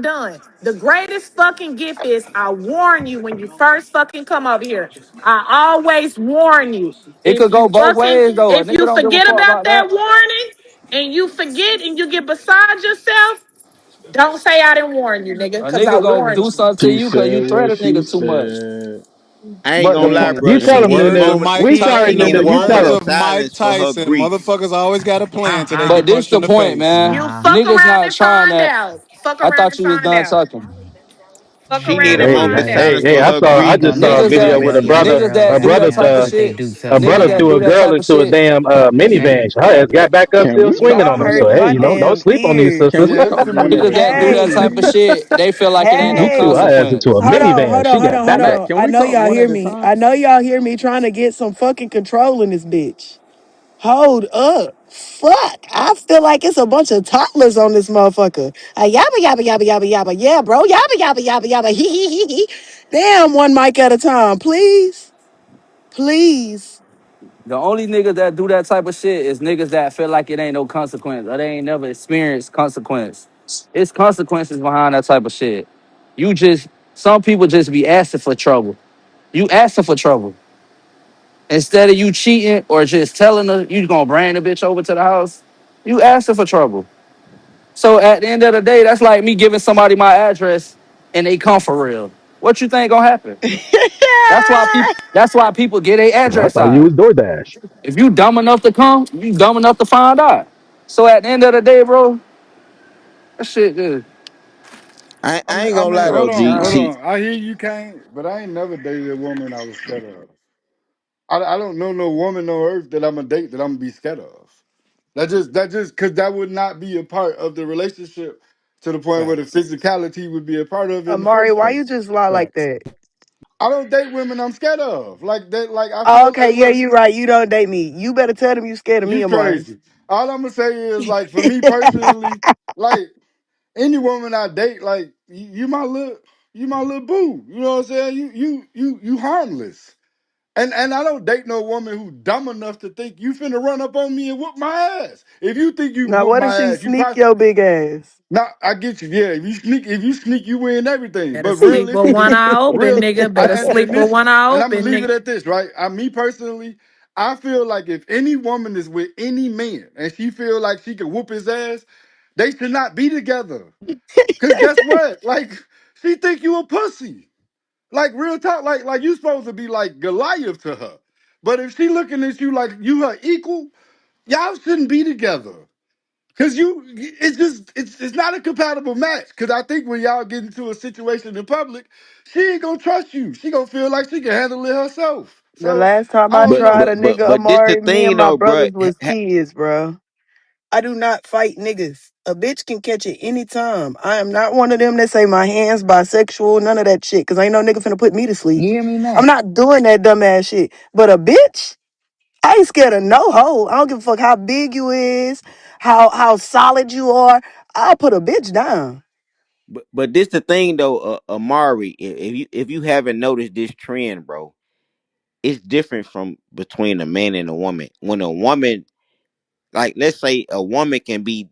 I'm done. The greatest fucking gift is I warn you when you first fucking come over here. I always warn you. It If could go you both fucking ways though. A if nigga you don't give a forget fuck about about that that. warning and you forget and you get beside yourself, don't say I didn't warn you, nigga, A because I nigga gonna warned do you. something to She you because you said what threat a she nigga too much. said. I ain't But gonna lie, Well, bro. You in the tell She him, in the words of Nunu. moment. Mike We She sorry, ain't In in the the Nunu. You moment tell words of him. of Mike silence for her Tyson, grief. motherfuckers always got a plan till they But get this punched the in the point, face. man. You fuck Niggas around not and trying find that. out. Fuck I around thought and you was find done out. talking. Fuck She around need a and Hey, moment of find hey, out. silence hey! for I her saw. I grief. just saw a Niggas video that with a brother. niggas that A do brother. that type of shit. A brother Niggas that threw do a that girl type of into a shit. damn minivan. Her ass got back up, Can still we swinging stop on Y'all him. her? So hurt hey, my don't damn sleep on these Can sisters. ears. we stop the Niggas that do that manipulation? Hey, type of shit, they feel like it ain't no Me too. hey. I asked her to a consequence. Hold on, minivan. hold on, She hold on, got hold back up. on. Can I we know talk y'all one hear at a me. I time? know y'all hear me trying to get some fucking control in this bitch. Hold up. Fuck. I feel like it's a bunch of toddlers on this motherfucker. Yabba, yabba, yabba, yabba, yabba. Yeah, bro. Yabba, yabba, yabba, yabba. Hee, hee, hee, hee. Damn, one mic at a time. Please. Please. The only niggas that do that type of shit is niggas that feel like it ain't no consequence or they ain't never experienced consequence. It's consequences behind that type of shit. You just some people just be asking for trouble. You asking for trouble. Instead of you cheating or just telling her you gonna bring the bitch over to the house, you asking for trouble. So at the end of the day, that's like me giving somebody my address and they come for real. What you think gonna happen? That's why people get their Oh, I address thought you out. was DoorDash. If you dumb enough to come, you dumb enough to find out. So at the end of the day, bro, that shit good. I ain't I gonna mean, lie hold though, on, G. hold Child. See, on. I hear you can't, but I ain't never dated a woman I was scared of. I don't know no woman on earth that I'm gonna date that I'm gonna be scared of. That just because that would not be a part of the relationship to the point where the Facts. physicality would be a part of it in the Amari, first why you place. just lie like Facts. that? I don't date women I'm scared of. Like that, like I Oh, feel okay, like yeah, what you right. You don't date me. You better tell them you scared of me, you Amari. crazy. All I'm gonna say is like for me personally, like any woman I date, like you my little boo. You know what I'm saying? You harmless. And I don't date no woman who dumb enough to think you finna run up on me and whoop my ass. If you think you can Now, whoop what if my she ass, you sneak probably your big ass? now I get you. Yeah, if you sneak, you win everything. Better But sleep with one realistically, eye open, real nigga. Better sleep and with this one eye and I'm gonna open, leave it nigga. at this, right? Me personally, I feel like if any woman is with any man and she feel like she can whoop his ass, they should not be together. Cause guess what? Like she think you a pussy. Like real talk, like you supposed to be like Goliath to her. But if she looking at you like you her equal, y'all shouldn't be together. Cause it's not a compatible match. Cause I think when y'all get into a situation in public, she ain't gonna trust you. She gonna feel like she can handle it herself. The So last time I I don't but tried know. a nigga, but this the Amari, me and thing my though, bro. brothers was kids, bro. I do not fight niggas. A bitch can catch it anytime. I am not one of them that say my hands bisexual, none of that shit. Cause ain't no nigga finna put me to sleep. You hear me, I'm Mac? not doing that dumbass shit. But a bitch, I ain't scared of no hoe. I don't give a fuck how big you is, how solid you are. I'll put a bitch down. But this the thing though, Amari. If you haven't noticed this trend, bro, it's different from between a man and a woman. When a woman, like let's say a woman can be,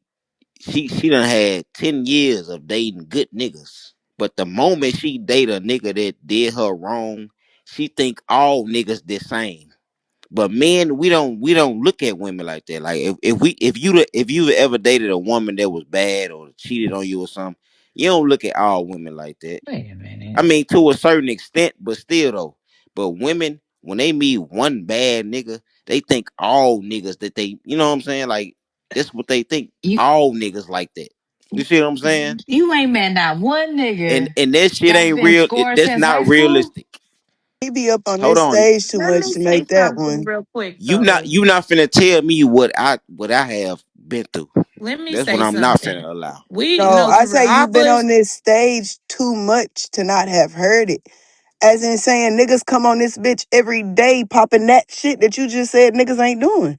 she done had 10 years of dating good niggas, but the moment she date a nigga that did her wrong, she think all niggas the same. But men, we don't look at women like that. Like if you ever dated a woman that was bad or cheated on you or something, you don't look at all women like that. Wait a I minute. mean, to a certain extent, but still though. But women, when they meet one bad nigga, they think all niggas that they, you know what I'm saying? Like that's what they think. You All niggas like that. You see what I'm saying? you ain't met not one And nigga and that shit that's ain't been real. scoring That's since high not school. realistic. He be up on Hold this on. stage too Let much me to say make that something one. real quick You not though. you not finna tell me what I have been through. Let me That's what say I'm not something. finna allow. We No, know I say I you've been push. on this stage too much to not have heard it. As in saying niggas come on this bitch every day popping that shit that you just said niggas ain't doing.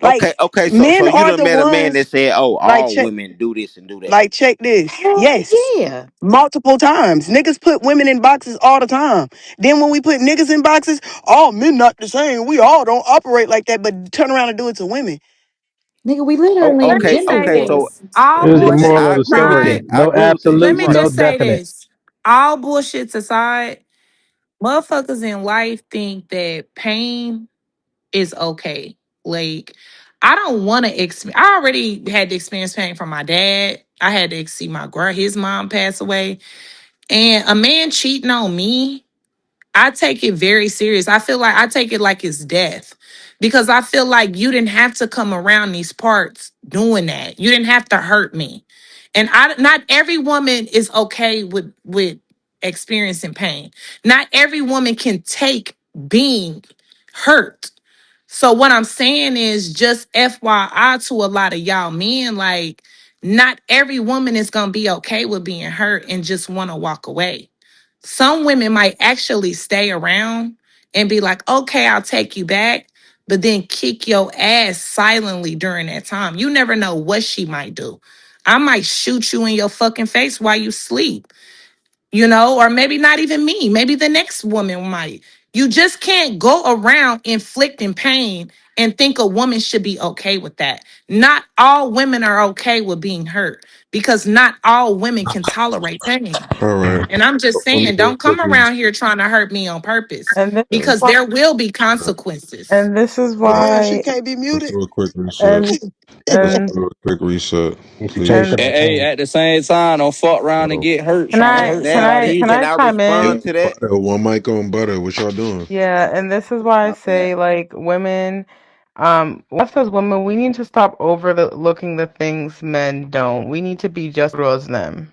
Like Okay. So men you are done the met a man that ones said, "Oh, like all check women do this and do that." like check this. Hell Yes. yeah. Multiple times. Niggas put women in boxes all the time. Then when we put niggas in boxes, all men not the same. We all don't operate like that, but turn around and do it to women. Nigga, we Oh, literally Let me okay. say Okay. this. So this. All Here's the okay, moral bullshit of I the agree with story: that. aside, I no agree with that. let You absolutes, me right. no just say definites. this. All bullshit aside, motherfuckers in life think that pain is okay. Like, I don't want to I already had to experience pain from my dad. I had to see my his mom pass away. And a man cheating on me, I take it very serious. I feel like I take it like it's death because I feel like you didn't have to come around these parts doing that. You didn't have to hurt me. And I not every woman is okay with experiencing pain. Not every woman can take being hurt. So what I'm saying is just FYI to a lot of y'all men, like not every woman is gonna be okay with being hurt and just want to walk away. Some women might actually stay around and be like, okay, I'll take you back, but then kick your ass silently during that time. You never know what she might do. I might shoot you in your fucking face while you sleep, or maybe not even me. Maybe the next woman might. You just can't go around inflicting pain and think a woman should be okay with that. Not all women are okay with being hurt because not all women can tolerate pain. All right. And I'm just Let me saying, do a don't quick come reset. around here trying to hurt me on purpose And this is because why, there will be consequences. and this is Damn, she why, can't be Let's muted. do a quick reset. and Let's and do a quick reset, Imputation please. and of Hey, pain. at the same time, don't fuck around and So, get hurt can trying to I hurt can somebody I else. can Bro. I chime yo, Respond in? to that. one mic on butter. What y'all doing? Yeah, and this is why I My bad. say like women, us as women, we need to stop overlooking the things men don't. We need to be just as brutal as them.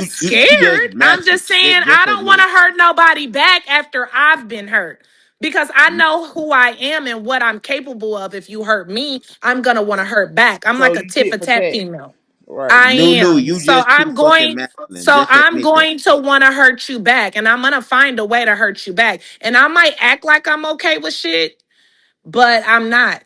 not You just scared. I'm matching. just saying Just I a don't want minute. to hurt nobody back after I've been hurt. Because I know who I am and what I'm capable of. If you hurt me, I'm gonna want to hurt back. I'm So like a you tit tit for for tat tat. female. Right. I No, no, am. you just too fucking masculine. So Just I'm admit that. going to want to hurt you back and I'm going to find a way to hurt you back. And I might act like I'm okay with shit, but I'm not.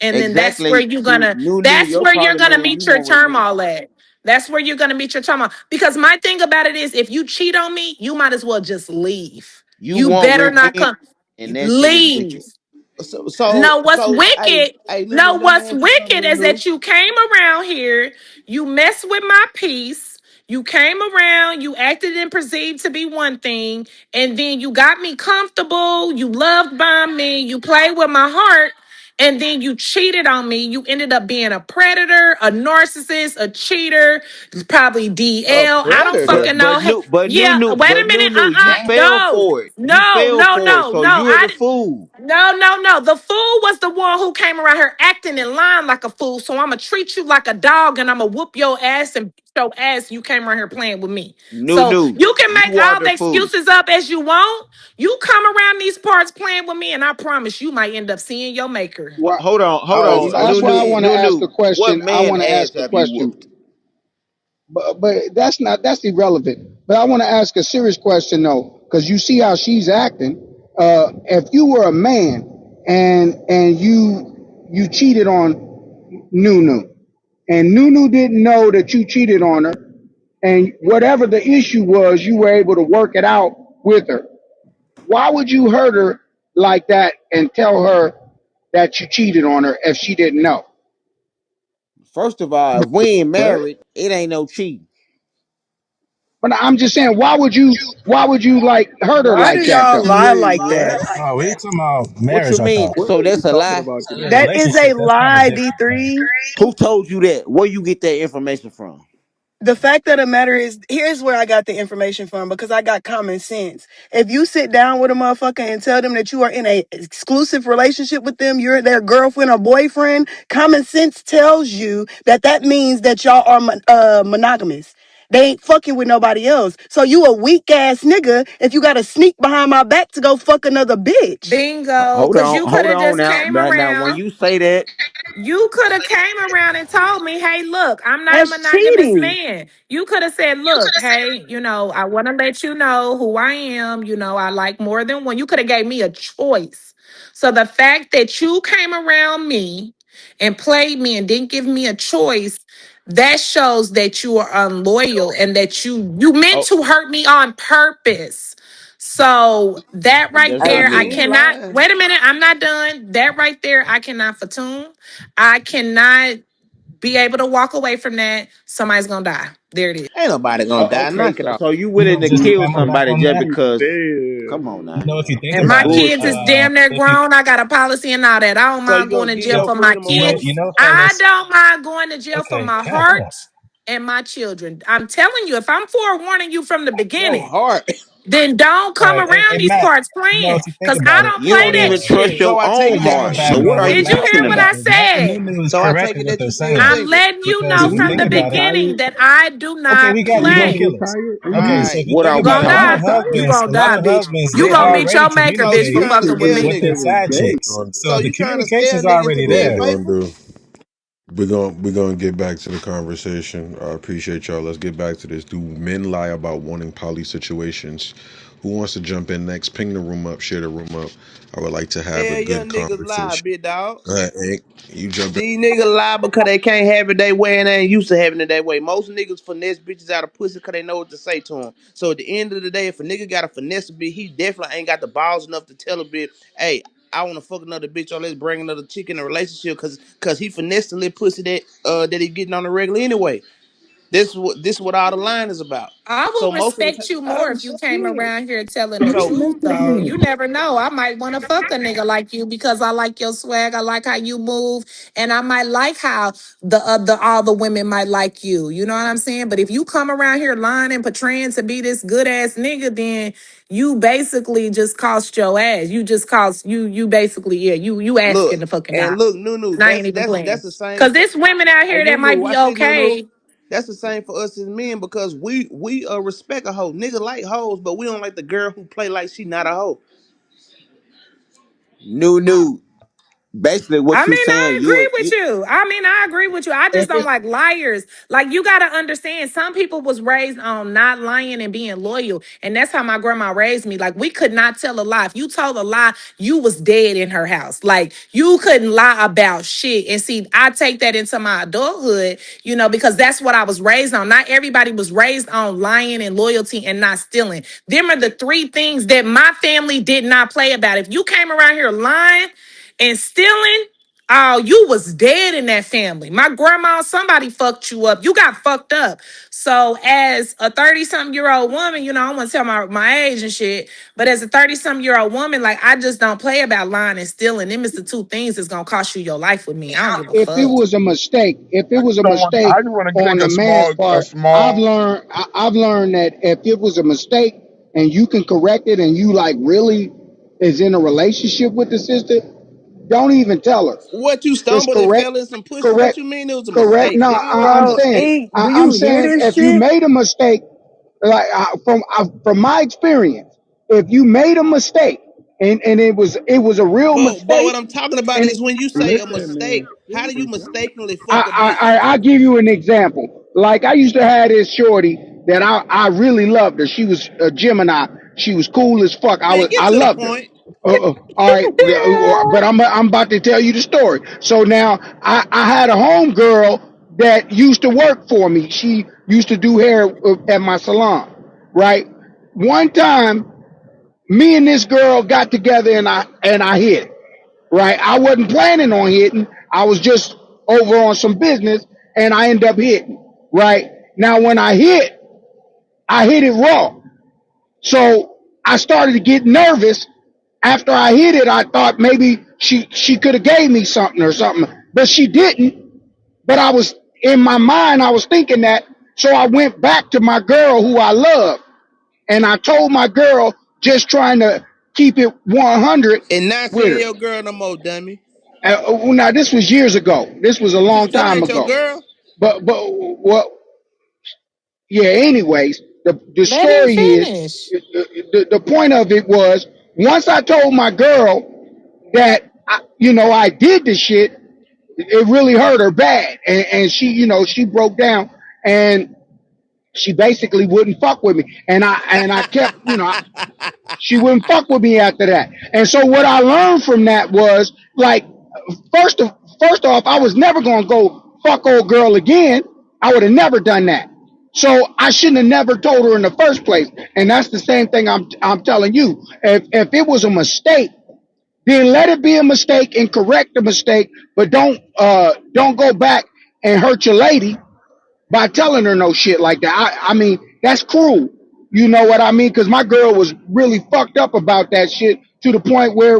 And then Exactly. See, no, no, that's your where you're problem gonna is you meet your want revenge. turmoil at. That's where you're gonna meet your turmoil. Because my thing about it is if you cheat on me, you might as well just leave. You You want better not revenge, come. and that shit is wicked. Leave. So, No, what's hey, wicked? hey, Nunu, No, let me what's ask you something, wicked is Nunu. that you came around here, you messed with my peace, you came around, you acted and perceived to be one thing, and then you got me comfortable, you loved by me, you played with my heart, and then you cheated on me. You ended up being a predator, a narcissist, a cheater, probably A DL. I don't predator? fucking know. Hey, yeah, wait a minute. You fell No, for it. You no, fell no, for it. no, So no. you're the fool. No, no, no. The fool was the one who came around here acting in line like a fool. So I'm gonna treat you like a dog and I'm gonna whoop your ass and beat your ass. You came around here playing with me. No, So no, you can make you are all the the fool. excuses up as you want. You come around these parts playing with me, and I promise you might end up seeing your maker. Well, Hold on, hold Oh, on. so No, she no, did. no, It. no. So What I want to man ask a ass have you question. whooped? But that's that's irrelevant. But I want to ask a serious question though, because you see how she's acting. If you were a man and you cheated on Nunu, and Nunu didn't know that you cheated on her, and whatever the issue was, you were able to work it out with her. Why would you hurt her like that and tell her that you cheated on her if she didn't know? First of all, if we ain't What? married, it ain't no cheating. But I'm just saying, why would you like hurt her Why do like that y'all though? lie Wait, like what? that? Oh, we talking about What you marriage, I mean? thought. What So are we that's a talking lie? about Yeah, today? That is a relationship, that's kind of lie, different. D3. Who told you that? Where you get that information from? The fact of the matter is, here's where I got the information from because I got common sense. If you sit down with a motherfucker and tell them that you are in a exclusive relationship with them, you're their girlfriend or boyfriend, common sense tells you that that means that y'all are monogamous. They ain't fucking with nobody else. So you a weak ass nigga if you gotta sneak behind my back to go fuck another bitch. Bingo. Cause you could Hold have on just now. came Now, when around. you say that, You could have came around and told me, hey, look, I'm not a That's monogamous cheating. man. You could have said, look, hey, I want to let you know who I am. I like more than one. You could have gave me a choice. So the fact that you came around me and played me and didn't give me a choice, that shows that you are unloyal and that you meant oh, to hurt me on purpose. So that right that's Hey, not there, I you me. ain't cannot lying. wait a minute. I'm not done. That right there, I cannot fatsoen. I cannot be able to walk away from that. Somebody's gonna die. There it is. Ain't nobody gonna die. Okay, Knock it so off. So you You know, willing to just to kill hammer back somebody on just that, because? Come on damn. you now. know, if you think And That's my about it, kids is bullshit. damn near if you, grown. I got a policy and all that. I don't So you mind gonna going to give jail your for my freedom kids. you away? know, I fellas, don't mind going to jail for okay, my God damn. heart and my children. I'm telling you, if I'm forewarning you from the Your beginning, heart. then don't All come right, around hey, these Matt, parts you know, playing. if you think Cause I about it, don't You play don't that even trust shit. So your I take own to it that hammer heart. what back So you what on are what you Did you Matt hear talking said, what I about? said? Nunu is so I correct take in it what that they're you being saying. I'm single. letting you Because know Is if he you from think the not about it, beginning retired? that I do okay, we not got, Is we're he going to not play. kill us. retired? Is he Okay, not? so Alright, if you what think are You we about gonna it, Not die. You retired? gonna a lot die, of bitch. husbands, You they're gonna okay? meet your already maker, So bitch, you for communicating trying to fucking with scare me. what their niggas? Nigga side gay. chicks. Going So So the you trying to scare communication's niggas already to being we're there. gonna faithful? do. We're gonna get back to the conversation. I appreciate y'all. Let's get back to this. Do men lie about wanting poly situations? Who wants to jump in next? Ping the room up, share the room up. I would like to have a Hell, good young niggas lie, conversation. big dog. Ink, you jump in. These niggas lie because they can't have it their way and they ain't used to having it their way. Most niggas finesse bitches out of pussy because they know what to say to them. So at the end of the day, if a nigga got a finesse a bitch, he definitely ain't got the balls enough to tell a bitch, hey, I want to fuck another bitch or let's bring another chick in a relationship because he finessed the little pussy that he getting on the regular anyway. This what all the line is about. I So will most of the respect time, you more I'm if you came saying. around here telling the What is so truth, wrong with though. You him? never know. I might want to fuck a nigga like you because I like your swag. I like how you move, and I might like how the all the women might like you. You know what I'm saying? But if you come around here lying and portraying to be this good ass nigga, then you basically just cost your ass. You just cost you basically you look asking to fucking die. and look, Nunu, And I ain't that's even that's playing that's the same. because there's women out Hey here that Nunu, might be watch this, Nunu. okay. That's the same for us as men because we respect a hoe. Nigga like hoes, but we don't like the girl who play like she not a hoe. New. basically what I you mean, saying, I agree with you. I mean, I agree with you. I just If don't it, like liars. Like you gotta understand, some people was raised on not lying and being loyal. And that's how my grandma raised me. Like we could not tell a lie. If you told a lie, you was dead in her house. Like you couldn't lie about shit. And see, I take that into my adulthood, because that's what I was raised on. Not everybody was raised on lying and loyalty and not stealing. Them are the three things that my family did not play about. If you came around here lying and stealing, oh, you was dead in that family. My grandma, somebody fucked you up. You got fucked up. So as a 30-something-year-old woman, I want to tell my age and shit, but as a 30-something-year-old woman, like I just don't play about lying and stealing. Them is the two things that's gonna cost you your life with me. I don't give a If it fuck. was a mistake, if it I was just a don't want. I mistake just want to on take the man's a part, small. I've learned that if it was a mistake and you can correct it and you like really is in a relationship with the sister, don't even tell her. What, you Just stumbled and correct, fell in some pussy? What correct, you mean it was a correct. mistake, No, nigga? I'm Bro, saying, Ink, do I'm you hear saying, this if you shit? made a mistake, like from my experience, if you made a mistake and it was a real But what mistake, I'm talking about and is when you say a Listen, man. mistake, how do you mistakenly fuck a I, bitch? I'll give you an example. Like I used to have this shorty that I really loved her. She was a Gemini. She was cool as fuck. Man, get I to the loved her. point. All right, but I'm about to tell you the story. So now I had a home girl that used to work for me. She used to do hair at my salon. Right. One time, me and this girl got together and I hit. Right. I wasn't planning on hitting. I was just over on some business and I ended up hitting. Right. Now when I hit it raw. So I started to get nervous. After I hit it, I thought maybe she could have gave me something or something, but she didn't. But I was in my mind, I was thinking that. So I went back to my girl who I love, and I told my girl, just trying to keep it 100 And not with seeing her. your girl no more, dummy. Now this was years ago. This was a She long still time ain't your ago. girl. But well, yeah. Anyways, the Let him story is finish. the point of it was once I told my girl that I did the shit, it really hurt her bad, and she she broke down and she basically wouldn't fuck with me, and I kept she wouldn't fuck with me after that. And so what I learned from that was like first of first off, I was never gonna go fuck old girl again. I would have never done that. So I shouldn't have never told her in the first place. And that's the same thing I'm telling you. If it was a mistake, then let it be a mistake and correct the mistake, but don't go back and hurt your lady by telling her no shit like that. I mean, that's cruel. You know what I mean? Because my girl was really fucked up about that shit to the point where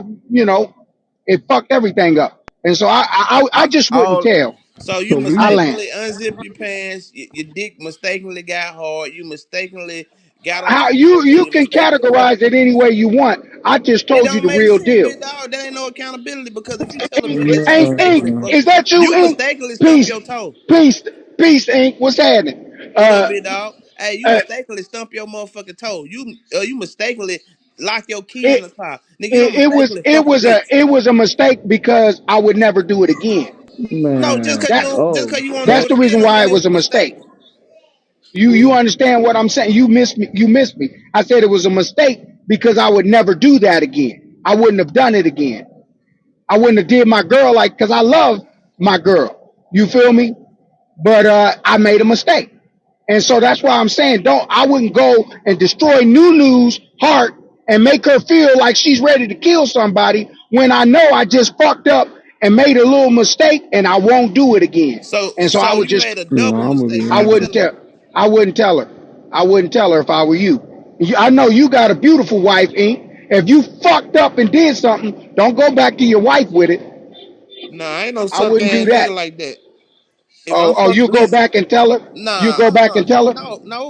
it fucked everything up. And so I just wouldn't All tell. so you So I we land. mistakenly unzip your pants, your dick mistakenly got hard, you mistakenly got on How some clothes and you you can mistakenly fucked categorize her. it any way you want. I just It told you don't the make real sense, deal. big dog. That ain't no accountability because if you telling me that you Ink, mistakenly listen. fucked, is that you, you Ink? mistakenly stumped Peace, your toe. peace, peace, Ink. What's happening? What up, big dog? Hey, you Uh, mistakenly stump your motherfucking toe. You mistakenly lock your key in it, the car. Nigga, you don't it was mistakenly fuck a bitch. it was a mistake because I would never do it again. No, just Man, cause you That don't, just oh, cause you won't do that's it the again, reason don't why mean it it was was a a mistake. mistake. You understand what I'm saying? You missed me. You missed me. I said it was a mistake because I would never do that again. I wouldn't have done it again. I wouldn't have did my girl like because I love my girl. You feel me? But I made a mistake. And so that's why I'm saying I wouldn't go and destroy Nunu's heart and make her feel like she's ready to kill somebody when I know I just fucked up and made a little mistake and I won't do it again. So, And so I so would you just made a no, double I'm gonna be mistake. I Stop honest. wouldn't telling. tell I wouldn't tell her. I wouldn't tell her if I were you. I know you got a beautiful wife, Ink. If you fucked up and did something, don't go back to your wife with it. Nah, I ain't no I suck wouldn't do ass that. nigga like that. If I'm Oh, fucking, you go listen. back and tell her. You Nah, go back and tell her.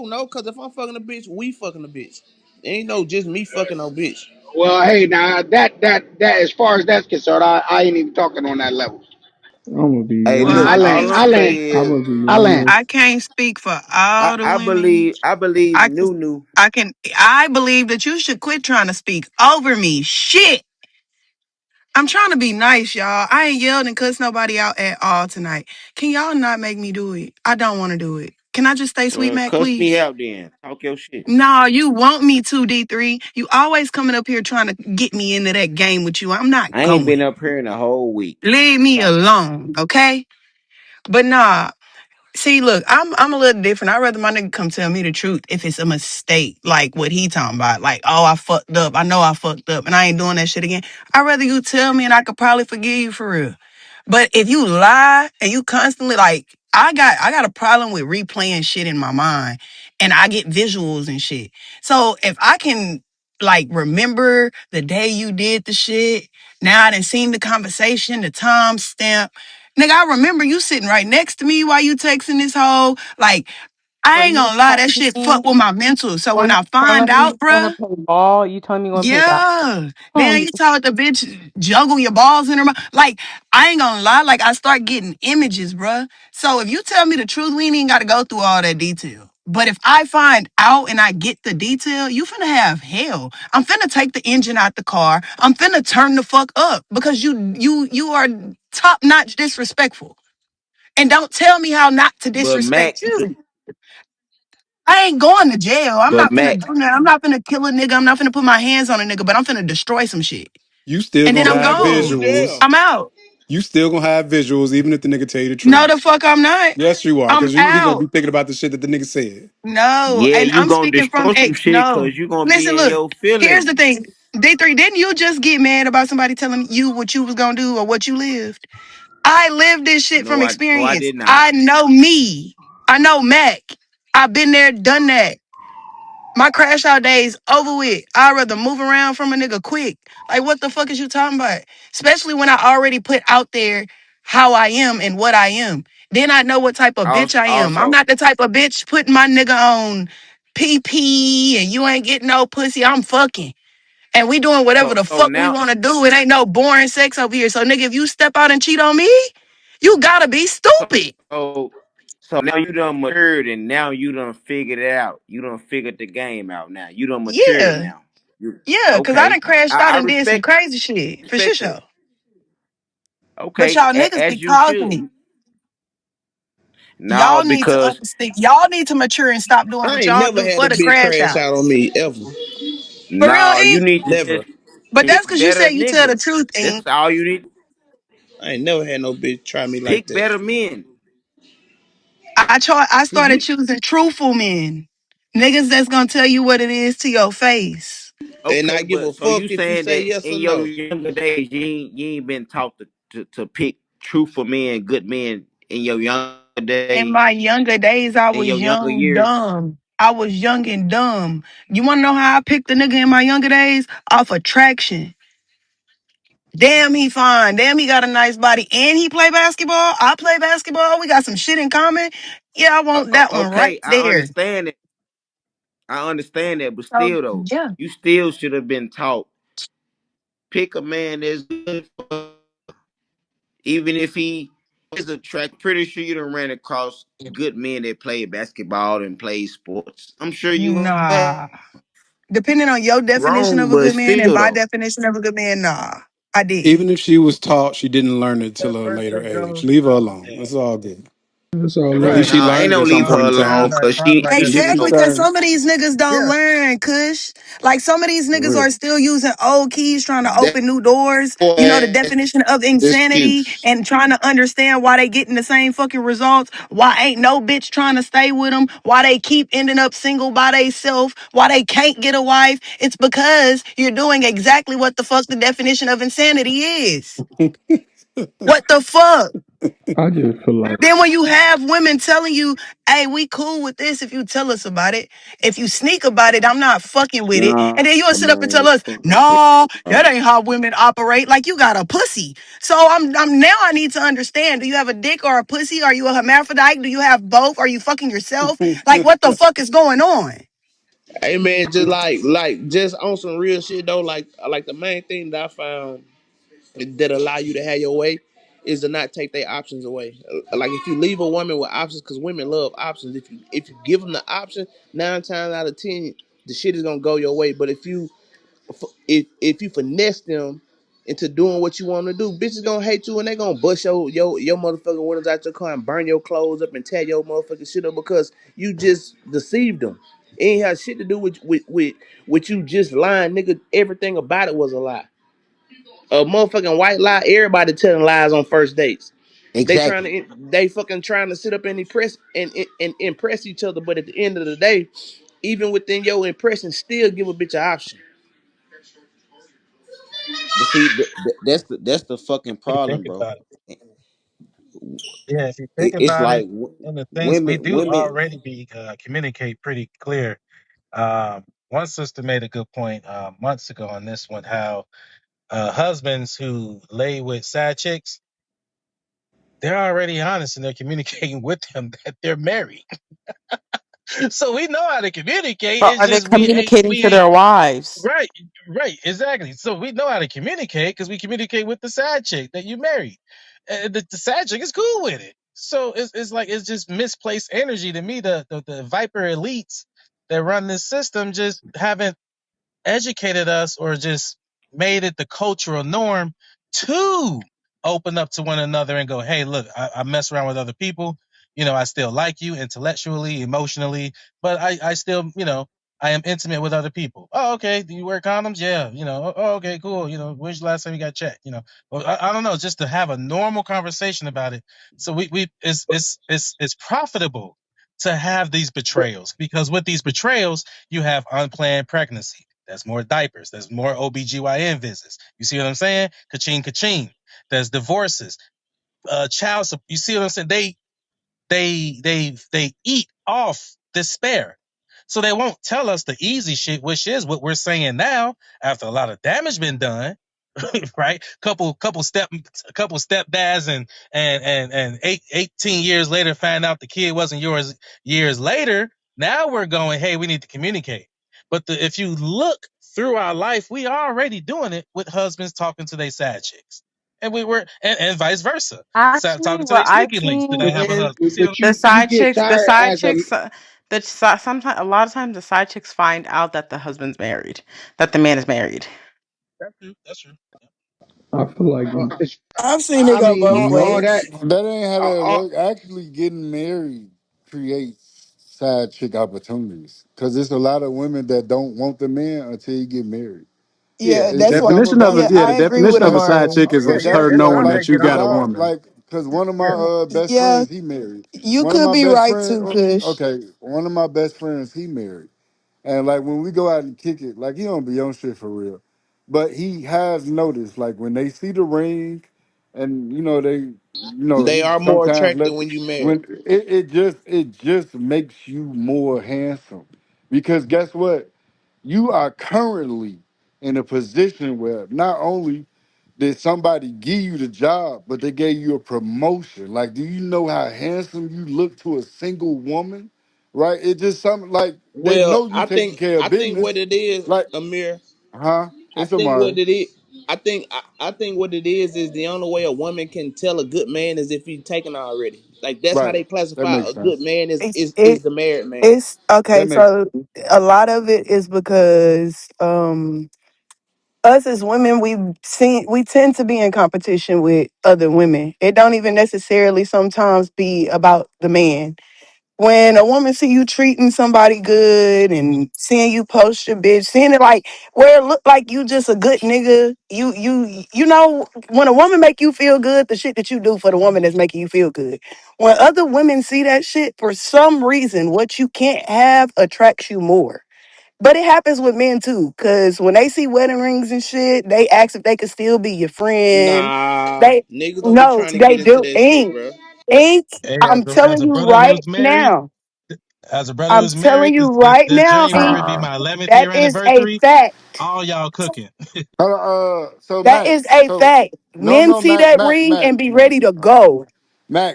no. Cause if I'm fucking a bitch, we fucking a bitch. Ain't no just me fucking no bitch. Well, hey, now that as far as that's concerned, I ain't even talking on that level. I'm gonna be You You know, know, Well, I I honest. land, can't I speak. land. I'm I gonna be land. I honest. can't speak for all the I women. believe I can. Nunu. I can. I believe that you should quit trying to speak over me. Shit. I'm trying to be nice, y'all. I ain't yelled and cussed nobody out at all tonight. Can y'all not make me do it? I don't want to do it. Can I just stay sweet, Well, Mac, cuss me please? out then. Talk your shit. No, you want me to, D3. You always coming up here trying to get me into that game with you. I'm not I ain't been going. up here in a whole week. Leave me Talk. alone, okay? But nah, see, look, I'm a little different. I'd rather my nigga come tell me the truth if it's a mistake, like what he talking about. Like, oh, I fucked up. I know I fucked up and I ain't doing that shit again. I'd rather you tell me and I could probably forgive you for real. But if you lie and you constantly like, I got a problem with replaying shit in my mind and I get visuals and shit. So if I can like remember the day you did the shit, now I done seen the conversation, the time stamp. Nigga, I remember you sitting right next to me while you texting this whole like Or I ain't you gonna lie, that telling shit me, fuck with my mental. So or when you I telling find me you out, want to bruh, play ball? You telling me you want to play yeah. basketball? Then you told the bitch juggle your balls in her mouth. Like, I ain't gonna lie, like I start getting images, bruh. So if you tell me the truth, we ain't even gotta go through all that detail. But if I find out and I get the detail, you finna have hell. I'm finna take the engine out the car. I'm finna turn the fuck up because you are top notch disrespectful. And don't tell me how not to But Mac, disrespect you. I ain't going to jail. I'm but not finna Mac, do that. I'm not finna kill a nigga. I'm not finna put my hands on a nigga, but I'm finna destroy some shit. You still And then gonna I'm But you have going to gone. visuals. jail. I'm out. You still gonna have visuals, even if the nigga tell you the No, truth. the fuck I'm not. Yes, you are, I'm because he gonna out. be thinking about the shit that the nigga said. No. yeah, And you I'm gonna speaking from destroy some ex. shit No. because you gonna Listen, be in look. your Here's the feelings. thing. D3, didn't you just get mad about somebody telling you what you was gonna do or what you lived? I lived this shit from No, I experience. did not. I know me. I know Mac. I've been there, done that. My crash out days over with. I'd rather move around from a nigga quick. Like, what the fuck is you talking about? Especially when I already put out there how I am and what I am. Then I know what type of bitch Also, I am. I'm also, not the type of bitch putting my nigga on PP and you ain't getting no pussy. I'm fucking. And we doing whatever the so fuck we now, want to do. It ain't no boring sex over here. So, nigga, if you step out and cheat on me, you gotta be stupid. so, so now you done matured and now you done figured it out. You done figured the game out now. You done matured Yeah. now. You Yeah, because I okay? done crashed out I and did some respect crazy shit. For sure. that. But Okay, y'all niggas be as you causing should. it. No, Y'all need to because understand. Y'all need to mature and stop doing I what ain't y'all never do had for a the bitch crash crash out. out on me ever. For real, no, you E? need to Never. just But pick that's because you better said you tell the niggas. truth, That's E. all you need. I ain't never had no bitch try me like Pick that. better men. I See started you. choosing truthful men. Niggas that's gonna tell you what it is to your face. And Okay, I give a but so you fuck if you saying say that yes or in your no. younger days you ain't been taught to pick truthful men, good men in your younger In days, my younger days, I in was your younger young, years. dumb. I was young and dumb. You wanna know how I picked the nigga in my younger days? Off attraction. Damn, he fine. Damn, he got a nice body. And he play basketball. I play basketball. We got some shit in common. Yeah, I want that one right Okay, I there. understand it. I understand that, but So still though, yeah. you still should have been taught pick a man that's good, even if he is a track. Pretty sure you done ran across good men that play basketball and play sports. I'm sure you have. Nah. Depending on your definition of Wrong, a but good man and still my though. definition of a good man, nah. I didn't. Even if she was taught, she didn't learn it till a later age. Leave her alone. That's all good. That's all At least right. she Nah, ain't learned no at some leave point her in alone time. because If she she didn't was Exactly, know. because trying, some of these niggas don't Yeah. learn, Kush. Like some of these for niggas real. are still using old keys trying to That open new doors. You know, the boy definition of insanity excuse. and trying to understand why they getting the same fucking results. Why ain't no bitch trying to stay with them? Why they keep ending up single by themselves? Why they can't get a wife? It's because you're doing exactly what the fuck the definition of insanity is. What the fuck? I just feel like Then when you have women telling you, hey, we cool with this if you tell us about it. If you sneak about it, I'm not fucking with it. Nah, And then you'll sit up and tell man. us, no, that ain't how women operate. Like you got a pussy. So I'm now I need to understand. Do you have a dick or a pussy? Are you a hermaphrodite? Do you have both? Are you fucking yourself? Like what the fuck is going on? Hey man, just just on some real shit though. Like the main thing that I found that allow you to have your way is to not take their options away. Like if you leave a woman with options, because women love options. If you give them the option, 9 times out of 10, the shit is gonna go your way. But if you finesse them into doing what you want to do. Bitches gonna hate you and they gonna bust your motherfucking windows out your car and burn your clothes up and tear your motherfucking shit up because you just deceived them. It ain't have shit to do with you just lying, nigga. Everything about it was a lie. A motherfucking white lie. Everybody telling lies on first dates. Exactly. They fucking trying to sit up and impress and impress each other. But at the end of the day, even within your impression, still give a bitch an option. But see, that's the fucking If you think problem, bro. about it, yeah, if you think It's about like it, in a sense, we women, do women. already be communicate pretty clear. One sister made a good point months ago on this one, how husbands who lay with side chicks, they're already honest and they're communicating with them that they're married. So we know how to communicate. But It's are they just we ain't communicating we to ain't their wives? right, right, exactly. So we know how to communicate because we communicate with the side chick that you married. And the side chick is cool with it. So it's like it's just misplaced energy to me. The Viper elites that run this system just haven't educated us or just made it the cultural norm to open up to one another and go, hey, look, I mess around with other people. You know, I still like you intellectually, emotionally, but I still, I am intimate with other people. Oh, okay. Do you wear condoms? Yeah. Oh, okay, cool. When's the last time you got checked? Well, I don't know, just to have a normal conversation about it. So it's profitable to have these betrayals because with these betrayals, you have unplanned pregnancy. That's more diapers. There's more OBGYN visits. You see what I'm saying? Kaching, kaching. There's divorces. Child support. You see what I'm saying? They eat off despair. So they won't tell us the easy shit, which is what we're saying now after a lot of damage been done. Right? Couple stepdads and 18 years later find out the kid wasn't yours years later. Now we're going, hey, we need to communicate. But if you look through our life, we are already doing it with husbands talking to their side chicks. And we were and vice versa. Actually, Talking to what their I've sneaky links that they seen But have a is husband. You see what I'm the you side get chicks, the tired side as a chicks, sometimes a lot of times the side chicks find out that the husband's married, that the man is married. That's true. That's true. I feel like it's, I've seen it I go mean both all No, that ways. that ain't how that all, work. Actually, getting married creates side chick opportunities because there's a lot of women that don't want the man until you get married. yeah, Yeah, It, that's it's what. some Definition of about a Yeah, yeah, the I agree with definition of him, a side Marlon. chick is yeah, that her that's that's knowing something that that like you get got a unlocked. desire, woman. like because one of my Yeah, best Yeah, friends he married. you One of could my be best right friends, too, Kush. okay, one of my best friends he married. And like when we go out and kick it, like he don't be on shit for real. But he has noticed, like when they see the ring and They he are more sometimes attractive let when you married. when it just makes you more handsome. Because guess what? You are currently in a position where not only did somebody give you the job, but they gave you a promotion. Like, do you know how handsome you look to a single woman? Right? It just something like they Well, know you taking care of I think business. what it is, Like, Amir. huh? I It's think what Amari. it is. I think what it is the only way a woman can tell a good man is if he's taken already. Like that's how Right. they That classify makes a good sense. man is It's is it. is the married man. It's okay. That makes So a lot of it is because us as women, we tend to be in competition with other women. It don't even necessarily sometimes be about the man. When a woman see you treating somebody good and seeing you post your bitch, seeing it like where it look like you just a good nigga, you know when a woman make you feel good, the shit that you do for the woman that's making you feel good. When other women see that shit, for some reason, what you can't have attracts you more. But it happens with men too, cause when they see wedding rings and shit, they ask if they could still be your friend. Nah, They niggas don't be no, trying to they get into do. that shit, Ink, bro. ink. Hey, I'm as telling a you brother right who's married, now. as a brother I'm who's married, telling you this right this now, Ink. January be uh my 11th That year is a anniversary. fact. All y'all cooking. so That Mac, is a so fact. no Men no see Mac that Mac ring Mac and be ready to go.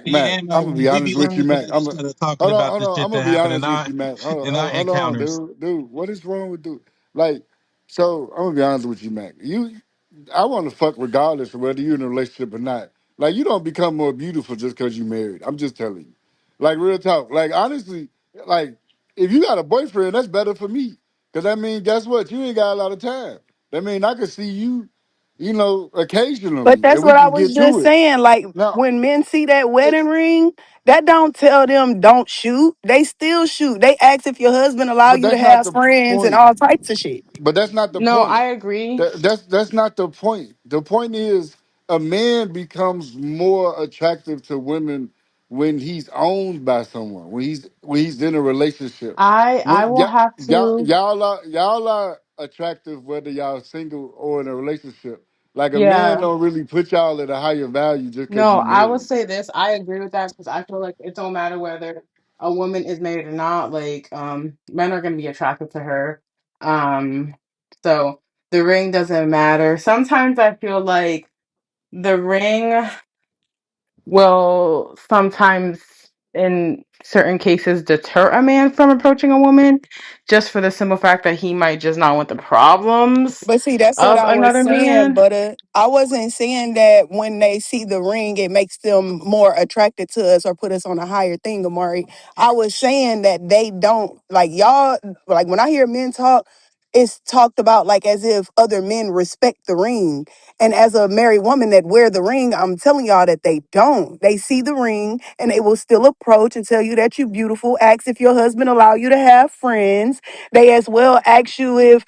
Yeah, Mac, and I'm gonna be we be honest with you, lying Mac. instead of talking about Hold the on. shit I'm gonna that be happened in honest with our you, Mac. in our Hold on, encounters. dude. What is wrong with dude? Like, so I'm gonna be honest with you, Mac. I want to fuck regardless of whether you're in a relationship or not. Like, you don't become more beautiful just because you married. I'm just telling you. Like, real talk. Like, honestly, like, if you got a boyfriend, that's better for me. Cause that mean, guess what? You ain't got a lot of time. That mean I could see you. you know, But occasionally, that's and we what I can was get to just it. saying. Like Now, when men see that it, wedding ring, that don't tell them don't shoot. They still shoot. They ask if your husband allow but you to that's not have the friends and point. all types of shit. But that's not the No, point. I agree. That's not the point. The point is a man becomes more attractive to women when he's owned by someone, when he's in a relationship. I When will have to. y'all are attractive whether y'all single or in a relationship. Like a man Yeah. don't really put y'all at a higher value just because No, you I would married. say this. I agree with that because I feel like it don't matter whether a woman is married or not. Like, men are gonna be attracted to her. Um, so the ring doesn't matter. Sometimes I feel like the ring will sometimes, in certain cases, deter a man from approaching a woman, just for the simple fact that he might just not want the problems But see, that's what of I was another saying, man. but I wasn't saying that when they see the ring, it makes them more attracted to us or put us on a higher thing, Amari. I was saying that they don't like y'all. Like when I hear men talk, it's talked about like as if other men respect the ring. And as a married woman that wear the ring, I'm telling y'all that they don't. They see the ring and they will still approach and tell you that you're beautiful. Ask if your husband allow you to have friends. They as well ask you if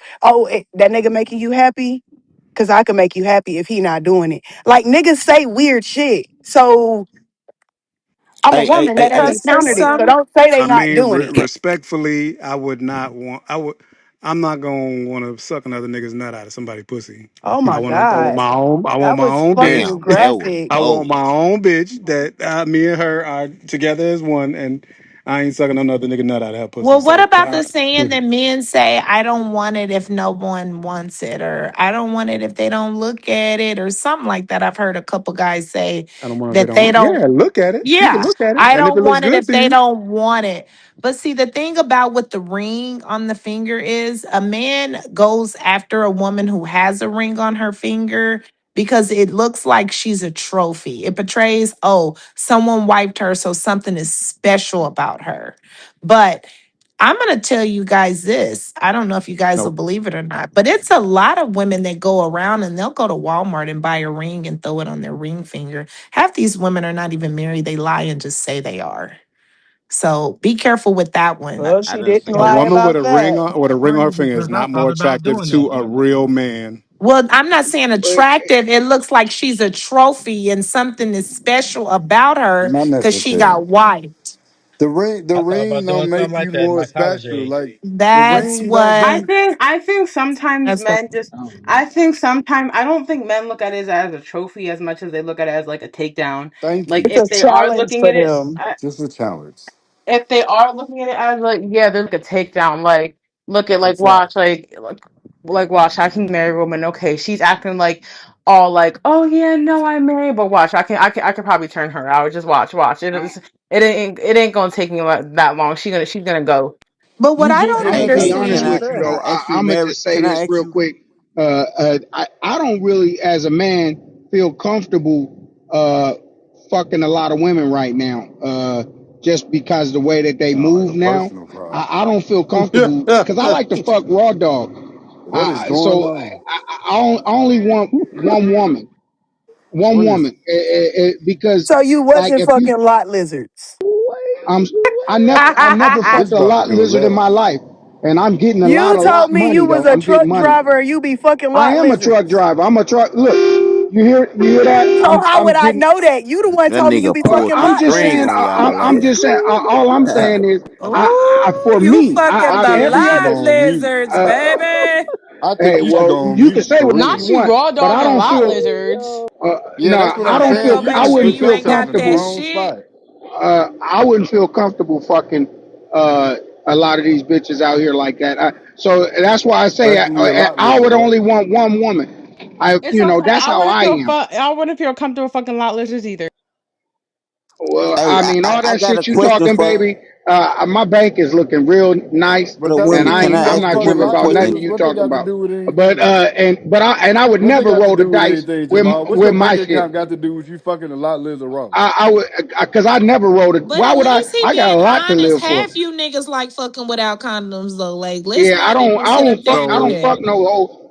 that nigga making you happy? Cause I can make you happy if he not doing it. Like niggas say weird shit. So I'm a woman that Hey. Because for encountered it. So some, don't say they I not mean, doing it. respectfully, I would not want. I would. I'm not gonna want to suck another nigga's nut out of somebody pussy. Oh I my want to. I want God. my own. I want That my was own bitch. fucking Damn, that was graphic. I want bold. my own bitch that me and her are together as one, and I ain't sucking another nigga nut out of her pussy. well, what So, about the saying that men say, I don't want it if no one wants it, or I don't want it if they don't look at it, or something like that? I've heard a couple guys say I don't want if they that don't. they don't. Yeah, look at it. You can Yeah, look at it, I and if don't it looks want it good if to they you, don't want it. But see, the thing about with the ring on the finger is a man goes after a woman who has a ring on her finger because it looks like she's a trophy. It portrays, oh, someone wiped her, so something is special about her. But I'm going to tell you guys this. I don't know if you guys will nope. believe it or not, but it's a lot of women that go around and they'll go to Walmart and buy a ring and throw it on their ring finger. Half these women are not even married. They lie and just say they are. So be careful with that one. Well, I she done didn't A seen lie woman with about a ring that. on, with a ring on her Crazy finger, is because I not more thought about attractive doing that to a though. real man. Well, I'm not saying attractive. It looks like she's a trophy and something is special about her Not because she necessarily. got wiped. The I thought ring about doing don't something make like you that in more my college special. days. Like the That's ring don't what. do. I think sometimes That's what. men just. I don't know. I think sometimes I don't think men look at it as a trophy as much as they look at it as like a takedown. Thank Like you. It's if a they are challenge looking for at it, them. Just a challenge. if they are looking at it as like, yeah, they're like a takedown. Like look at like That's right. watch like watch. I can marry a woman. Okay, she's acting like all like, oh yeah, no, I'm married, but watch, I can probably turn her out. Just watch. It ain't gonna take me that long. She's gonna go. But what You I just don't I'm gonna had be you honest Can you understand. with I you can though. I ask you, I'm gonna Mary? just say Can I this ask real you? quick. I don't really, as a man, feel comfortable fucking a lot of women right now. Just because the way that they sound like a move now, personal problem. I don't feel comfortable because I like to fuck raw dog. What is going So on? I only want one woman, one What is woman, because So you like wasn't if you fucking lot lizards. I'm I never this fucked a about to lot go lizard in my left? life, and I'm getting You a told lot me you money was though. a I'm getting truck money. driver and you be fucking I lot am a truck lizards. driver. I'm a truck. Look, you hear that? So how would I'm I getting. know that? You the one That told me you nigga be pulled fucking the I'm lot just strings saying. on lizards. y'all I'm ass. just saying. All I'm saying is, Ooh, for you me, fucking I the think you every should lot other. go on mute. lizards, Uh, baby. I think hey, you should well, go on you can mute say for whatever Not you real. you want, raw but I dogging don't lot feel. lizards. Yeah, No, that's what I I'm Okay, don't saying. well, feel. You make I just sure wouldn't put you feel ain't yourself in got the that comfortable. wrong shit. spot. I wouldn't feel comfortable fucking uh, a lot of these bitches out here like that. So that's why I say Especially a lot I lizard, would right? only want one woman. It's okay. That's how I am. I wouldn't feel comfortable fucking lot lizards either. Well, Hey, I mean, all I that got a shit you question talking, for baby. My bank is looking real nice, for But the that's and women. Can I I'm ask not the fucking tripping women a lot about nothing question? lizards. you What they talking got to about. do with But anything? I would What they never got to roll the do with dice anything, Jamal? What's your with my bank shit. account got to do with you fucking a lot lizard raw? I would, because I never rolled it. But Why at would I? least he I got a being lot to honest. live for. Half you niggas like fucking without condoms though. Like, let's Yeah, not even I sit up don't there fuck. and I do So don't that. fuck no hoe.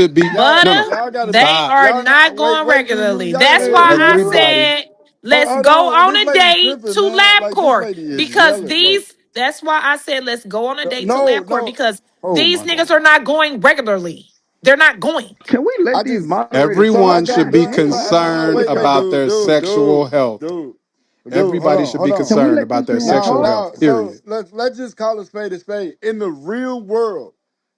should be no, Butter, no. y'all gotta they Stop. are y'all not got wait going wait Lulu, regularly. y'all gotta That's hear why I Lulu. Everybody. said let's Hold go on, on this a lady date tripping, to man. Like this LabCorp lady is because yelling. Wait, these. That's why I said let's go on a date to no, LabCorp no. because Oh these my niggas god. are not going regularly. They're not going. Can we let I these just moderators so I Everyone talk? got should be God damn, I don't know. concerned wait, about their sexual health. dude, hold Everybody on, should hold be on. Can we concerned let about this their man Now, sexual talk? health. now, so Period. let's just call a spade a spade. In the real world,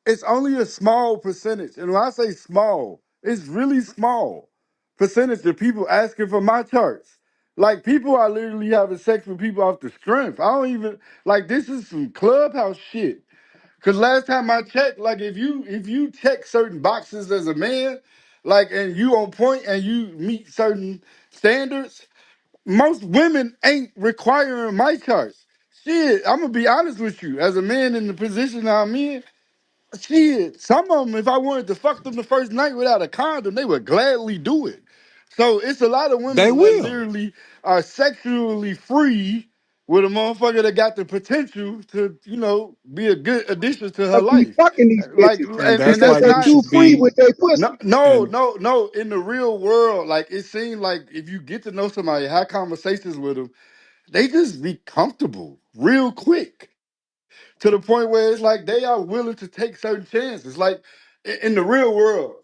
it's only a small percentage, and when I say small, it's really small percentage of people asking for my charts. Like people are literally having sex with people off the strength. I don't even like this is some clubhouse shit. Cause last time I checked, like if you check certain boxes as a man, like, and you on point and you meet certain standards, most women ain't requiring my charts. Shit, I'm gonna be honest with you. As a man in the position I'm in, shit, some of them, if I wanted to fuck them the first night without a condom, they would gladly do it. So it's a lot of They women that will. literally are sexually free with a motherfucker that got the potential to, be a good addition to her Cause we life. fucking these Like, bitches And and that's because why that's they you not. too should free be with their No, pussy. no, and no, no. In the real world, like it seems like if you get to know somebody, have conversations with them, they just be comfortable real quick to the point where it's like they are willing to take certain chances. Like in the real world,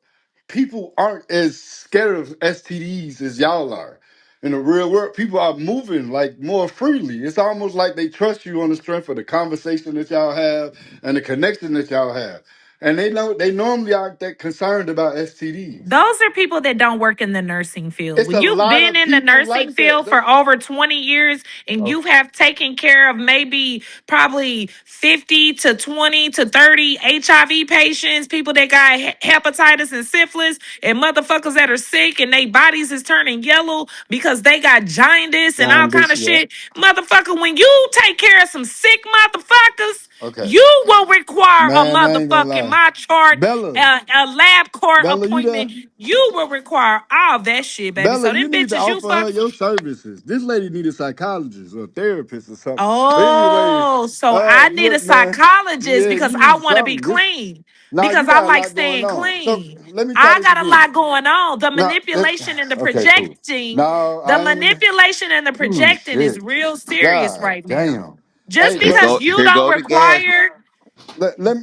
people aren't as scared of STDs as y'all are. In the real world, people are moving like more freely. It's almost like they trust you on the strength of the conversation that y'all have and the connection that y'all have. And they know they normally aren't that concerned about STDs. Those are people that don't work in the nursing field. It's When a you've lot been of in the people nursing like that. field for over 20 years and Oh, you have taken care of maybe probably 50 to 20 to 30 HIV patients, people that got hepatitis and syphilis, and motherfuckers that are sick and their bodies is turning yellow because they got jaundice and all John, kind this of yeah. shit. Motherfucker, when you take care of some sick motherfuckers, Okay, you will require a man, I ain't gonna motherfucking lie. my chart, Bella, a lab court Bella, you appointment. there? You will require all that shit, baby. Bella, So you them need to bitches you offer her fuck. your services. This lady need a psychologist or a therapist or something. But anyway, Oh, so I need a look, man, psychologist yeah, because you I need want to be something. This clean. now you Because I got a like lot going staying on. So clean. let me try I this got a again. lot going on. The Now, manipulation and the okay, cool. projecting, No, the I ain't. manipulation and the Ooh, projecting is shit. real serious God right now. damn. Just Hey, because but you don't don't require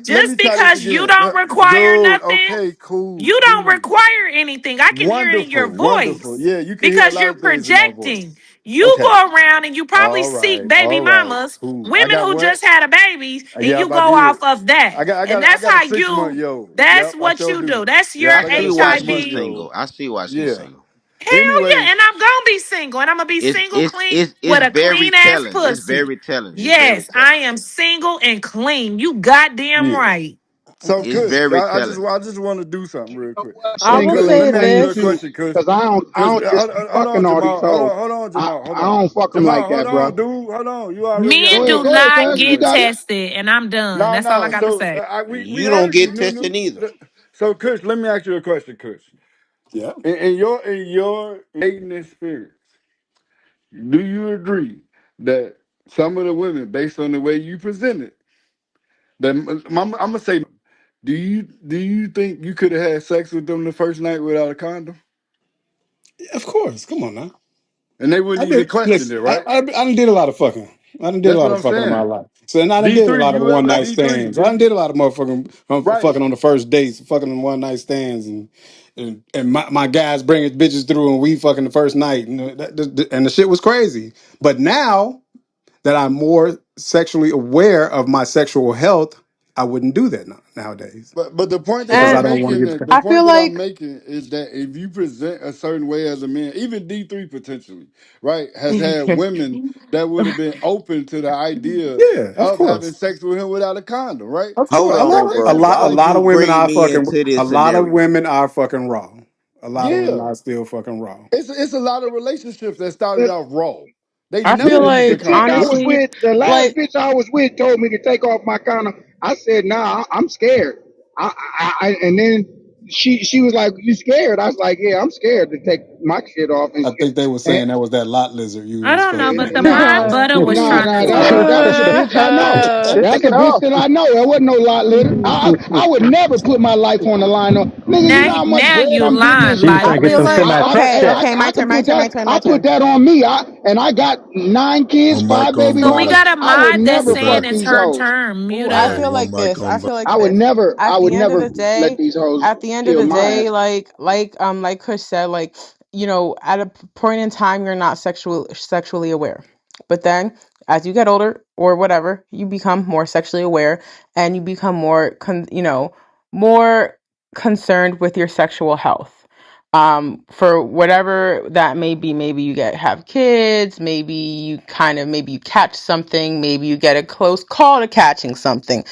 let me try this you again. don't require Dude, nothing, okay, cool, you don't cool. require anything. I can hear it in your Wonderful, wonderful. voice Yeah, you can hear a because lot you're of things in my voice. projecting. You Okay. go around and you probably seek baby All right, mamas, cool. I women got who what? just had a baby, and you Yep, I go did. off of that. And I that's got a how 6 month you, yo. that's Yep, I what sure you do. do. That's your Yep, HIV. I Hell got yeah, a and six I'm month going yo. to to be Yeah. single. Anyway, And I'm going to be single. And I'm going to be It's single it's clean it's with it's a clean clean ass telling. It's pussy. very telling. It's very Yes, telling. I am single and clean. You goddamn yeah. right. So It's Kush, very telling. I just want to do something real You know quick. what? I So will Kush, Single and let say me ask you clean a too. this. question, Kush. Cause I Cause don't just be hold on, fucking all these Jamal. hoes. Hold I on. don't fuck them Jamal, like hold that, on, bro. dude. Hold on. You already Men off do mic. Go ahead, not cuz you Anyway. get got it. tested, and I'm done. No, That's all I no. got to So say. we You we don't heard you, get Nunu. tested either. So Kush, let me ask you a question, Kush. yeah. In your dating experience, do you agree that some of the women, based on the way you present it, that I'm gonna say, do you think you could have had sex with them the first night without a condom, Of course. Come on now. and they I wouldn't even did. question it, Listen, right? I done did a lot of fucking. I done did a That's lot what of I'm fucking in my saying. life. So and I done did a D3, lot of you one ever night D3? stands. I done did a lot of motherfucking Right. fucking on the first dates, fucking on one night stands, and my guys bringing bitches through, and we fucking the first night, and and the shit was crazy. But now that I'm more sexually aware of my sexual health, I wouldn't do that nowadays But the point that because I I'm And don't want making to get. the I point feel that I'm like making is that if you present a certain way as a man, even D3 potentially, right, has had women that would have been open to the idea Yeah, of of having course. sex with him without a condom, right? Of Hold course, on, They bro. Why a would lot you of women bring are me fucking. into A this lot of scenario? women are fucking raw. A lot of women yeah. are still fucking raw. It's a lot of relationships that started The, off raw. They I never feel the, used the a like chick I condom. was honestly, with, the last like bitch I was with told me to take off my condom. I said, nah, I'm scared. And then she was like, you scared? I was like, yeah, I'm scared to take my shit off and I shit. think they were And saying that was that lot lizard you I was don't know, fucking but with. the mod nah, butter was nah, trying to nah. talk. That's a bitch I know. Shit, That's take a it bitch off. that I know. There wasn't no lot litter. I would never put my life on the line. Nigga, you know how much Now bread you I'm getting lying, this. She's I trying to lighter. get feel them like semi truck okay, checks. okay, my I turn, could my put turn, my that. turn, I my put turn. that on me. I got 9 kids, One mic 5 on baby So we Bella. mamas. got a I would mod that's never saying fuck Bella. it's these her hoes. turn. Ooh, Mute I up. Hey, feel one like mic this. I on feel like I would this. never. I At would the end of never the let day, these hoes at the end of kill the my day, ass. like Chris said, like, at a point in time you're not sexually aware. But then as you get older or whatever, you become more sexually aware and you become more concerned with your sexual health. For whatever that may be, maybe you have kids, maybe you catch something, maybe you get a close call to catching something.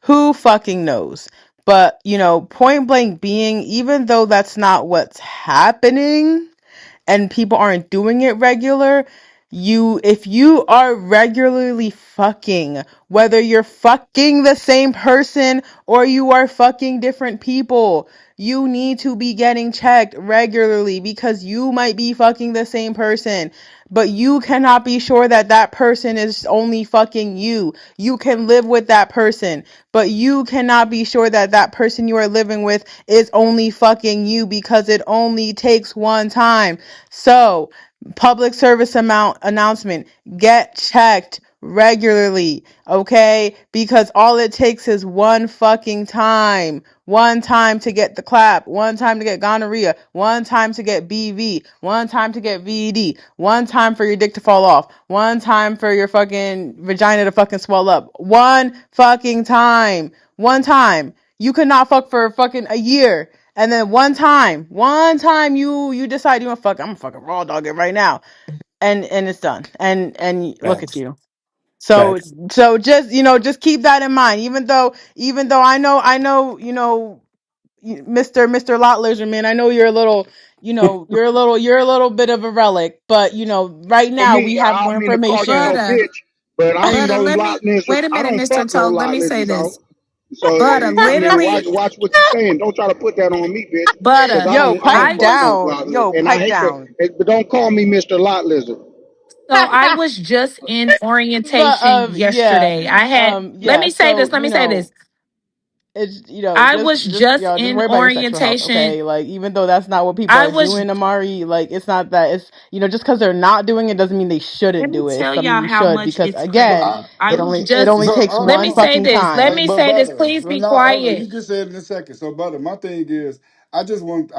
Who fucking knows? But, point blank being, even though that's not what's happening, and people aren't doing it regular, if you are regularly fucking, whether you're fucking the same person or you are fucking different people, you need to be getting checked regularly because you might be fucking the same person, but you cannot be sure that that person is only fucking you. You can live with that person, but you cannot be sure that that person you are living with is only fucking you, because it only takes one time. So, public service amount announcement, get checked regularly, okay? Because all it takes is one fucking time. One time to get the clap, one time to get gonorrhea, one time to get BV, one time to get VED, one time for your dick to fall off, one time for your fucking vagina to fucking swell up. One fucking time. One time. You could not fuck for fucking a year. And then one time you decide you want to fuck. I'm fucking raw dog it right now, and it's done. And look at Facts. you. So Facts. so just keep that in mind. Even though I know Mr. Lot Lizard man, I know you're a little you're a little bit of a relic, but right For now me, we have I more don't mean to call you no information. Butter, bitch, but I ain't butter. no Let lot me lizard. wait a I minute, don't Mr. fuck no Toad. Let lot me say lizards, this. though. So Butter, watch literally, what you're saying. Don't try to put that on me, bitch, because butter. I don't I Pipe fuck was no down. lot lizard. And I Pipe hate to, down. but don't call me Mr. Lot Lizard. so I was just in But orientation yeah. yesterday. I had let Yeah, me say so this. Let me say this. it's I just was just y'all just in worry about your sexual health, orientation. okay? Like, even though that's not what people I are was doing, Amari, like, it's not that. It's just because they're not doing it doesn't mean they let shouldn't me do it. It's tell something y'all you how should, much because it's again, crazy. Uh, I was it just only so takes let one me say fucking this. Let time. me but say this. butter. Please Well, be no, hold on. quiet. You can say it in a second. So butter. My thing is, I just want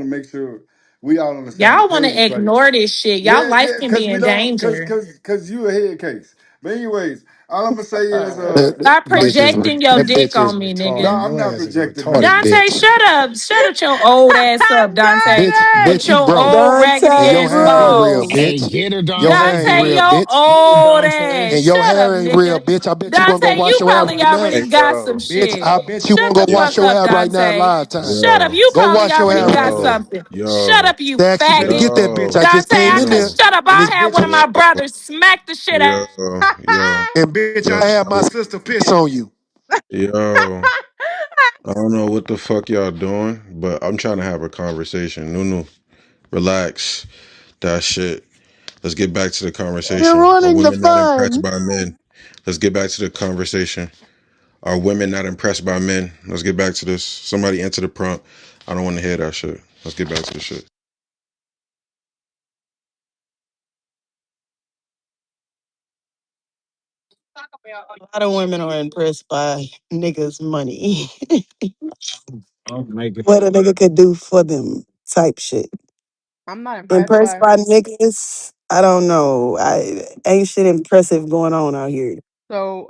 to make sure we all on the same Y'all want to page, right? ignore this shit. Y'all Yeah, life yeah, can be because we in don't, danger. because you a head case. But anyways, all I'm gonna say is, That Stop like bitch is you, projecting your that dick bitch is on me, no, nigga. retarded. I'm Your not ass is a projecting retarded nothing. Dante, bitch. shut up. Shut up your old ass up, Dante. Bitch, With bitch, you your broke. old raggedy And Dante your ass hair ain't real, balls. Hey, bitch. get her, Your hair Dante. ain't Dante, real, your bitch. Get her, old Dante. ass. And your Shut up, hair ain't real, nigga. bitch. I bet you won't go Dante, wash you your hair probably right now. Hey already got some yo, Bitch, shit. I bet you Shut won't go the wash fuck your up, hair right now Dante. live time. Shut up. yo, You Go probably wash your already hair right got yo, now. something. Shut yo, up, you They asked you to faggot. get that bitch. yo, I just Dante, came I in could there yo, shut up. and I this had bitch one of was my yo, brothers smack the shit out. yo, yo, and bitch I had my yo, sister piss on you. yo. I don't know what the fuck y'all doing, but I'm trying to have a conversation. Nunu, relax. That shit. Let's get back to the You're conversation. Are ruining the women not impressed fun. by men? Let's get back to the conversation. Are women not impressed by men? Let's get back to this. Somebody answer the prompt. I don't want to hear that shit. Let's get back to the shit. A lot of women are impressed by niggas' money. Oh, make it. What a nigga could do for them, type shit. I'm not impressed Impressed by. by niggas? I don't know. I ain't shit impressive going on out here. So,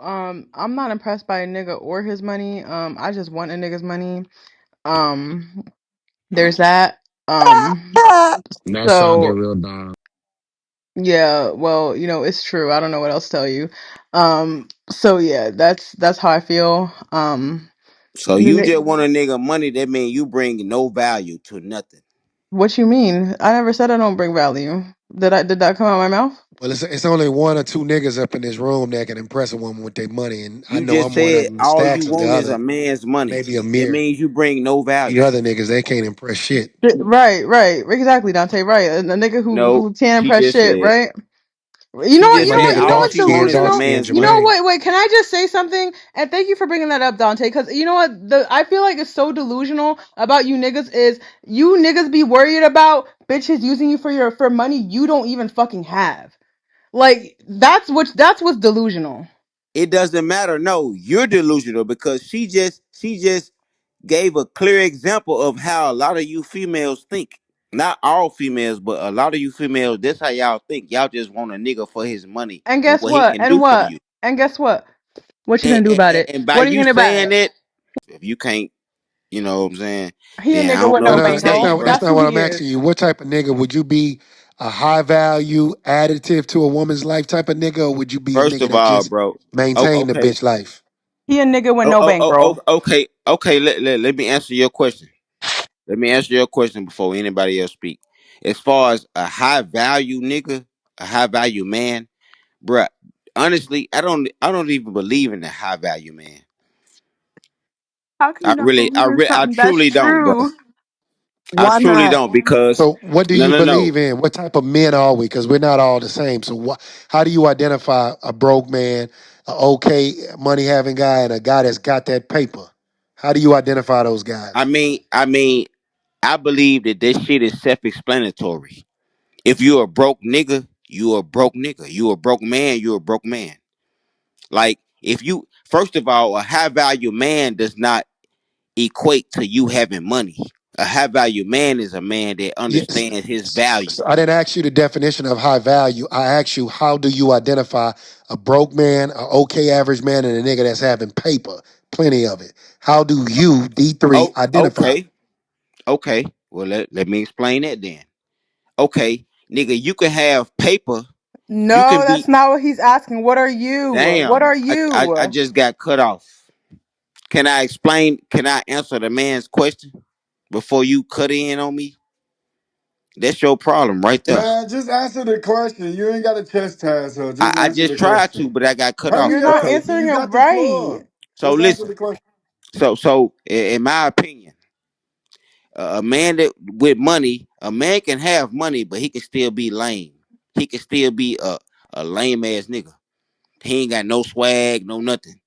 I'm not impressed by a nigga or his money. I just want a nigga's money. Um, there's that. Um, That sounded so real dumb. yeah, well, it's true. I don't know what else to tell you. So yeah, that's how I feel. So you just want a nigga money, that means you bring no value to nothing. What you mean? I never said I don't bring value. Did that come out of my mouth? Well, it's only one or two niggas up in this room that can impress a woman with their money, and I You know just I'm one of said them. all you Stacks is the want is other. a man's money. Maybe a That mirror. means you bring no The value. other niggas, they can't impress shit. Right, exactly, Dante. Right, a nigga No, who can't she impress just shit. said Right. You know she what? just My said nigga all dark she skinned, want is a dark skinned man's You know money. Jermaine. what? Wait, can I just say something? And thank you for bringing that up, Dante. Because you know what? I feel like it's so delusional about you niggas is you niggas be worried about bitches using you for money you don't even fucking have. Like that's what's delusional. It doesn't matter. No, you're delusional because she just gave a clear example of how a lot of you females think. Not all females, but a lot of you females, that's how y'all think. Y'all just want a nigga for his money And and guess what he what? can And do for what? you. And guess what? What you And, gonna do and, about and it? and by What are you you gonna do about saying it? that, if you can't, you know what I'm saying, He a then I nigga don't with know No, no what no, to no, tell bankroll. you, bro. that's That's not who what he I'm is. asking you. What type of nigga would you be? A high value additive to a woman's life type of nigga, or would you be a First nigga of that all, just bro. Oh, maintain the okay. bitch life? He a nigga with Oh, no oh, oh, bankroll. okay, okay. Let me answer your question. Let me answer your question before anybody else speak. As far as a high value nigga, a high value man, bruh. Honestly, I don't even believe in the high value man. How can you not believe in I something that's truly don't, bro. true? I Why truly not? don't because So, what do no, you no, no. believe in? What type of men are we? Because we're not all the same. So, how do you identify a broke man, a okay money having guy, and a guy that's got that paper? How do you identify those I guys? mean, I mean, I believe that this shit is self-explanatory. If you're a broke nigga, you a broke nigga. You a broke man, you a broke man. Like if you first of all, a high value man does not equate to you having money. A high value man is a man that Yes. understands his value. So I didn't ask you the definition of high value. I asked you, how do you identify a broke man, a okay average man, and a nigga that's having paper, plenty of it? How do you, D3, Oh, identify? okay. Okay. Well, let me explain that then. Okay, nigga, you can have paper. You No, can that's be not what he's asking. What are you? What damn. are I you? just got cut off. Can I explain? Can I answer the man's question before you cut in on me? That's your problem right there. Man, just answer the question. You ain't got to chastise her. Just I answer just the tried question. to, but I got cut off, You're Hurry bro. not up. answering You it got the right. floor. So Just answer listen. the question. In my opinion, a man that with money, a man can have money, but he can still be lame. He can still be a lame ass nigga. He ain't got no swag, no nothing.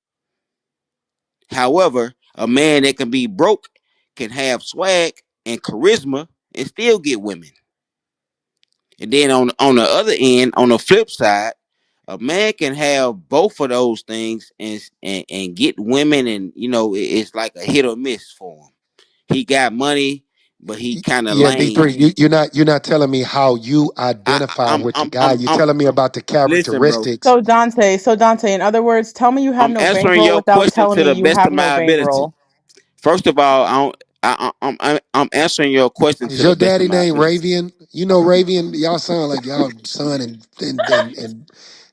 However, a man that can be broke can have swag and charisma and still get women. And then on the other end, on the flip side, a man can have both of those things and get women, and it's like a hit or miss for him. He got money, but he kind of Yeah, D3, lame. you're not telling me how you I, identify I'm with the I'm guy. I'm You're I'm telling me about the listen, bro. characteristics. So Dante, in other words, tell me you have I'm no answering bankroll your without question telling to me the you best have of no my ability. bankroll. First of all, I don't. I'm answering your question Is to the your best of daddy my name ability. Ravian? You know Ravian, y'all sound like y'all son and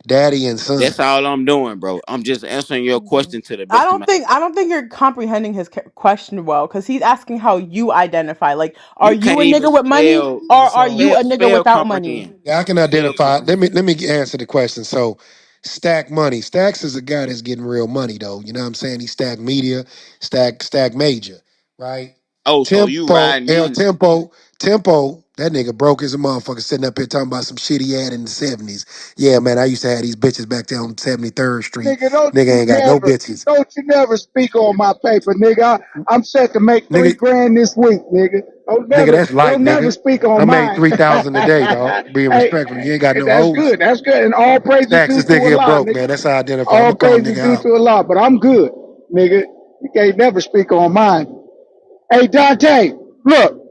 daddy and son. That's all I'm doing, bro. I'm just answering your Mhm. question to the I best of don't my think I ability. don't think you're comprehending his question well because he's asking how you identify. Like, are You you can't a even nigga with money spell or are you spell a nigga spell without money? comprehend. Yeah, I can Spell identify. comprehend. Let me answer the question. So, Stack Money. Stacks is a guy that's getting real money though. You know what I'm saying? He Stack Media, Stack Major, right? Oh, so you Tempo, riding El me? Tempo. That nigga broke as a motherfucker sitting up here talking about some shit he had in the '70s. Yeah, man, I used to have these bitches back there on 73rd Street. Nigga, don't Nigga you ain't got no never, bitches. don't you never speak on my paper, nigga. I'm set to make Nigga, 3 grand this week, nigga. nigga, that's light, Don't never nigga. speak on I made mine. 3,000 a day, dog. Being Hey, respectful. You ain't got no that's hoes. good. That's good. And all praises Stacks, due this to nigga here Allah, broke, nigga. man. That's how I identify. I'm All gonna call praises nigga due out. to Allah, but I'm good, nigga. You can't never speak on mine. Hey, Dante, look,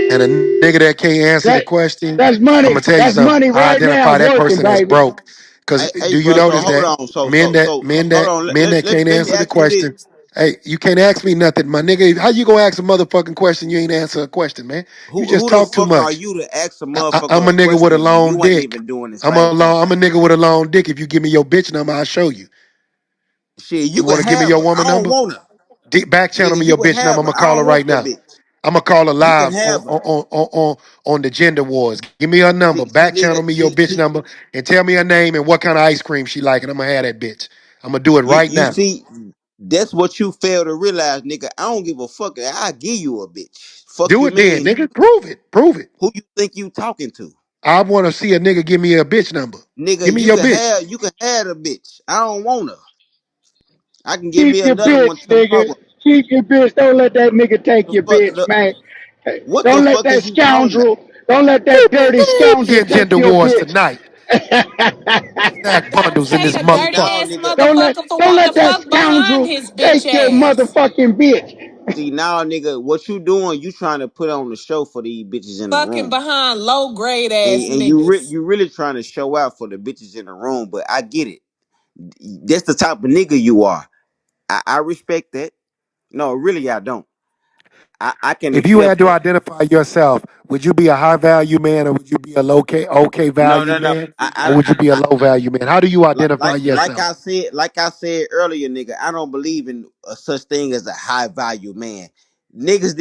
And a nigga that can't answer the that question, that's I'm money. gonna tell you That's something. money I right now identify that working, person as baby. broke. Cause Hey, do you bro. So notice hold that on. men that men Hold that on. men that can't Let me answer the ask you this. question, hey, you can't ask me nothing, my nigga. How you gonna ask a motherfucking question you ain't answer a question, man? You just Who the talk too fuck are much. you to ask a I'm motherfucker a a nigga with a question when long you ain't dick. even doing the same thing? I'm a nigga with a long dick. If you give me your bitch number, I'll show you. Shit, you You could wanna give me have your her. I woman don't number? want her. Back channel Nigga, me you your could bitch number. have I'm her. gonna I call her don't want right the now. bitch. I'm gonna call her You can live have her. on the gender wars. Give me her number. See, Back channel nigga, me your bitch number and tell me her name and what kind of ice cream she like, and I'm gonna have that bitch. I'm gonna do it right you now. see, that's what you fail to realize, nigga. I don't give a fuck. I give you a bitch. Fuck Do you it then, mean? nigga. Prove it. Prove it. Who you think you talking to? I want to see a nigga give me a bitch number. Nigga, Give me your bitch. you can have a bitch. I don't want her. I can get Keep me your another one bitch, nigga. tomorrow. Keep your bitch. Don't let that nigga take The your fuck bitch, man. Hey, what the don't let fuck that is you talking about? scoundrel, don't let that dirty We scoundrel in take gender your wars bitch. tonight. Stack bundles in Dante, this the See motherfucker. now, dirtiest nigga. motherfucker for Don't what let the that fuck behind scoundrel his bitch take your ass. motherfucking bitch. See now, nigga. What you doing? You trying to put on the show for these bitches in the Fucking room, behind low grade ass and niggas. you really trying to show out for the bitches in the room. But I get it. That's the type of nigga you are. I respect that. No, really, I don't. I can If you had accept to that. identify yourself, would you be a high value man or would you be a okay No, value no, no. man? Or would you be a low value man? How do you identify yourself? Like I said earlier, nigga. I don't believe in a such thing as a high value man. Niggas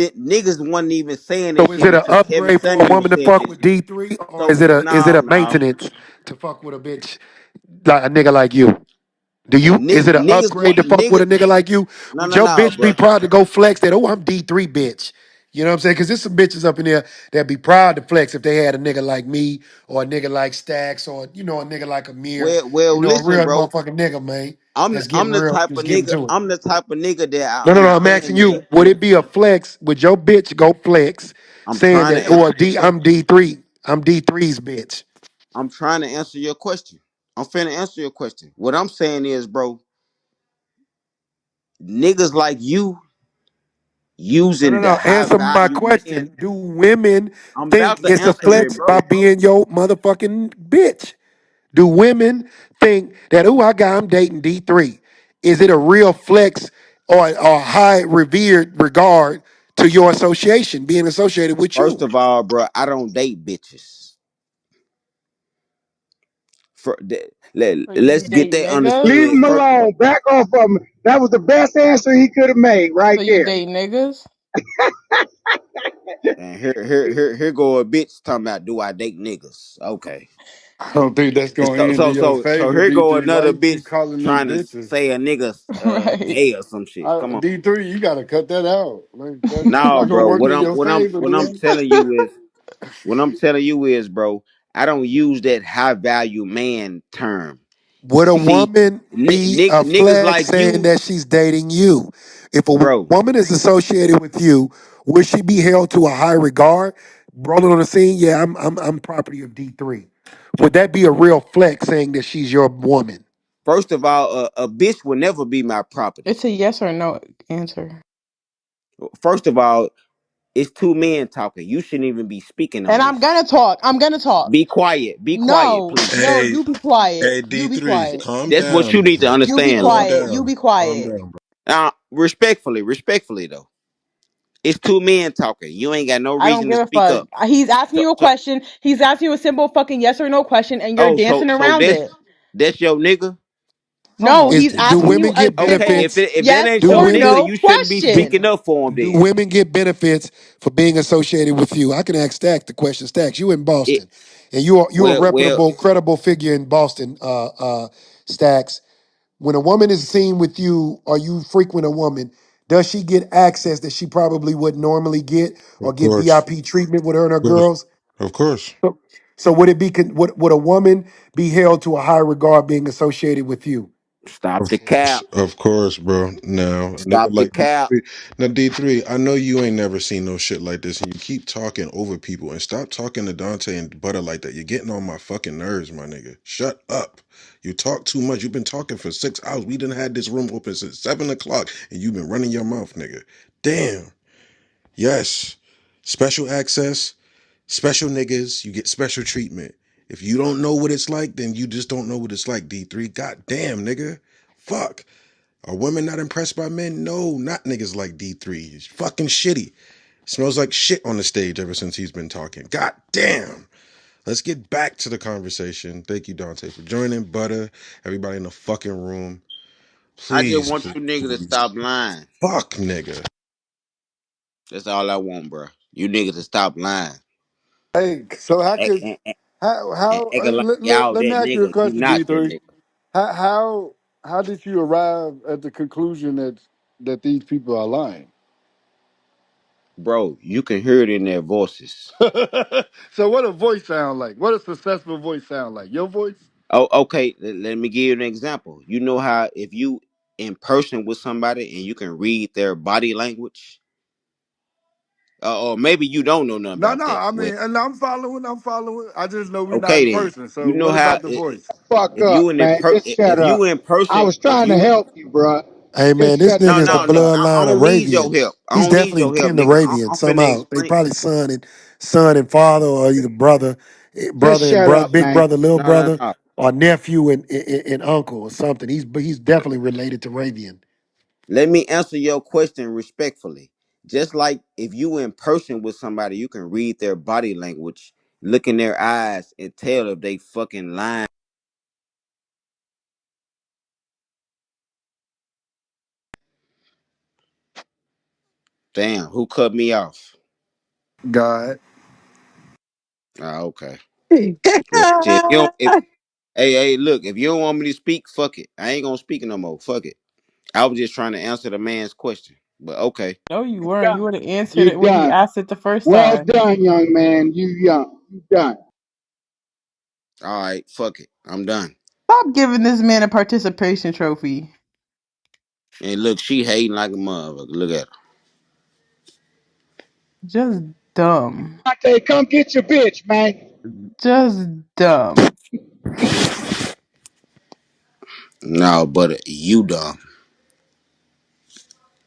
wasn't even saying So that is shit it an until Kevin upgrade for a Samuel woman to said fuck that with shit. D3 or So is it no, a no. maintenance to fuck with a bitch like a nigga like you? Is it an Niggas upgrade want to fuck with a niggas. nigga like you? No, Would no, your no, bitch be bro. proud to go flex that, oh, I'm D3 bitch? You know what I'm saying? Because there's some bitches up in there that be proud to flex if they had a nigga like me or a nigga like Stacks or, a nigga like Amir, a Listen, real bro. motherfucking nigga, man, that's I'm getting the real, type just of getting nigga. to it. I'm the type of nigga that No, I no, no, I'm understand asking that. you, would it be a flex? Would your bitch go flex I'm saying trying to that, or answer your D, question. I'm D3, I'm D3's bitch? I'm trying to answer your question. I'm finna answer your question. What I'm saying is, bro, niggas like you No, no, using the no. high Answer my value man. question. Do women I'm think about to it's a answer it, flex by bro. being your motherfucking bitch? Do women think that, oh, I'm dating D3? Is it a real flex or high revered regard to your association, being associated with First you? of all, bro, I don't date bitches. So you Let's get date that Leave niggas? understood him first. alone. Back off of him. That was the best answer he could have made So right you there. date niggas? And here go a bitch talking about do I date niggas? Okay. I don't think that's gonna end in your So favor, here go D3. Why another you bitch keep calling them trying to bitches? say a nigga Right. gay or some shit. Come on. D3, you gotta cut that out. Like that's No, not gonna bro. work in your favor, What I'm man. telling you is what I'm telling you is, bro, I don't use that high value man term. Would a See, woman be a niggas flag like saying you, that she's dating you? If a bro. woman is associated with you, would she be held to a high regard? Rolling on the scene, yeah, I'm property of D3. Would that be a real flex saying that she's your woman? First of all, a bitch will never be my property. It's a yes or no answer. First of all, it's two men talking. You shouldn't even be speaking And on I'm this. gonna talk. I'm gonna talk. Be quiet. Be quiet, No, please. no, Hey, you be quiet. hey, You be D3, quiet. calm That's what you down, need to bro. You be understand, Calm love. quiet. You down. be Calm quiet. down, bro. Respectfully though, it's two men talking. You ain't got no I don't reason to give a speak fuck. up. He's asking So, you a so, question. He's asking you a simple fucking yes or no question, and you're oh, dancing around it. that's your nigga. Come No, on, he's Do asking D3. you women a get Okay, simple benefits? if that yes ain't Do your or women nigga, no you shouldn't be do speaking question. up for him. do Then women get benefits for being associated with you? I can ask Stack the question. Stacks, you in it Boston, and you're a well, reputable, credible figure in Boston. Stacks. When a woman is seen with you or you frequent a woman, does she get access that she probably would normally get or Of get course. VIP treatment with her and her Of course. girls? Of course. So, so would it be would a woman be held to a high regard being associated with you? stop Of the course, cap. of course, bro. Now, a nigga Stop the like cap. D3. Now, D3, I know you ain't never seen no shit like this, and you keep talking over people. And stop talking to Dante and Butter like that. You're getting on my fucking nerves, my nigga. Shut up. You talk too much. You've been talking for 6 hours. We done had this room open since 7 o'clock, and you've been running your mouth, nigga. Damn. Yes. Special access, special niggas. You get special treatment. If you don't know what it's like, then you just don't know what it's like, D3. God damn, nigga. Fuck. Are women not impressed by men? No, not niggas like D3. He's fucking shitty. Smells like shit on the stage ever since he's been talking. God damn. Let's get back to the conversation. Thank you, Dante, for joining. Butter, everybody in the fucking room. I just Please, want please, you niggas to please. stop lying. Fuck, nigga. That's all I want, bro. You niggas to stop lying Hey, so how and, could and, and how acting like y'all let me that ask you a nigga. You question, not that D3. nigga, How how did you arrive at the conclusion that these people are lying? bro. You can hear it in their voices. So what a voice sound like? What a successful voice sound like? Your voice? Oh, okay. Let me give you an example. You know how if you in person with somebody and you can read their body language, or maybe you don't know nothing No, about no. that. I Well, mean, and I'm following. I'm following. I just know we're not okay in then. person. So You know what how about the voice? Fuck if you up, in man. Just shut if up. you in I person was if trying to you help you, bro. Hey man, Just this shut the nigga is the fuck up. I bloodline of don't need your Ravian. help. I He's don't need definitely your help, kin to nigga. Ravian I'm finna somehow. They explain. probably son and father, or either brother, Just brother and shut brother, up, big man. brother, little No, no, brother, no. or nephew and uncle or something. He's definitely related to Ravian. Let me answer your question respectfully. Just like if you in person with somebody, you can read their body language, look in their eyes, and tell if they fucking lying. Damn, who cut me off? God. Ah, okay. Well, shit, you don't. Hey, look, if you don't want me to speak, fuck it. I ain't gonna speak no more. Fuck it. I was just trying to answer the man's question. But okay. No, you weren't. Done. You would have answered You it when he done. asked it the first Well time. done, young man. You young. You done. All right, fuck it. I'm done. Stop giving this man a participation trophy. And look, she hating like a motherfucker. Look at her. Just dumb. Hey, come get your bitch, man. Just dumb. No, but you dumb.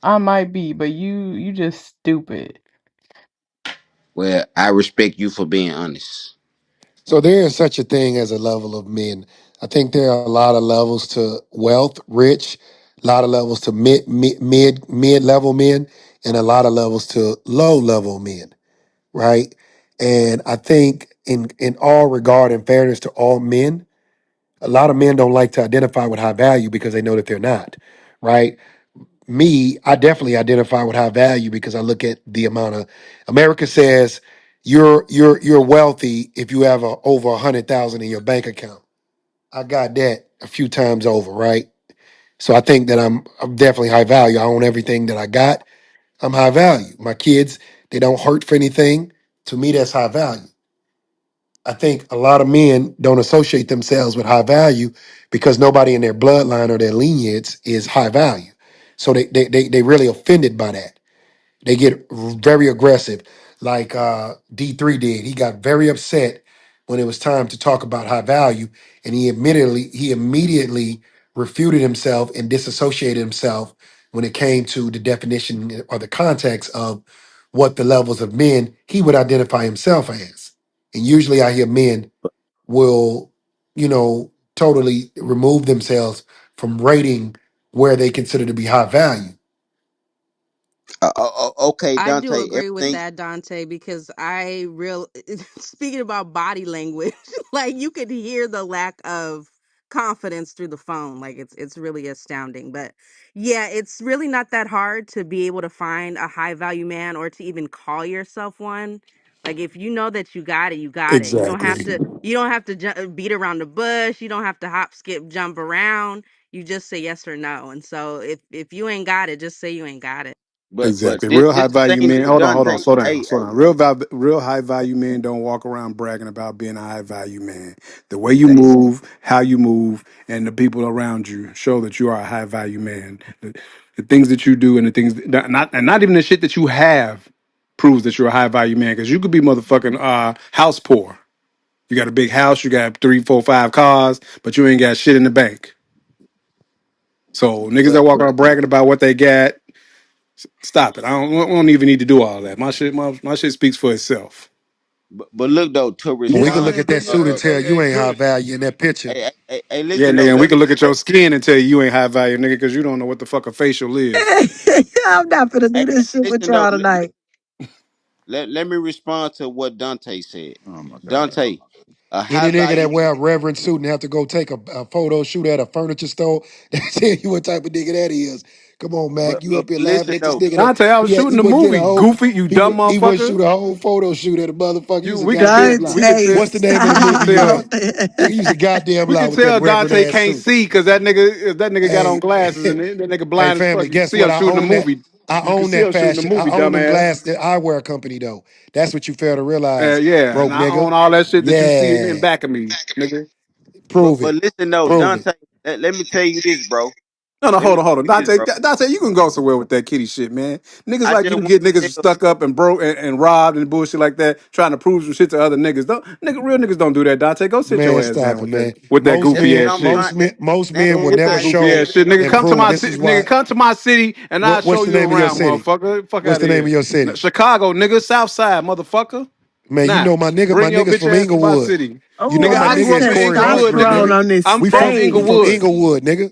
I might be, but you just stupid. Well, I respect you for being honest. So there is such a thing as a level of men. I think there are a lot of levels to wealth, rich, a lot of levels to mid level men, and a lot of levels to low level men, right? And I think in all regard and fairness to all men, a lot of men don't like to identify with high value because they know that they're not, right? Me, I definitely identify with high value because I look at the amount of America says you're wealthy if you have over 100,000 in your bank account. I got that a few times over, right? So I think that I'm definitely high value. I own everything that I got. I'm high value. My kids, they don't hurt for anything. To me, that's high value. I think a lot of men don't associate themselves with high value because nobody in their bloodline or their lineage is high value. So they really offended by that. They get very aggressive, like D3 did. He got very upset when it was time to talk about high value, and he immediately refuted himself and disassociated himself when it came to the definition or the context of what the levels of men he would identify himself as. And usually, I hear men will, totally remove themselves from rating where they consider to be high value. Okay, I do Dante. agree with Everything. that, Dante, because I real speaking about body language, like you could hear the lack of confidence through the phone. Like it's really astounding. But yeah, it's really not that hard to be able to find a high value man or to even call yourself one. Like if you know that you got it, you got it. Exactly. You don't have to beat around the bush. You don't have to hop, skip, jump around. You just say yes or no. And so if you ain't got it, just say you ain't got it. But Exactly. this Real this high the value thing men. with Hold on, Dante. slow down, Hey, slow down. Real high value men don't walk around bragging about being a high value man. The way you hey, move, how you move, and the people around you show that you are a high value man. The things that you do and the things not even the shit that you have proves that you're a high value man. Because you could be motherfucking house poor. You got a big house, you got three, four, five cars, but you ain't got shit in the bank. So niggas that but walk around bragging about what they got, stop it. We don't even need to do all that. My shit speaks for itself. but look though, to But we can respond. look at that Uh, suit and uh, tell you ain't high Chris. value in that picture. Yeah, Listen though. nigga, and we can look at your skin and tell you ain't high value, nigga, because you don't know what the fuck a facial is. I'm not gonna Hey, do this shit with listen though. y'all tonight. Let me respond to what Dante said. Oh my god. Dante, a high Any nigga value that man. wear a reverend suit and have to go take a photo shoot at a furniture store, they tell you what type of nigga that is. Come on, Mac. You up here laughing Listen at this though. nigga that Dante, I was he shooting the wouldn't get a movie. whole Goofy, you dumb he wouldn't motherfucker. shoot a whole photo shoot at a motherfucker. You Use a we could tell goddamn lie. we could Dante, tell What's the name of the we could movie? tell stop Nigga, use a it. goddamn we lie could with that tell reverend Dante ass can't suit. see because that nigga got on Hey, glasses and that nigga hey, blind as fuck. family, You can guess see what? us shooting a movie. I You can own see that us shooting a fashion. I movie, own them dumbass. glass that eyewear company though. That's what you fail to realize, Yeah, and broke I nigga. own all that shit that you see in Yeah, back of me, nigga. prove But it. listen though, Prove it. Dante. Let me tell you this, bro. No, Let me hold on, tell you this, Dante. bro. Dante, you can go somewhere with that kitty shit, man. Niggas I like just you can want get to niggas tell. stuck up and broke and robbed and bullshit like that, trying to prove some shit to other niggas. Real niggas don't do that, Dante. Go sit your Man, ass stop down it, man. with that Most That's goofy what men, ass I'm shit. trying. most That's men will With what never that I goofy show ass said. shit, nigga. and Come to prove. my This city, is nigga. why. Come to my city, and I'll show What's the you name of your around, city? motherfucker. Fuck What's out the of name of here, your city? Chicago, nigga. South Side, motherfucker. Man, you Nah, know my bring your niggas bitch from ass to my Inglewood. city, You Oh, know nigga. all my I this grew up niggas in Corey Inglewood, Washburn, nigga. testosterone nigga. on this I'm We from from stage. we from Inglewood. Inglewood, nigga.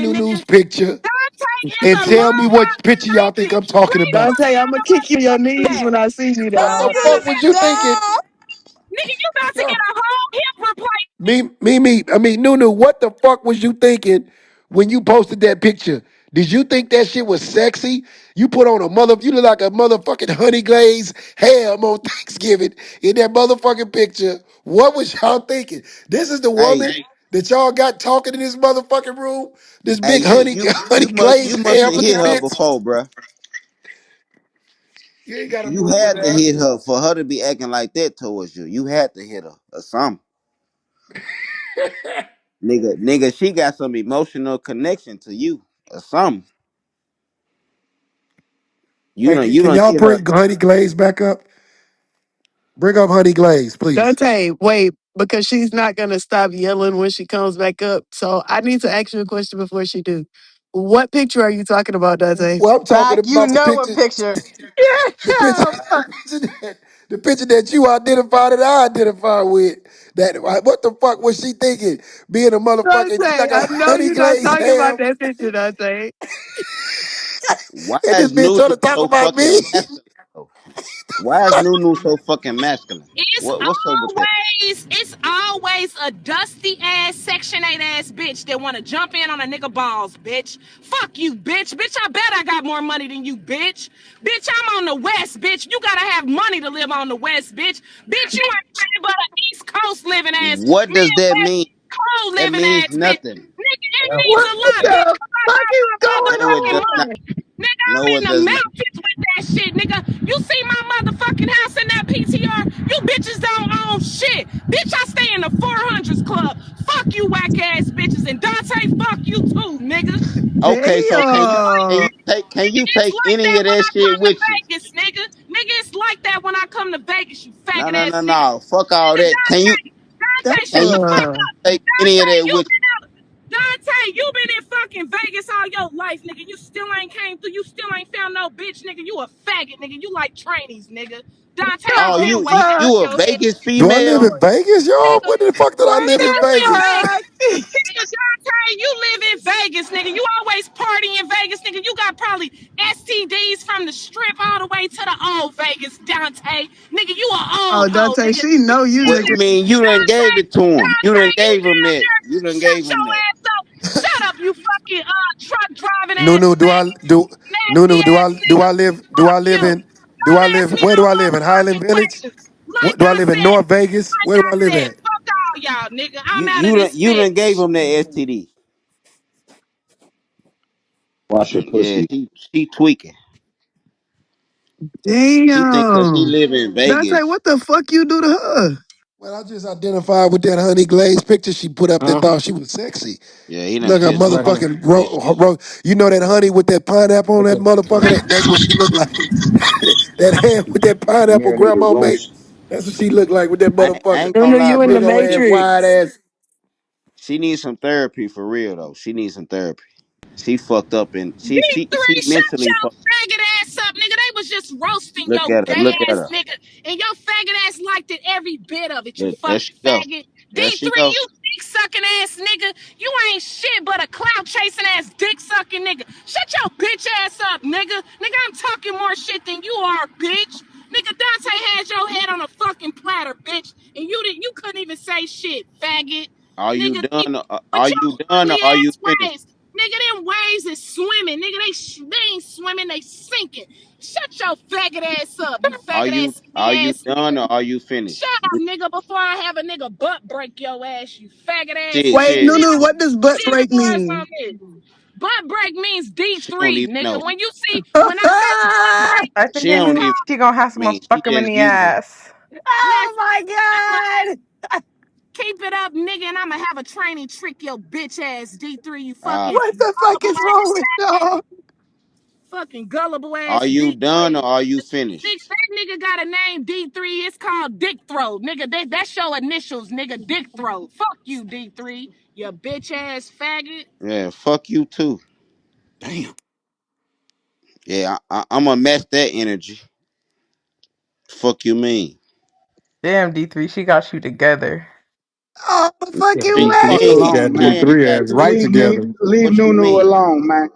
Nunu's picture Dante is and a tell me liar. what picture y'all think I'm talking Read about. Dante, I'm gonna kick you to your knees that. when I see you, What All the dog. you fuck was you is, thinking? nigga, you about to Yo, get a whole hip replacement. I mean, Nunu, what the fuck was you thinking when you posted that picture? Did you think that shit was sexy? You put on a you look like a motherfucking honey glazed ham on Thanksgiving in that motherfucking picture. What was y'all thinking? This is the Hey, woman that y'all got talking in this motherfucking room? This hey, big honey honey you glazed must ham have looking hit her bitch? before, bruh. You ain't gotta You prove it had to now. hit her for her to be acting like that towards you. You had to hit her or something. Nigga, she got some emotional connection to you or something. Hey, You can don't y'all hit her. bring honey glaze back up? Bring up honey glaze, please. Dante, wait, because she's not gonna stop yelling when she comes back up. So I need to ask you a question before she do. What picture are you talking about, Dante? Well, I'm talking Back, you about know what picture. the picture, Yeah. the picture that you identified and I identify with. That what the fuck was she thinking? Being a motherfucking, she Dante, like a I know honey you're not glazed talking about ham, that picture, Dante. Why and this is bitch trying Nunu to talk so about me. fucking masculine? Though? Why is Nunu so fucking masculine? It's What's up with that? always a dusty ass Section 8 ass bitch that wanna jump in on a nigga balls, bitch. Fuck you, bitch. Bitch, I bet I got more money than you, bitch. Bitch, I'm on the West, bitch. You gotta have money to live on the West, bitch. Bitch, you ain't shit but an East Coast living ass, What does that Midwest mean? cold That living means ass bitch. nothing. Nigga, it means What a lot, bitch, the because I fuck got is my going No, it motherfucking does not. money. on? Nigga, I'm No, in it the does not. mountains with that shit, nigga. You see my motherfucking house in that PTR? You bitches don't own shit. Bitch, I stay in the 400s club. Fuck you whack ass bitches. And Dante, fuck you too, nigga. Okay, so Damn. can you It's take like any that of when that I shit come to with you? Vegas, nigga. Nigga, it's like that when I come to Vegas, you No, faggot no, ass no, nigga. no. Fuck all Nigga, that. Dante, Can shut you the fuck Damn. up. take any of Dante, that you with been out. Dante, you been in fucking Vegas all your life, nigga. You still ain't came through. You still ain't found no bitch, nigga. You a faggot, nigga. You like trainees, nigga. Dante, you? I Oh, don't care The what fuck? you a your head Vegas Do I live female? in Vegas, y'all? nigga. When the fuck did I What live Nigga, in the you in Vegas? Vegas. fuck? Nigga, Dante, you live in Vegas, nigga. You always party in Vegas, nigga. You got probably STDs from the strip all the way to the old Vegas, Dante. Nigga, you a Oh, old hoe, Dante, nigga. she know you Well, just I mean, you done Dante, gave it to him. You Dante, done you gave him down that. there. You done Shut gave him your that. ass up. Shut up, you fucking truck driving No, ass no. Do I faggot. do? No, Nasty no. Do ass I do nigga. I live? Do I Fuck live you. in? Do Don't I ask live? me Where no do I live in Highland motherfucking Village? questions. What Like do I I live in said, North Vegas? like Where do I I live said, at? fuck all y'all, nigga. I'm out of this You done gave bitch. him that STD. Wash your Yeah, pussy. she tweaking. She think cause she damn. live in Dante, Vegas. what the fuck you do to her? Well, I just identified with that honey glaze picture she put up that Huh? thought she was sexy. Yeah, he done Look, a pissed her What off. happened? motherfucking Yeah, you know that honey with that pineapple on What's that up? motherfucker. That's what she looked like. That hand with that pineapple Marinated grandma made. roast. That's what she looked like with that I motherfucker. ain't No, gonna no, lie, you in the Big Brooke. old ass, wide Matrix. ass. She needs some therapy for real though. She needs some therapy. She fucked up and she D3, shut mentally your fucked. faggot ass up, nigga. They was just roasting Look your at her. gay Look at ass her. nigga. And your faggot ass liked it every bit of it, you Look, there she fucking go. faggot. There she D3, go. you dick sucking ass nigga. You ain't shit but a clout chasing ass dick sucking nigga. Shut your bitch ass up, nigga. Nigga, I'm talking more shit than you are, bitch. Nigga, Dante had your head on a fucking platter, bitch. And you couldn't even say shit, faggot. Are you Nigga, keep done? with Are your you done ugly or are you ass finished? ways. Nigga, them waves is swimming. Nigga, they ain't swimming, they sinking. Shut your faggot ass up, you faggot ass Are skinny you ass done nigga. or are you Shut finished? up, nigga, before I have a nigga butt break your ass, you faggot ass Shit, nigga. Wait, You no, shit. no, got what does butt shit break bars on mean? this. Butt break means She don't D3, even nigga. know. When you see, when I say butt oh break, I think She it it's don't means even called, she gonna have someone mean. She fuck him in just the using it. ass. my I'ma god! keep it up, nigga, and I'ma have a training trick your bitch ass D3, you Uh, fucking What the fuck gullible is wrong ass with faggot. y'all? Fucking gullible are ass you done D3. or are you Nigga, finished? that nigga got a name D3. It's called Dick Throat. Nigga, that's your initials, nigga. Dick Throat. Fuck you, D3. You bitch ass faggot. Yeah, fuck you too. Damn. Yeah, I'm gonna match that energy. Fuck you mean? Damn, D3, she got you together. Oh, fucking She D3 ain't, She way. alone, got she D man. ain't three got ass right shit. Leave me, together. leave What you Nunu mean? alone, man.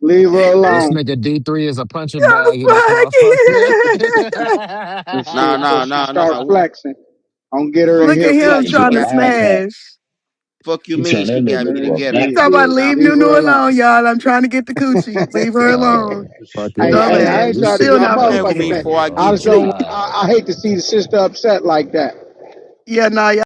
Leave her This alone. nigga D3 is a punching The bag in this motherfucker. And Nah, shit, before nah, she nah, start nah. flexing, don't get her in Look here at She him got flexing You trying a to like that. asshat. smash. Fuck you He mean turned she that got nigga me into a together? He black talking about bitch. leave Leave Nunu her alone. alone, y'all. I'm trying to get the coochie. Leave her Nah, alone. fuck Hey, that. Go hey, Nah, I ahead. ain't You trying to Lucy, do still my not Play playing with with me motherfucking me. thing. before I I get just don't. played. nah. I hate to see the sister upset like that. Yeah, nah,